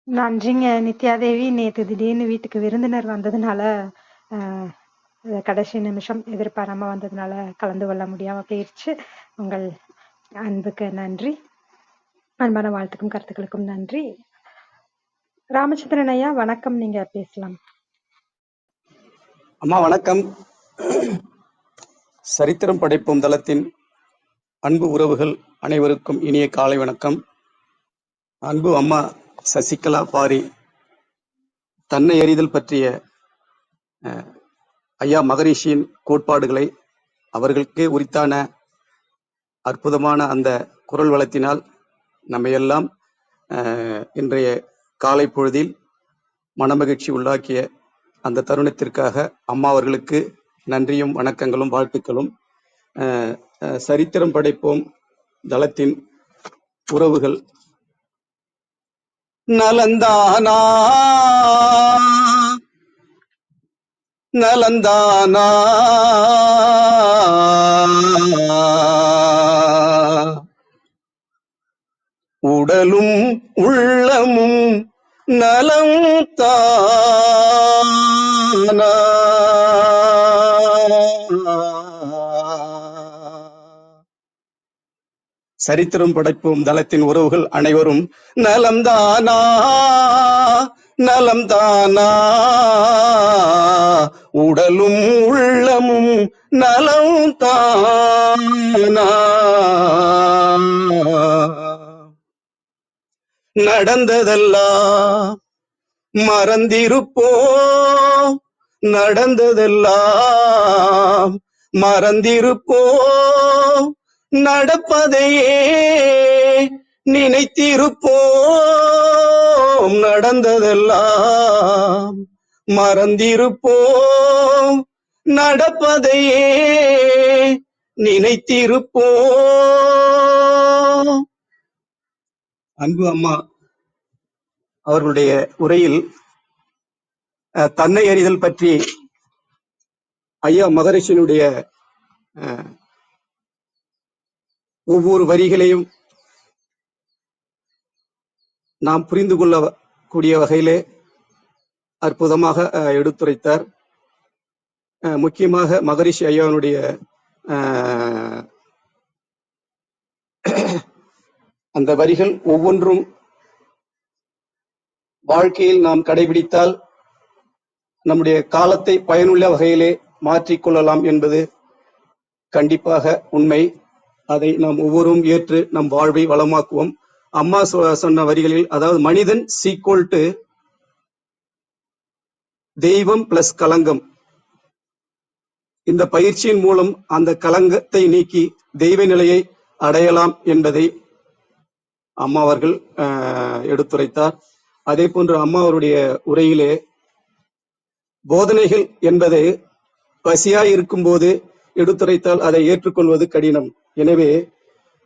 நன்றிங்க நித்யாதேவி. நேற்று திடீர்னு வீட்டுக்கு விருந்தினர் வந்ததுனால கடைசி நிமிஷம் எதிர்பாராம வந்ததுனால கலந்து கொள்ள முடியாம போயிடுச்சு. உங்கள் அன்புக்கு நன்றி, அன்பான வாழ்த்துக்கும் கருத்துக்களுக்கும் நன்றி. ராமச்சந்திரன் ஐயா வணக்கம், நீங்க பேசலாம். அம்மா வணக்கம். சரித்திரம் படைப்போம் தளத்தின் அன்பு உறவுகள் அனைவருக்கும் இனிய காலை வணக்கம். அன்பு அம்மா சசிகலா பாரி தன்னை அறிதல் பற்றிய ஐயா மகரிஷியின் கோட்பாடுகளை அவர்களுக்கே உரித்தான அற்புதமான அந்த குரல் வளத்தினால் நம்மையெல்லாம் இன்றைய காலை பொழுதில் மனமகிழ்ச்சி உள்ளாக்கிய அந்த தருணத்திற்காக அம்மா அவர்களுக்கு நன்றியும் வணக்கங்களும் வாழ்த்துக்களும். சரித்திரம் படைப்போம் தளத்தின் உறவுகள் நலந்தானா நலந்தானா உடலும் உள்ளமும் நலம் தானா. சரித்திரம் படைப்போம் தளத்தின் உறவுகள் அனைவரும் நலம்தானா நலம்தானா உடலும் உள்ளமும் நலம் தானா. நடந்ததெல்லாம் மறந்திருப்போம், நடந்ததெல்லாம் மறந்திருப்போம், நடப்பதையே நினைத்திருப்போம். நடந்ததெல்லாம் மறந்திருப்போம், நடப்பதையே நினைத்திருப்போம். அன்பு அம்மா அவர்களுடைய உரையில் தன்னை அறிதல் பற்றி ஐயா மகரிஷியினுடைய ஒவ்வொரு வரிகளையும் நாம் புரிந்து கொள்ளக்கூடிய வகையிலே அற்புதமாக எடுத்துரைத்தார். முக்கியமாக மகரிஷி ஐயாவுடைய அந்த வரிகள் ஒவ்வொன்றும் வாழ்க்கையில் நாம் கடைபிடித்தால் நம்முடைய காலத்தை பயனுள்ள வகையிலே மாற்றிக்கொள்ளலாம் என்பது கண்டிப்பாக உண்மை. அதை நாம் ஒவ்வொருவரும் ஏற்று நம் வாழ்வை வளமாக்குவோம். அம்மா சொன்ன வரிகளில், அதாவது மனிதன் சீக்வல் டு தெய்வம் பிளஸ் களங்கம். இந்த பயிற்சியின் மூலம் அந்த களங்கத்தை நீக்கி தெய்வ நிலையை அடையலாம் என்பதை அம்மா அவர்கள் எடுத்துரைத்தார். அதே போன்று அம்மா அவருடைய உரையிலே போதனைகள் என்பதை பசியாய் இருக்கும் போது எடுத்துரைத்தால் அதை ஏற்றுக்கொள்வது கடினம். எனவே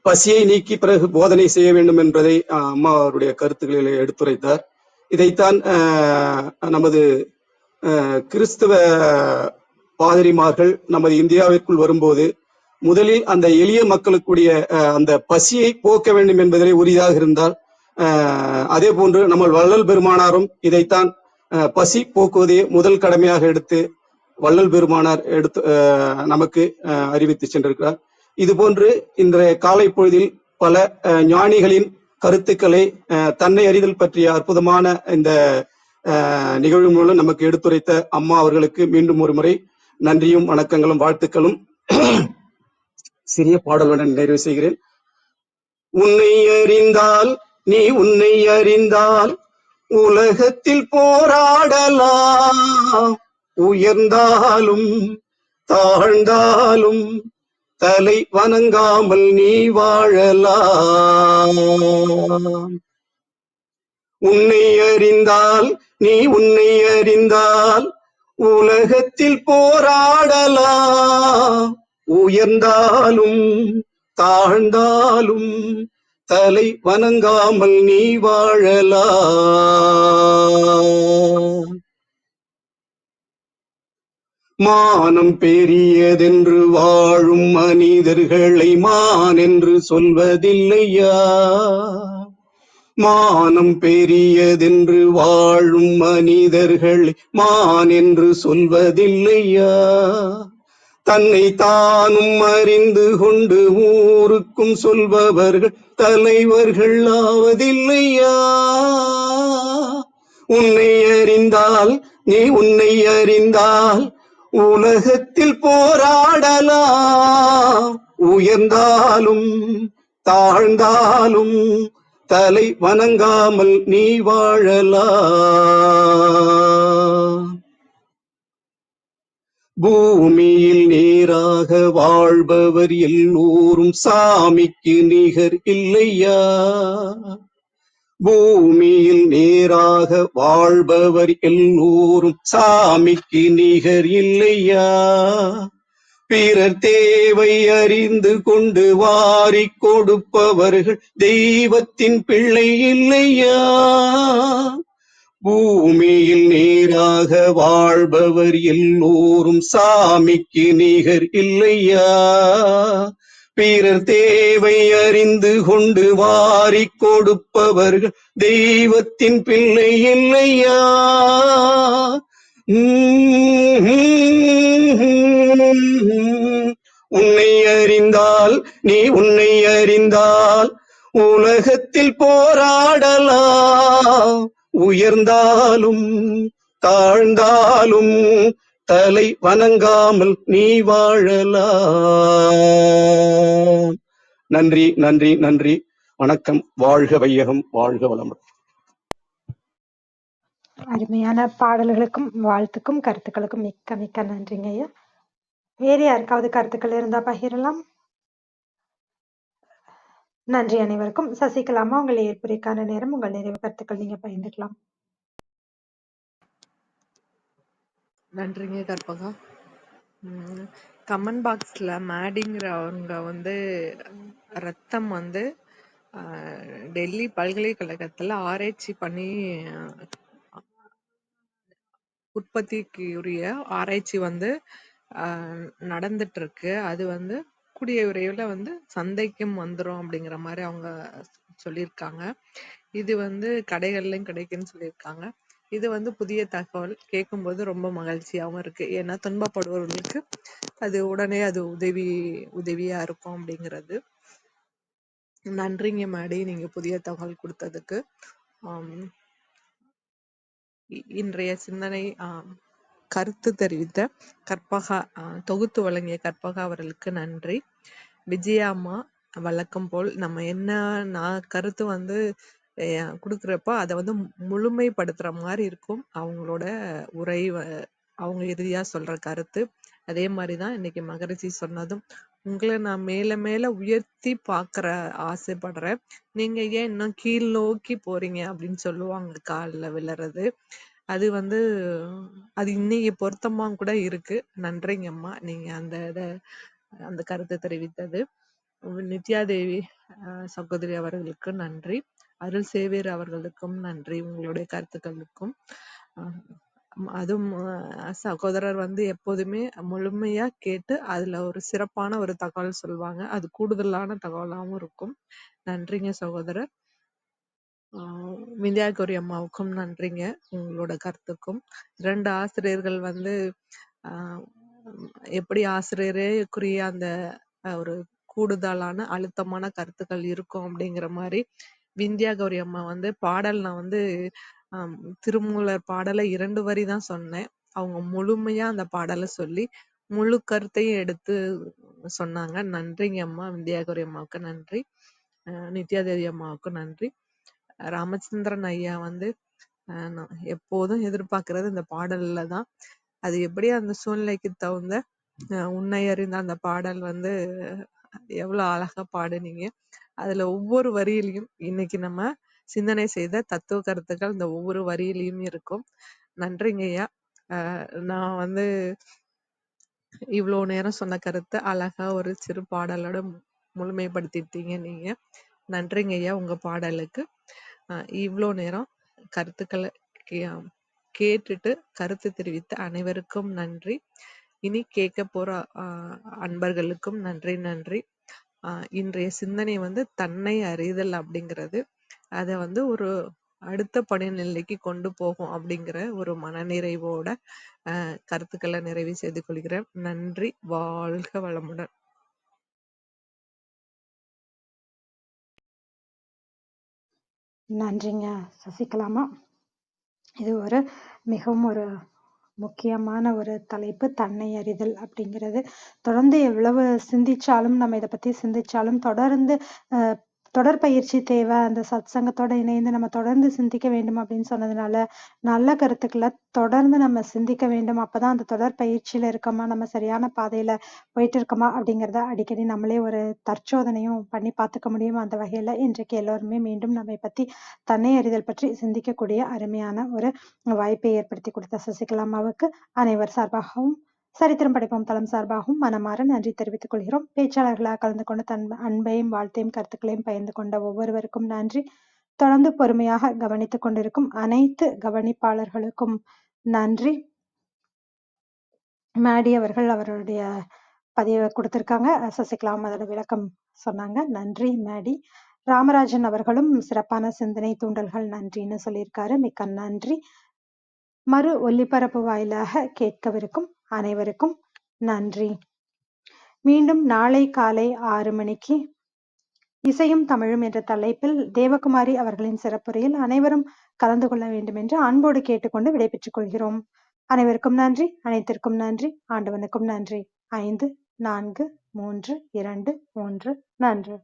பசியை நீக்கி பிறகு போதனை செய்ய வேண்டும் என்பதை அம்மா அவருடைய கருத்துக்களிலே எடுத்துரைத்தார். இதைத்தான் நமது கிறிஸ்தவ பாதிரிமார்கள் நமது இந்தியாவிற்குள் வரும்போது முதலில் அந்த எளிய மக்களுக்குரிய அந்த பசியை போக்க வேண்டும் என்பதிலே உறுதியாக இருந்தால், அதே போன்று நம்ம வள்ளல் பெருமானாரும் இதைத்தான் பசி போக்குவதே முதல் கடமையாக எடுத்து வள்ளல் பெருமானார் நமக்கு அறிவித்து சென்றிருக்கிறார். இது போன்று இன்றைய காலை பொழுதில் பல ஞானிகளின் கருத்துக்களை தன்னை அறிதல் பற்றிய அற்புதமான இந்த நிகழ்வு மூலம் நமக்கு எடுத்துரைத்த அம்மா அவர்களுக்கு மீண்டும் ஒரு முறை நன்றியும் வணக்கங்களும் வாழ்த்துக்களும் சிறிய பாடலுடன் நிறைவு செய்கிறேன். உன்னை அறிந்தால் நீ உன்னை அறிந்தால் உலகத்தில் போராடலாம், உயர்ந்தாலும் தாழ்ந்தாலும் தலை வணங்காமல் நீ வாழலாம். உன்னை அறிந்தால் நீ உன்னை அறிந்தால் உலகத்தில் போராடலாம், உயர்ந்தாலும் தாழ்ந்தாலும் தலை வணங்காமல் நீ வாழலாம். மானம் பெரியதென்று வாழும் மனிதர்களை மான் என்று சொல்வதில்லையா, மானம் பெரியதென்று வாழும் மனிதர்களை மான் என்று சொல்வதில்லையா, தன்னை தானும் அறிந்து கொண்டு ஊருக்கும் சொல்பவர்கள் தலைவர்கள் ஆவதில்லையா. உன்னை அறிந்தால் நீ உன்னை அறிந்தால் உலகத்தில் போராடலாம், உயர்ந்தாலும் தாழ்ந்தாலும் தலை வணங்காமல் நீ வாழலாம். பூமியில் நேராக வாழ்பவர் எல்லோரும் சாமிக்கு நிகர் இல்லையா, பூமியில் நேராக வாழ்பவர் எல்லோரும் சாமிக்கு நிகர் இல்லையா, பிறர் தேவை அறிந்து கொண்டு வாரி கொடுப்பவர்கள் தெய்வத்தின் பிள்ளை இல்லையா, பூமியில் நேராக வாழ்பவர் எல்லோரும் சாமிக்கு நிகர் இல்லையா, பிறர் தேவை அறிந்து கொண்டு வாரி கொடுப்பவர்கள் தெய்வத்தின் பிள்ளை இல்லையா. உன்னை அறிந்தால் நீ உன்னை அறிந்தால் உலகத்தில் போராடலாம், உயர்ந்தாலும் தாழ்ந்தாலும் தலை வணங்காமல் நீ வாழலாம். நன்றி நன்றி நன்றி. வணக்கம். வாழ்க வையகம், வாழ்க வளமுடன். அருமையான பாடல்களுக்கும் வாழ்த்துக்கும் கருத்துக்களுக்கும் மிக்க மிக்க நன்றிங்க ஐயா. வேறு யாருக்காவது கருத்துக்கள் இருந்தா பகிரலாம். நன்றி அனைவருக்கும். சசிகலாமா, உங்கள் ஏற்புரைக்கான நேரம். உங்கள் நிறைவு கருத்துக்கள் நீங்க பகிர்ந்துக்கலாம். நன்றிங்க கற்பகா. கமெண்ட் பாக்ஸ்ல மேடிங்கிறவங்க வந்து ரத்தம் வந்து டெல்லி பல்கலைக்கழகத்துல ஆராய்ச்சி பண்ணி உற்பத்திக்குரிய ஆராய்ச்சி வந்து நடந்துட்டு இருக்கு. அது வந்து கூடிய விரைவில் வந்து சந்தைக்கும் வந்துரும் அப்படிங்கிற மாதிரி அவங்க சொல்லியிருக்காங்க. இது வந்து கடைகள்லையும் கிடைக்குன்னு சொல்லியிருக்காங்க. இது வந்து புதிய தகவல், கேட்கும்போது ரொம்ப மகிழ்ச்சியாகவும் இருக்கு. ஏன்னா துன்பப்படுபவர்களுக்கு அது உடனே அது உதவியா இருக்கும் அப்படிங்கிறது. நன்றிங்க மேடி, நீங்க புதிய தகவல் கொடுத்ததுக்கு. இன்றைய சிந்தனை கருத்து தெரிவித்த கற்பகா, தொகுத்து வழங்கிய கற்பகா அவர்களுக்கு நன்றி. விஜயா அம்மா, வழக்கம் போல் நம்ம என்ன நான் கருத்து வந்து கொடுக்குறப்போ அதை வந்து முழுமைப்படுத்துற மாதிரி இருக்கும் அவங்களோட உரை, அவங்க இறுதியா சொல்ற கருத்து. அதே மாதிரிதான் இன்னைக்கு மகரிஷி சொன்னதும், உங்களை நான் மேல மேல உயர்த்தி பாக்குற ஆசைப்படுறேன், நீங்க ஏன் இன்னும் கீழ் நோக்கி போறீங்க அப்படின்னு சொல்லுவாங்க காலில் விழுறது. அது வந்து அது இன்னைக்கு பொருத்தமா கூட இருக்கு. நன்றிங்கம்மா, நீங்க அந்த கருத்தை தெரிவித்தது. நித்யாதேவி சகோதரி அவர்களுக்கு நன்றி. அருள் சேவியர் அவர்களுக்கும் நன்றி, உங்களுடைய கருத்துக்களுக்கும். அதுவும் சகோதரர் வந்து எப்போதுமே முழுமையா கேட்டு அதுல ஒரு சிறப்பான ஒரு தகவல் சொல்லுவாங்க. அது கூடுதலான தகவலாகவும் இருக்கும். நன்றிங்க சகோதரர். விந்தியாகௌரி அம்மாவுக்கும் நன்றிங்க, உங்களோட கருத்துக்கும். 2 ஆசிரியர்கள் வந்து எப்படி ஆசிரியரேக்குரிய அந்த ஒரு கூடுதலான அழுத்தமான கருத்துக்கள் இருக்கும் அப்படிங்கிற மாதிரி விந்தியாகௌரி அம்மா வந்து பாடல், நான் வந்து திருமூலர் பாடலை 2 வரி தான் சொன்னேன். அவங்க முழுமையா அந்த பாடலை சொல்லி முழு கருத்தையும் எடுத்து சொன்னாங்க. நன்றிங்க அம்மா. விந்தியாகௌரி அம்மாவுக்கு நன்றி. நித்யாதேவி அம்மாவுக்கு நன்றி. ராமச்சந்திரன் ஐயா வந்து நான் எப்போதும் எதிர்பார்க்கறது இந்த பாடல்ல தான். அது எப்படி அந்த சூழ்நிலைக்கு தகுந்த உன்னை அறிந்த அந்த பாடல் வந்து எவ்வளவு அழகா பாடுனீங்க. அதுல ஒவ்வொரு வரியிலையும் இன்னைக்கு நம்ம சிந்தனை செய்த தத்துவ கருத்துக்கள் இந்த ஒவ்வொரு வரியிலையும் இருக்கும். நன்றிங்க ஐயா. நான் வந்து இவ்வளவு நேரம் சொன்ன கருத்தை அழகா ஒரு சிறு பாடலோட முழுமைப்படுத்திட்டீங்க நீங்க. நன்றிங்க ஐயா உங்க பாடலுக்கு. இவ்வளோ நேரம் கருத்துக்களை கேட்டுட்டு கருத்து தெரிவித்த அனைவருக்கும் நன்றி. இனி கேட்க போற அன்பர்களுக்கும் நன்றி நன்றி. இன்றைய சிந்தனை வந்து தன்னை அறிதல் அப்படிங்கிறது, அதை வந்து ஒரு அடுத்த படிநிலைக்கு கொண்டு போகும் அப்படிங்கிற ஒரு மனநிறைவோட கருத்துக்களை நிறைவு செய்து கொள்கிறேன். நன்றி. வாழ்க வளமுடன். நன்றிங்க சசிகலாமா. இது ஒரு மிகவும் ஒரு முக்கியமான ஒரு தலைப்பு, தன்னை அறிதல் அப்படிங்கிறது. தொடர்ந்து எவ்வளவு சிந்திச்சாலும், நம்ம இதை பத்தி சிந்திச்சாலும் தொடர்ந்து தொடர் பயிற்சி தேவை. அந்த சத் சங்கத்தோட இணைந்து நம்ம தொடர்ந்து சிந்திக்க வேண்டும் அப்படின்னு சொன்னதுனால, நல்ல கருத்துக்களை தொடர்ந்து நம்ம சிந்திக்க வேண்டும். அப்பதான் அந்த தொடர் பயிற்சியில இருக்கோமா, நம்ம சரியான பாதையில போயிட்டு இருக்கோமா அப்படிங்கிறத அடிக்கடி நம்மளே ஒரு தற்சோதனையும் பண்ணி பார்த்துக்க முடியும். அந்த வகையில இன்றைக்கு எல்லோருமே மீண்டும் நம்மை பத்தி தன்னை அறிதல் பற்றி சிந்திக்கக்கூடிய அருமையான ஒரு வாய்ப்பை ஏற்படுத்தி கொடுத்த சசிகலா அம்மாவுக்கு அனைவர் சார்பாகவும், சரித்திரம் படைப்போம் தளம் சார்பாகவும் மனமாற நன்றி தெரிவித்துக் கொள்கிறோம். பேச்சாளர்களாக கலந்து கொண்டு தன் அன்பையும் வாழ்த்தையும் கருத்துக்களையும் பகிர்ந்து கொண்ட ஒவ்வொருவருக்கும் நன்றி. தொடர்ந்து பொறுமையாக கவனித்துக் கொண்டிருக்கும் அனைத்து கவனிப்பாளர்களுக்கும் நன்றி. மேடி அவர்கள் அவருடைய பதிவை கொடுத்திருக்காங்க. சசிகலா அதோட விளக்கம் சொன்னாங்க. நன்றி மேடி. ராமராஜன் அவர்களும் சிறப்பான சிந்தனை தூண்டல்கள் நன்றின்னு சொல்லியிருக்காரு. மிக்க நன்றி. மறு ஒலிபரப்பு வாயிலாக கேட்கவிருக்கும் அனைவருக்கும் நன்றி. மீண்டும் நாளை காலை 6 மணிக்கு இசையும் தமிழும் என்ற தலைப்பில் தேவகுமாரி அவர்களின் சிறப்புரையில் அனைவரும் கலந்து கொள்ள வேண்டும் என்று அன்போடு கேட்டுக்கொண்டு விடைபெற்றுக் கொள்கிறோம். அனைவருக்கும் நன்றி, அனைத்திற்கும் நன்றி, ஆண்டவனுக்கும் நன்றி. 5, 4, 3, 2, 1 நன்று.